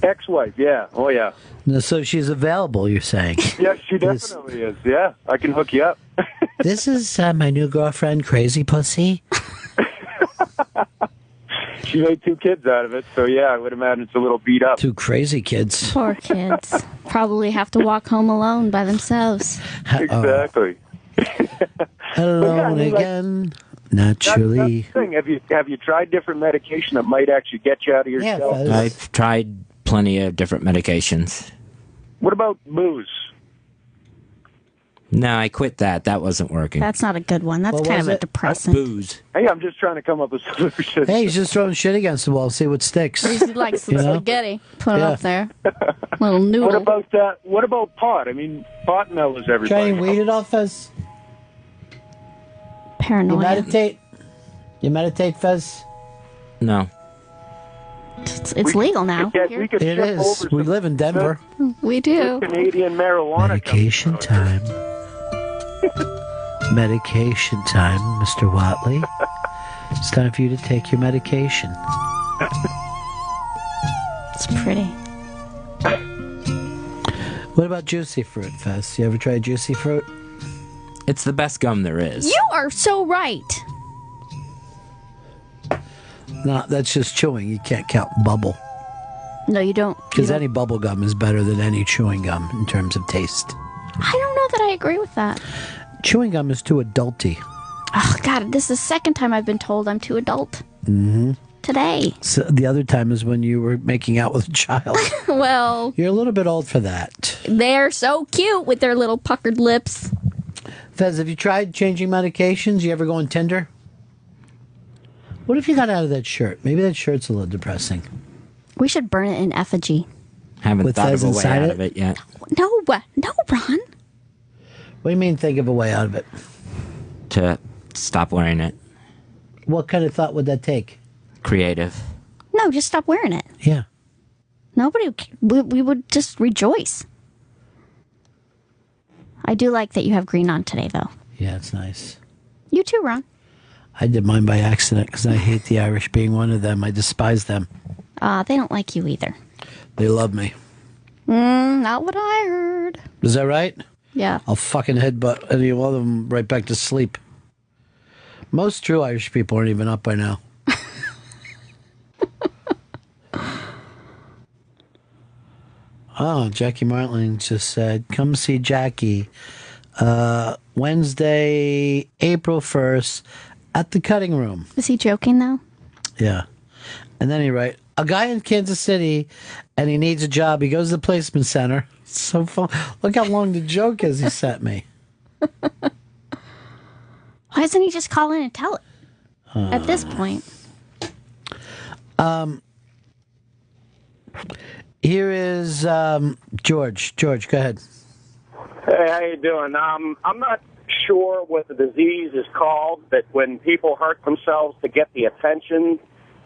bit. Ex-wife, yeah. Oh, yeah. No, so she's available, you're saying. Yes, she definitely is. Yeah, I can hook you up. This is my new girlfriend, Crazy Pussy. She made 2 kids out of it, so yeah, I would imagine it's a little beat up. 2 crazy kids. Poor kids. Probably have to walk home alone by themselves. Exactly. Alone like, again. Naturally. That's the thing. Have you tried different medication that might actually get you out of your shell? I've tried plenty of different medications. What about booze? No, I quit that. That wasn't working. That's not a good one. That's What kind was of a it? depressant. Booze. Hey, I'm just trying to come up with solutions. Hey, he's just throwing shit against the wall, see what sticks. He's like some You know? spaghetti. Put it Yeah. up there. Little noodle. What about pot? I mean, pot mellows everybody. Trying weed it off, Fez? Paranoia. You meditate? You meditate, Fez? No. It's legal now. We could It ship is. over We some live in Denver. We do. Canadian marijuana. Medication time. Medication time, Mr. Watley. It's time for you to take your medication. It's pretty. What about juicy fruit, Fez? You ever tried juicy fruit? It's the best gum there is. You are so right. No, that's just chewing. You can't count bubble. No, you don't. Because any bubble gum is better than any chewing gum in terms of taste. I don't know that I agree with that. Chewing gum is too adulty. Oh, God, this is the second time I've been told I'm too adult. Mm-hmm. Today. So the other time is when you were making out with a child. Well, You're a little bit old for that. they're so cute with their little puckered lips. Fez, have you tried changing medications? You ever go on Tinder? What if you got out of that shirt? Maybe that shirt's a little depressing. We should burn it in effigy. Haven't With thought Fez of a way inside out it? of it yet. No, Ron. What do you mean think of a way out of it? To stop wearing it. What kind of thought would that take? Creative. No, just stop wearing it. Yeah. Nobody, we would just rejoice. I do like that you have green on today, though. Yeah, it's nice. You too, Ron. I did mine by accident because I hate the Irish being one of them. I despise them. They don't like you either. They love me. Not what I heard. Is that right? Yeah. I'll fucking headbutt any one of them right back to sleep. Most true Irish people aren't even up by now. Oh, Jackie Martling just said, come see Jackie Wednesday, April 1st at the Cutting Room. Is he joking, though? Yeah. And then he write, a guy in Kansas City and he needs a job. He goes to the placement center. So fun. Look how long the joke is he sent me. Why doesn't he just call in and tell it? At this point. Here is George. George, go ahead. Hey, how you doing? I'm not sure what the disease is called, but when people hurt themselves to get the attention,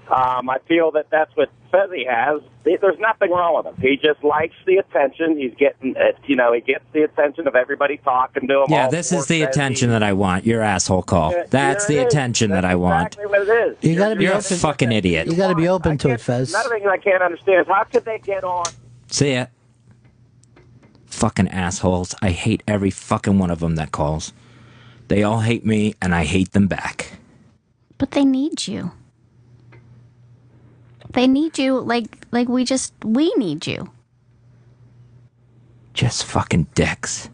I feel that that's what Fezzi has. There's nothing wrong with him. He just likes the attention. He's getting, he gets the attention of everybody talking to him. Yeah, all this for is the Fezzi. attention that I want. Your asshole call. That's the attention that I want. Exactly what it is. You gotta be You're a open. fucking idiot. You got to be open to it, Fez. Another thing I can't understand is how could they get on? See ya. Fucking assholes. I hate every fucking one of them that calls. They all hate me, and I hate them back. But they need you. They need you like we need you. Just fucking dicks.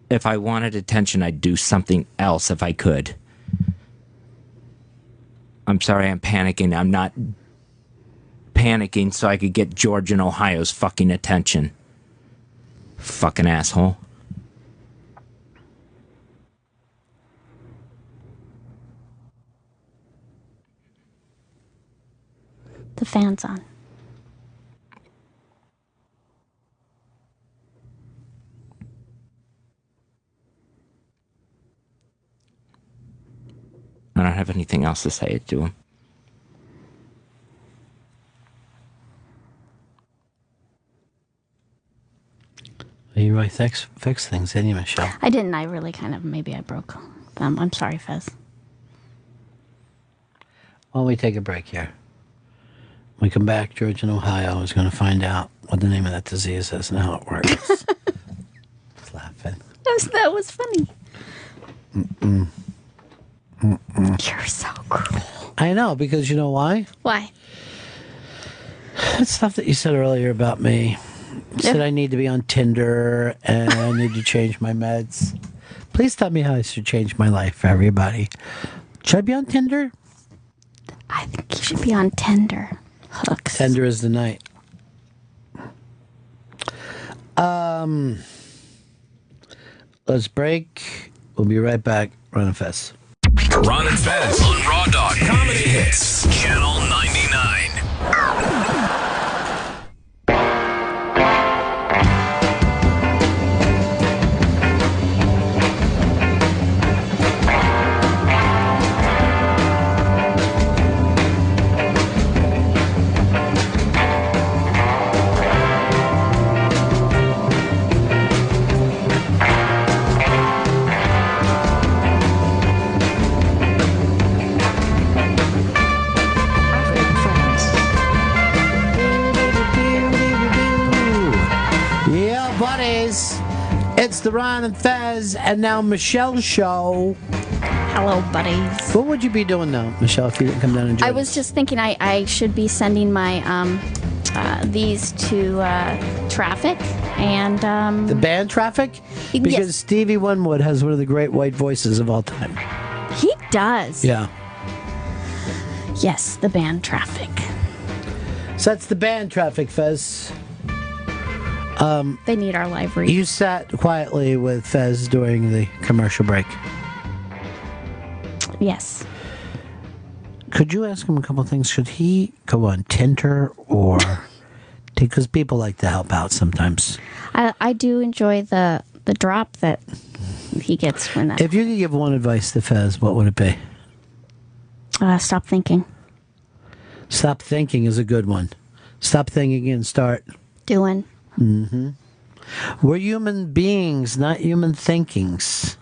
If I wanted attention, I'd do something else if I could. I'm sorry, I'm panicking. I'm not panicking so I could get George in Ohio's fucking attention. Fucking asshole. The fan's on. I don't have anything else to say to him. You really fix things, didn't you, Michelle? I didn't. I really maybe I broke them. I'm sorry, Fez. Why don't we take a break here? When we come back, George in Ohio is going to find out what the name of that disease is and how it works. Just laughing. That was funny. Mm-mm. Mm-mm. You're so cruel. I know, because you know why? Why? That stuff that you said earlier about me. You said I need to be on Tinder and I need to change my meds. Please tell me how I should change my life for everybody. Should I be on Tinder? I think you should be on Tinder. Hooks. Tender is the night. Let's break. We'll be right back. Ron and Fez. Ron and Fez on Raw Dog Comedy Hits, Channel 99. Yeah, buddies. It's the Ron and Fez and now Michelle show. Hello, buddies. What would you be doing now, Michelle, if you didn't come down and join I was just thinking I should be sending my these to Traffic and the band Traffic? Because Yes. Stevie Winwood has one of the great white voices of all time. He does. Yeah. Yes, the band Traffic. So that's the band Traffic, Fez. They need our live read. You sat quietly with Fez during the commercial break. Yes. Could you ask him a couple things? Should he go on Tinder or... Because people like to help out sometimes. I do enjoy the drop that he gets when that. If you could give one advice to Fez, what would it be? Stop thinking. Stop thinking is a good one. Stop thinking and start... Doing. Mm-hmm. We're human beings, not human thinkings.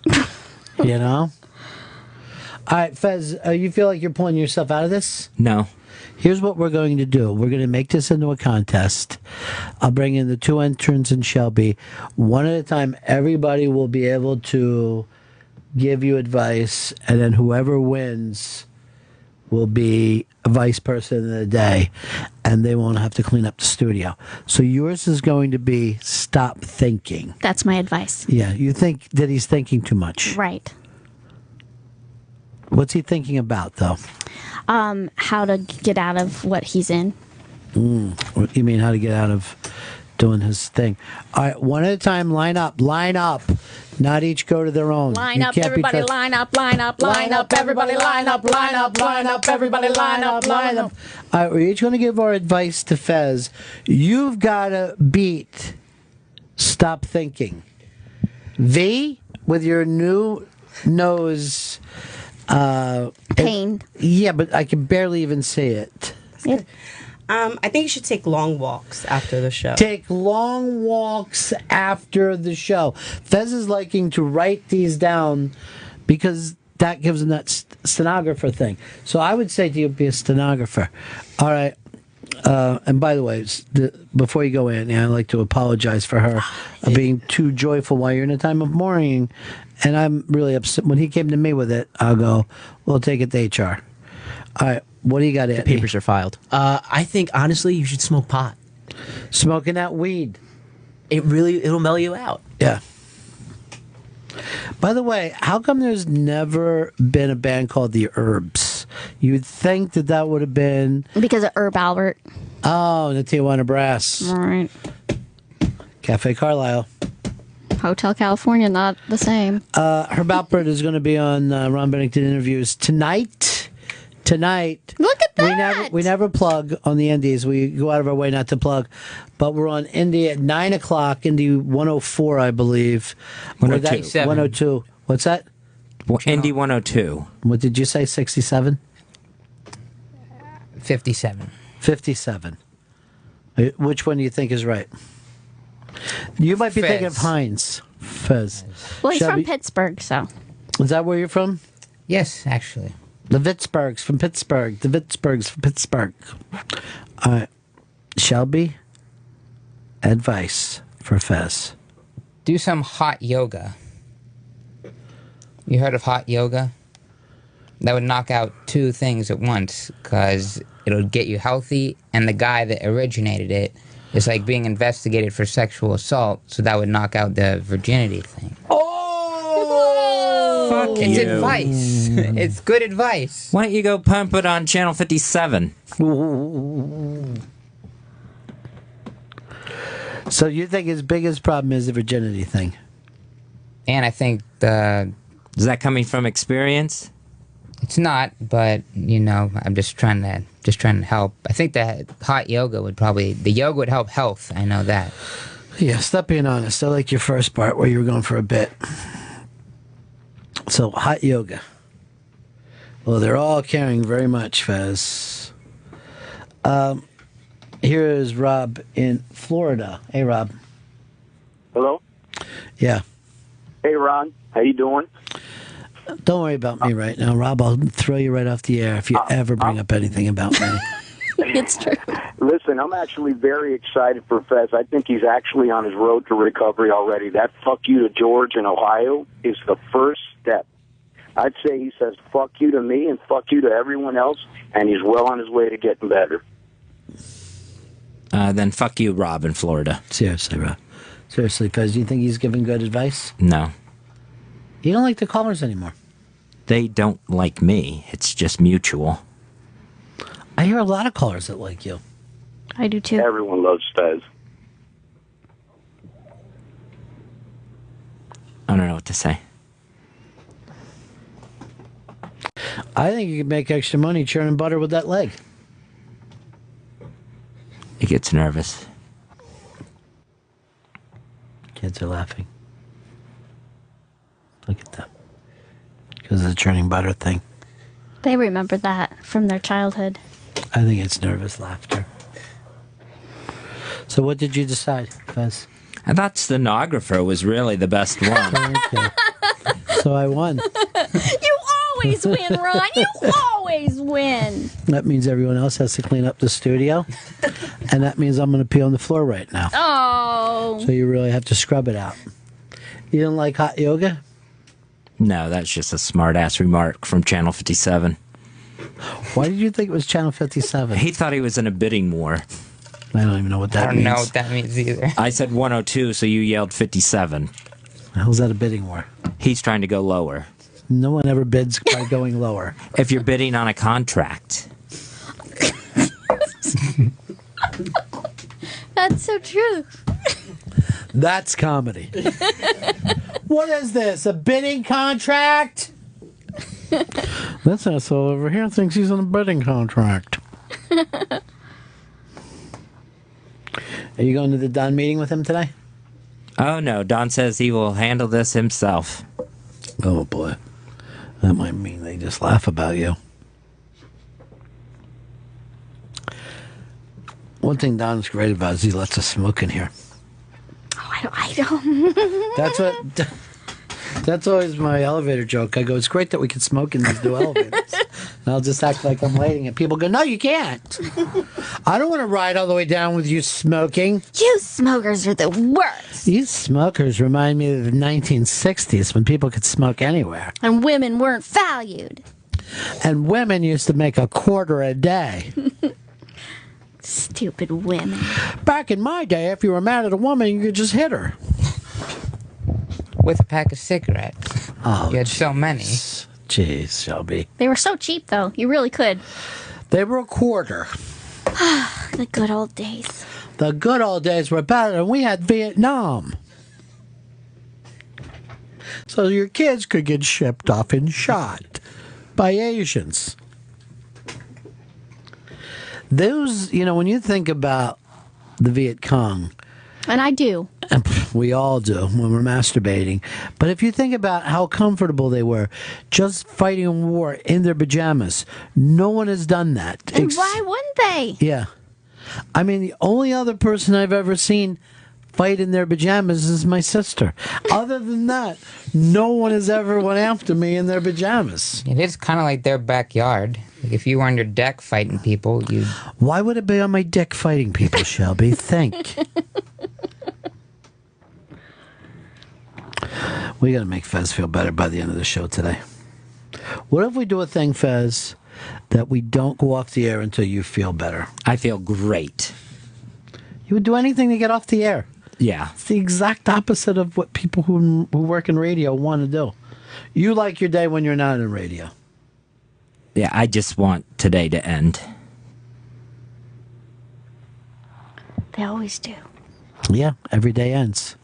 You know? All right, Fez, you feel like you're pulling yourself out of this? No. Here's what we're going to do. We're going to make this into a contest. I'll bring in the two interns and Shelby. One at a time, everybody will be able to give you advice, and then whoever wins will be a vice person of the day, and they won't have to clean up the studio. So yours is going to be stop thinking. That's my advice. Yeah, you think that he's thinking too much. Right. What's he thinking about, though? How to get out of what he's in. What you mean, how to get out of doing his thing? All right, one at a time, line up. Not each go to their own. Line You up, can't be everybody, trust- line up, everybody, line up, everybody, line up. All right, we're each going to give our advice to Fez. You've got to beat stop thinking. V, with your new nose... pain. Yeah, but I can barely even say it. I think you should take long walks after the show. Take long walks after the show. Fez is liking to write these down because that gives him that stenographer thing. So I would say to you, be a stenographer. All right. And by the way, before you go in, I'd like to apologize for her being too joyful while you're in a time of mourning. And I'm really upset. When he came to me with it, I'll go, we'll take it to HR. All right. What do you got, The Anthony? papers are filed. I think, honestly, you should smoke pot. Smoking that weed. It'll mellow you out. Yeah. By the way, how come there's never been a band called The Herbs? You'd think that would have been... Because of Herb Albert. Oh, the Tijuana Brass. All right. Cafe Carlisle. Hotel California, not the same. Herb Alpert is going to be on Ron Bennington Interviews tonight tonight. Look at that. We never plug on the indies. We go out of our way not to plug. But we're on Indie at 9 o'clock, Indie 104, I believe. 102. 102. What's that? Indie 102. What did you say, 67? 57. 57. Which one do you think is right? You might be thinking of Heinz. Fez. Well, he's Shelby, from Pittsburgh, so. Is that where you're from? Yes, actually. The Pittsburghs from Pittsburgh. The Pittsburghs from Pittsburgh. All right. Shelby, advice for Fez. Do some hot yoga. You heard of hot yoga? That would knock out two things at once, because it'll get you healthy, and the guy that originated it is like being investigated for sexual assault, so that would knock out the virginity thing. Oh! Fuck It's you. advice. It's good advice. Why don't you go pump it on Channel 57? So you think his biggest problem is the virginity thing? And I think Is that coming from experience? It's not, but I'm just trying to help. I think that hot yoga the yoga would help health. I know that. Yeah, stop being honest. I like your first part where you were going for a bit. So, hot yoga. Well, they're all caring very much, Fez. Here is Rob in Florida. Hey, Rob. Hello? Yeah. Hey, Ron. How you doing? Don't worry about me right now, Rob. I'll throw you right off the air if you ever bring up anything about me. It's true. Listen, I'm actually very excited for Fez. I think he's actually on his road to recovery already. That fuck you to George in Ohio is the first step. I'd say he says fuck you to me and fuck you to everyone else, and he's well on his way to getting better. Then fuck you, Rob, in Florida. Seriously, Rob. Seriously, Fez, do you think he's giving good advice? No. You don't like the callers anymore. They don't like me. It's just mutual. I hear a lot of callers that like you. I do too. Everyone loves Fez. I don't know what to say. I think you could make extra money churning butter with that leg. He gets nervous. Kids are laughing. Look at them. Because of the churning butter thing. They remember that from their childhood. I think it's nervous laughter. So what did you decide, Fez? I thought stenographer was really the best one. Okay. So I won. You always win, Ron. You always win. That means everyone else has to clean up the studio. And that means I'm going to pee on the floor right now. Oh. So you really have to scrub it out. You don't like hot yoga? No, that's just a smart-ass remark from Channel 57. Why did you think it was Channel 57? He thought he was in a bidding war. I don't even know what that means. I don't know what that means either. I said 102, so you yelled 57. How's that a bidding war? He's trying to go lower. No one ever bids by going lower. If you're bidding on a contract. That's so true. That's comedy. What is this? A bidding contract? This asshole over here thinks he's on a bidding contract. Are you going to the Don meeting with him today? Oh, no. Don says he will handle this himself. Oh, boy. That might mean they just laugh about you. One thing Don's great about is he lets us smoke in here. Oh, I don't. That's always my elevator joke. I go, it's great that we can smoke in these new elevators. And I'll just act like I'm waiting, and people go, no, you can't. I don't want to ride all the way down with you smoking. You smokers are the worst. You smokers remind me of the 1960s when people could smoke anywhere. And women weren't valued. And women used to make $0.25 a day. Stupid women. Back in my day, if you were mad at a woman, you could just hit her. With a pack of cigarettes. Oh, you had so many. Jeez, Shelby. They were so cheap, though. You really could. They were $0.25. The good old days. The good old days were better, and we had Vietnam. So your kids could get shipped off and shot by Asians. Those, when you think about the Viet Cong, And I do. we all do when we're masturbating. But if you think about how comfortable they were, just fighting a war in their pajamas, no one has done that. And why wouldn't they? Yeah. I mean, the only other person I've ever seen fight in their pajamas is my sister. Other than that, no one has ever went after me in their pajamas. It is kind of like their backyard. Like if you were on your deck fighting people, you. Why would it be on my deck fighting people, Shelby? Think. We got to make Fez feel better by the end of the show today. What if we do a thing, Fez, that we don't go off the air until you feel better? I feel great. You would do anything to get off the air. Yeah. It's the exact opposite of what people who work in radio want to do. You like your day when you're not in radio. Yeah, I just want today to end. They always do. Yeah, every day ends.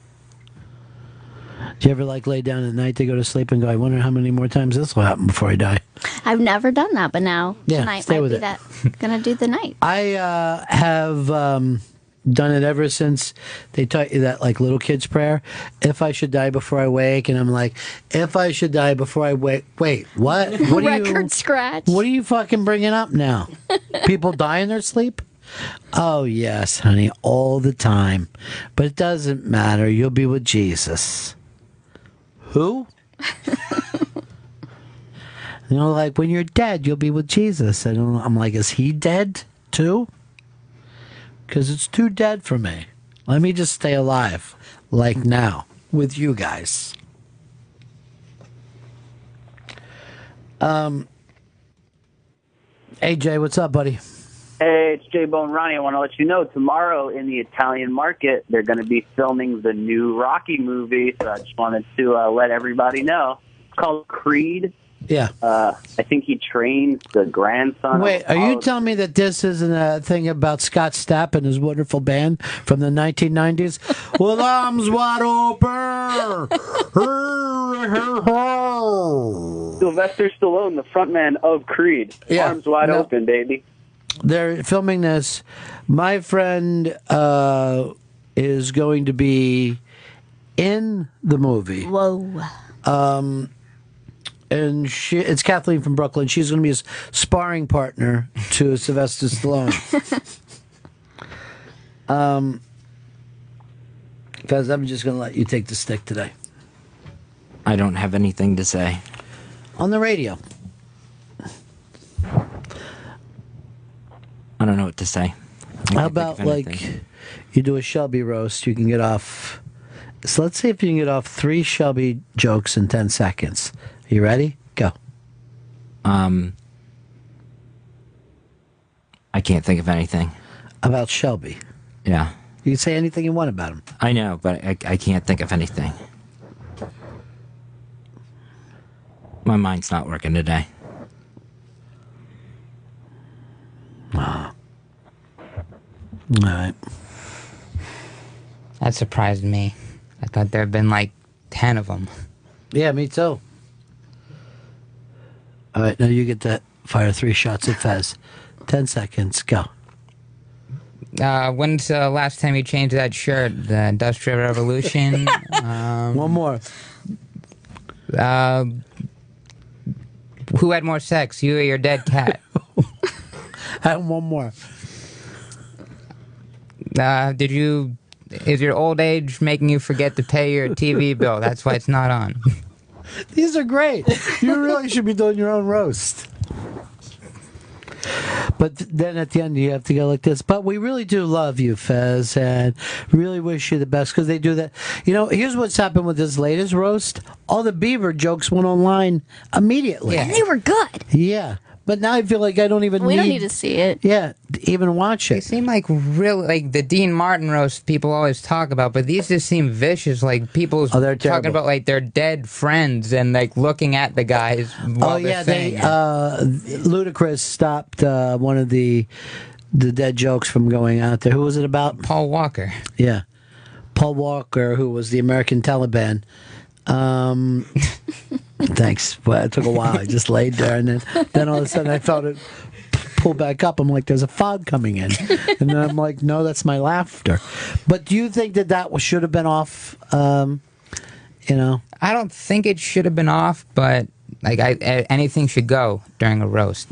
Do you ever lay down at night to go to sleep and go, I wonder how many more times this will happen before I die? I've never done that, but now tonight stay might with be it. that. Gonna do the night. I have done it ever since they taught you that little kid's prayer. If I should die before I wake, and I'm like, if I should die before I wake. Wait, what? What are Record scratch. What are you fucking bringing up now? People die in their sleep? Oh yes, honey, all the time. But it doesn't matter. You'll be with Jesus. Who? When you're dead, you'll be with Jesus. I'm like, is he dead too? Because it's too dead for me. Let me just stay alive, like now, with you guys. Hey, Jay, what's up, buddy? Hey, it's J-Bone Ronnie. I want to let you know, tomorrow in the Italian market, they're going to be filming the new Rocky movie, so I just wanted to let everybody know. It's called Creed. Yeah. I think he trains the grandson. Wait, are you telling me that this isn't a thing about Scott Stapp and his wonderful band from the 1990s? With arms wide open! Sylvester Stallone, the frontman of Creed. Yeah. Arms wide open, baby. They're filming this. My friend is going to be in the movie. Whoa. And it's Kathleen from Brooklyn. She's going to be his sparring partner to Sylvester Stallone. Because I'm just going to let you take the stick today. I don't have anything to say. On the radio. I don't know what to say. How about you do a Shelby roast, you can get off. So let's see if you can get off 3 Shelby jokes in 10 seconds. You ready? Go. I can't think of anything. About Shelby? Yeah. You can say anything you want about him. I know, but I can't think of anything. My mind's not working today. All right. That surprised me. I thought there had been 10 of them. Yeah, me too. All right, now you get to fire 3 shots at Fez. 10 seconds, go. When's the last time you changed that shirt? The Industrial Revolution? One more. Who had more sex, you or your dead cat? And one more. Is your old age making you forget to pay your TV bill? That's why it's not on. These are great. You really should be doing your own roast. But then at the end, you have to go like this. But we really do love you, Fez, and really wish you the best because they do that. Here's what's happened with this latest roast. All the Beaver jokes went online immediately. And they were good. Yeah. But now I feel like I don't even We don't need to see it. Yeah, even watch it. They seem really the Dean Martin roast people always talk about, but these just seem vicious. People they're talking terrible. about their dead friends and looking at the guys. While they're saying it. Ludacris stopped one of the dead jokes from going out there. Who was it about? Paul Walker. Yeah, Paul Walker, who was the American Taliban. Thanks. Well, it took a while. I just laid there, and then all of a sudden I felt it pull back up. I'm like, there's a fog coming in. And then I'm like, no, that's my laughter. But do you think that should have been off, you know? I don't think it should have been off, but like anything should go during a roast.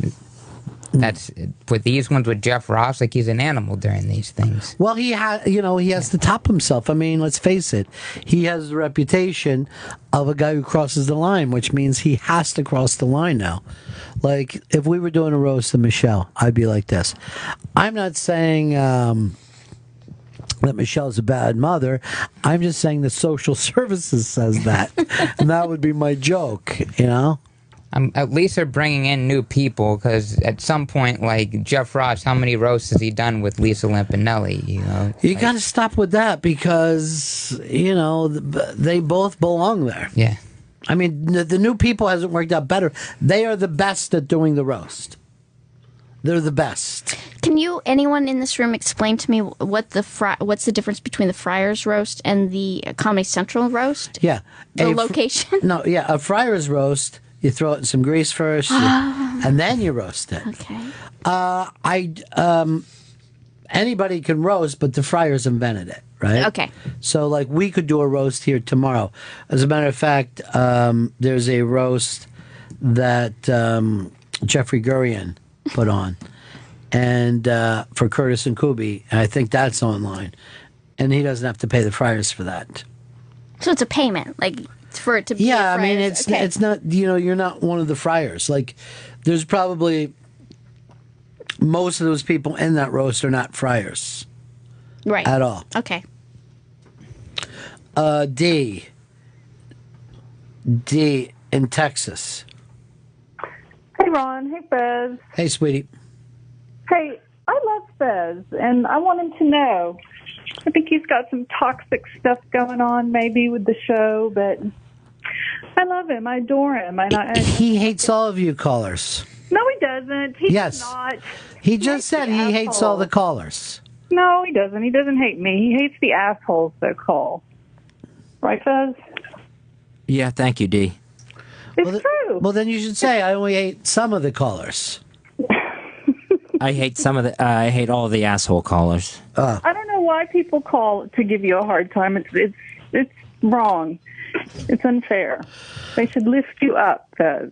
That's with these ones with Jeff Ross, like he's an animal during these things. Well, he has to top himself. I mean, let's face it. He has the reputation of a guy who crosses the line, which means he has to cross the line now. Like, if we were doing a roast of Michelle, I'd be like this. I'm not saying that Michelle's a bad mother. I'm just saying the social services says that. And that would be my joke, you know? At least they're bringing in new people, because at some point, like Jeff Ross, how many roasts has he done with Lisa Lampanelli? You know, you got to stop with that, because you know they both belong there. Yeah, I mean the new people hasn't worked out better. They are the best at doing the roast. They're the best. Can anyone in this room, explain to me what's the difference between the Friars roast and the Comedy Central roast? Yeah, the location. No, yeah, a Friars roast. You throw it in some grease first, and then you roast it. Okay. Anybody can roast, but the Friars invented it, right? Okay. So, like, we could do a roast here tomorrow. As a matter of fact, there's a roast that Jeffrey Gurian put on, and for Curtis and Kubi, and I think that's online, and he doesn't have to pay the Friars for that. So it's a payment, like. For it to be I mean, it's not, you know, you're not one of the Friars. Like, there's probably most of those people in that roast are not Friars. Right. At all. Okay. D in Texas. Hey, Ron. Hey, Fez. Hey, sweetie. Hey, I love Fez, and I want him to know. I think he's got some toxic stuff going on, maybe, with the show, but I love him. I adore him. He hates all of you callers. No, he doesn't. He's Yes. not. He just said he hates all the callers. No, he doesn't. He doesn't hate me. He hates the assholes that call. Right, Fez? Yeah, thank you, D. It's true. Well, then you should say, I only hate some of the callers. I hate all the asshole callers. I don't know why people call to give you a hard time. It's wrong. It's unfair. They should lift you up, Fez.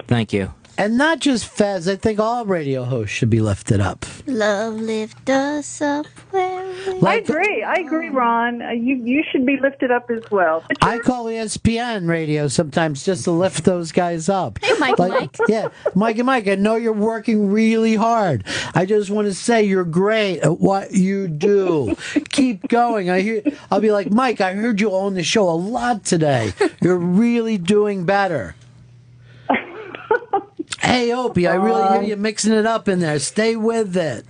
Thank you. And not just Fez. I think all radio hosts should be lifted up. Love lift us up where we I agree, Ron. You should be lifted up as well. I call ESPN radio sometimes just to lift those guys up. Hey, Mike. Yeah, Mike and Mike, I know you're working really hard. I just want to say you're great at what you do. Keep going. I'll be like, Mike, I heard you on the show a lot today. You're really doing better. Hey, Opie, I really hear you mixing it up in there. Stay with it.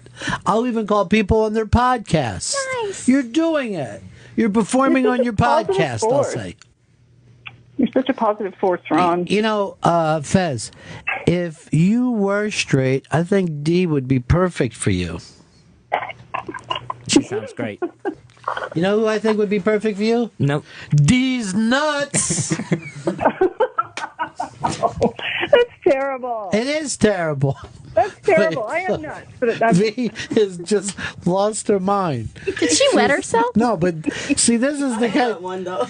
I'll even call people on their podcast. Nice. You're doing it. You're performing on your podcast, I'll say. You're such a positive force, Ron. You know, Fez, if you were straight, I think D would be perfect for you. She sounds great. You know who I think would be perfect for you? Nope. D's nuts. That's terrible. It is terrible. That's terrible. I am nuts. But V has just lost her mind. Did she wet herself? No, but see, this is the kind. One though.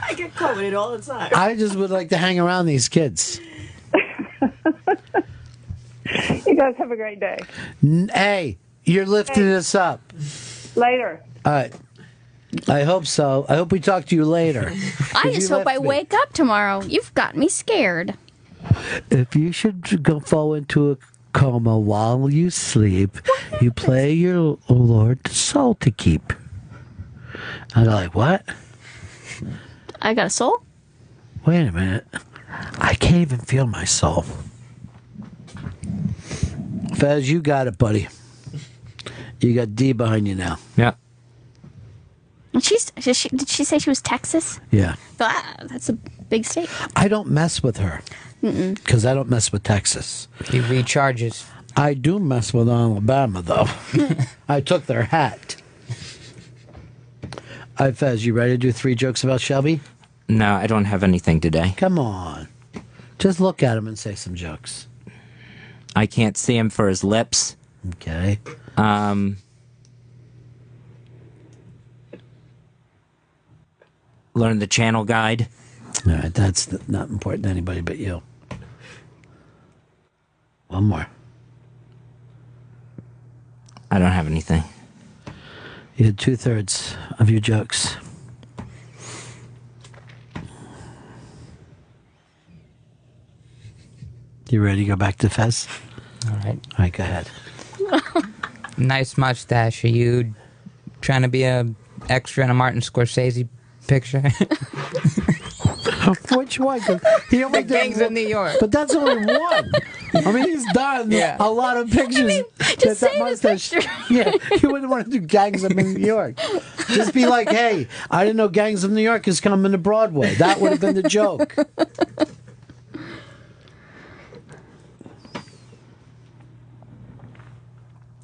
I get caught with it all the time. I just would like to hang around these kids. You guys have a great day. Hey, you're lifting us up. Later. All right. I hope so. I hope we talk to you later. I just hope I wake up tomorrow. You've got me scared. If you should fall into a coma while you sleep, you play your Lord soul to keep. I go like, what? I got a soul? Wait a minute. I can't even feel my soul. Fez, you got it, buddy. You got D behind you now. Yeah. Did she say she was Texas? Yeah. That's a big state. I don't mess with her. Because I don't mess with Texas. He recharges. I do mess with Alabama, though. I took their hat. All right, Fez, you ready to do 3 jokes about Shelby? No, I don't have anything today. Come on. Just look at him and say some jokes. I can't see him for his lips. Okay. Learn the channel guide. All right, that's not important to anybody but you. One more. I don't have anything. You had 2/3 of your jokes. You ready to go back to Fez? All right. All right, go ahead. Nice mustache. Are you trying to be a extra in a Martin Scorsese picture? Which one? He only The Gangs of New York. But that's only one. I mean, he's done a lot of pictures. Just say the picture. Yeah, you wouldn't want to do Gangs of New York. Just be like, hey, I didn't know Gangs of New York is coming to Broadway. That would have been the joke.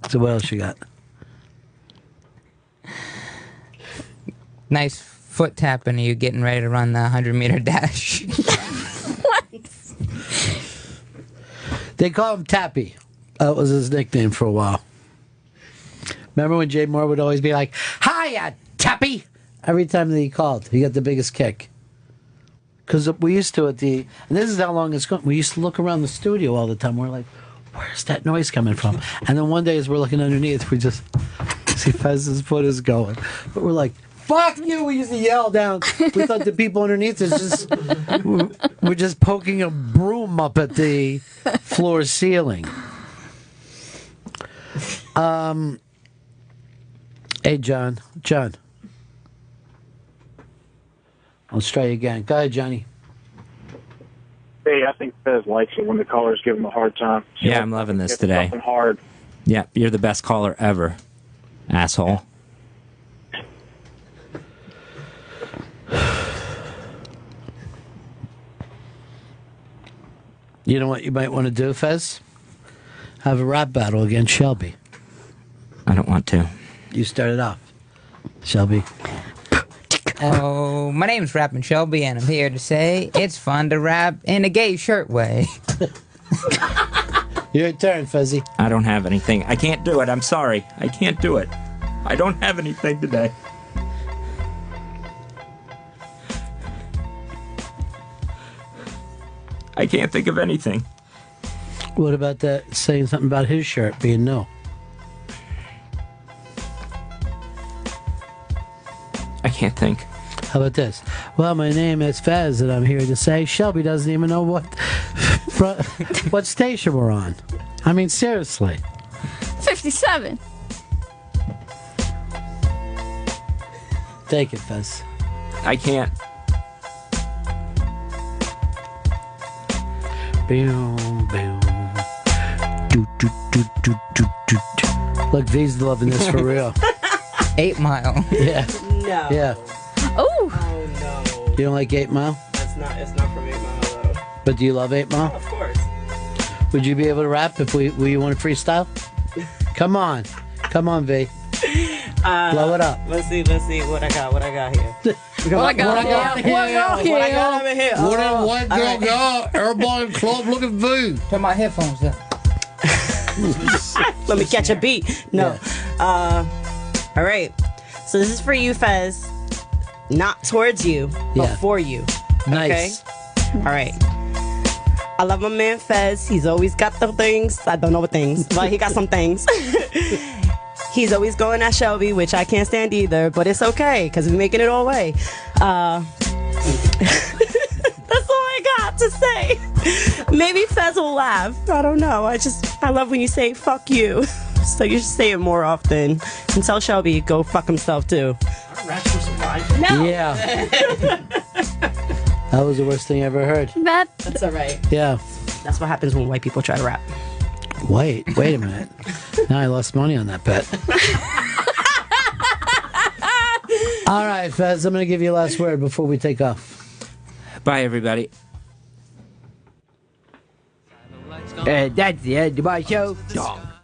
So what else you got? Nice foot tapping. Are you getting ready to run the 100-meter dash? They call him Tappy. That was his nickname for a while. Remember when Jay Moore would always be like, "Hiya, Tappy!" Every time that he called, he got the biggest kick. Because we used to and this is how long it's gone. We used to look around the studio all the time. We're like, where's that noise coming from? And then one day as we're looking underneath, we just see Fez's foot is going. But we're like, fuck you! We used to yell down. We thought the people underneath us were just poking a broom up at the floor ceiling. Hey, John. Let's try again. Go ahead, Johnny. Hey, I think Fez likes it when the callers give him a hard time. So Yeah, I'm loving this today. Something hard. Yeah, you're the best caller ever, asshole. You know what you might want to do, Fez? Have a rap battle against Shelby. I don't want to. You started off. Shelby. Oh, my name's Rappin' Shelby, and I'm here to say it's fun to rap in a gay shirt way. Your turn, Fezzy. I don't have anything. I can't do it. I'm sorry. I can't do it. I don't have anything today. I can't think of anything. What about that saying something about his shirt being no? I can't think. How about this? Well, my name is Fez, and I'm here to say Shelby doesn't even know what station we're on. I mean, seriously. 57. Take it, Fez. I can't. Boom, boom. Do, do, do, do, do, do. Look, V's loving this for real. 8 Mile. Yeah. No. Yeah. Oh. Oh no. You don't like 8 Mile? It's not from 8 Mile though. But do you love 8 Mile? Of course. Would you be able to rap if we want to freestyle? Come on, V. Blow it up. Let's see what I got here. What I got here? What All got? Everybody in the club look at V. Turn my headphones up. Let me catch a beat. No. All right. So this is for you, Fez. Not towards you, but for you. Nice. Okay? All right. I love my man Fez. He's always got the things. I don't know what things, but he got some things. He's always going at Shelby, which I can't stand either, but it's okay, because we're making it all way. That's all I got to say. Maybe Fez will laugh. I don't know. I love when you say, fuck you. So you should say it more often. And tell Shelby, go fuck himself, too. No. Yeah. That was the worst thing I ever heard. That's all right. Yeah. That's what happens when white people try to rap. Wait a minute. Now I lost money on that bet. All right, Fez, I'm going to give you a last word before we take off. Bye, everybody. That's the end of my show.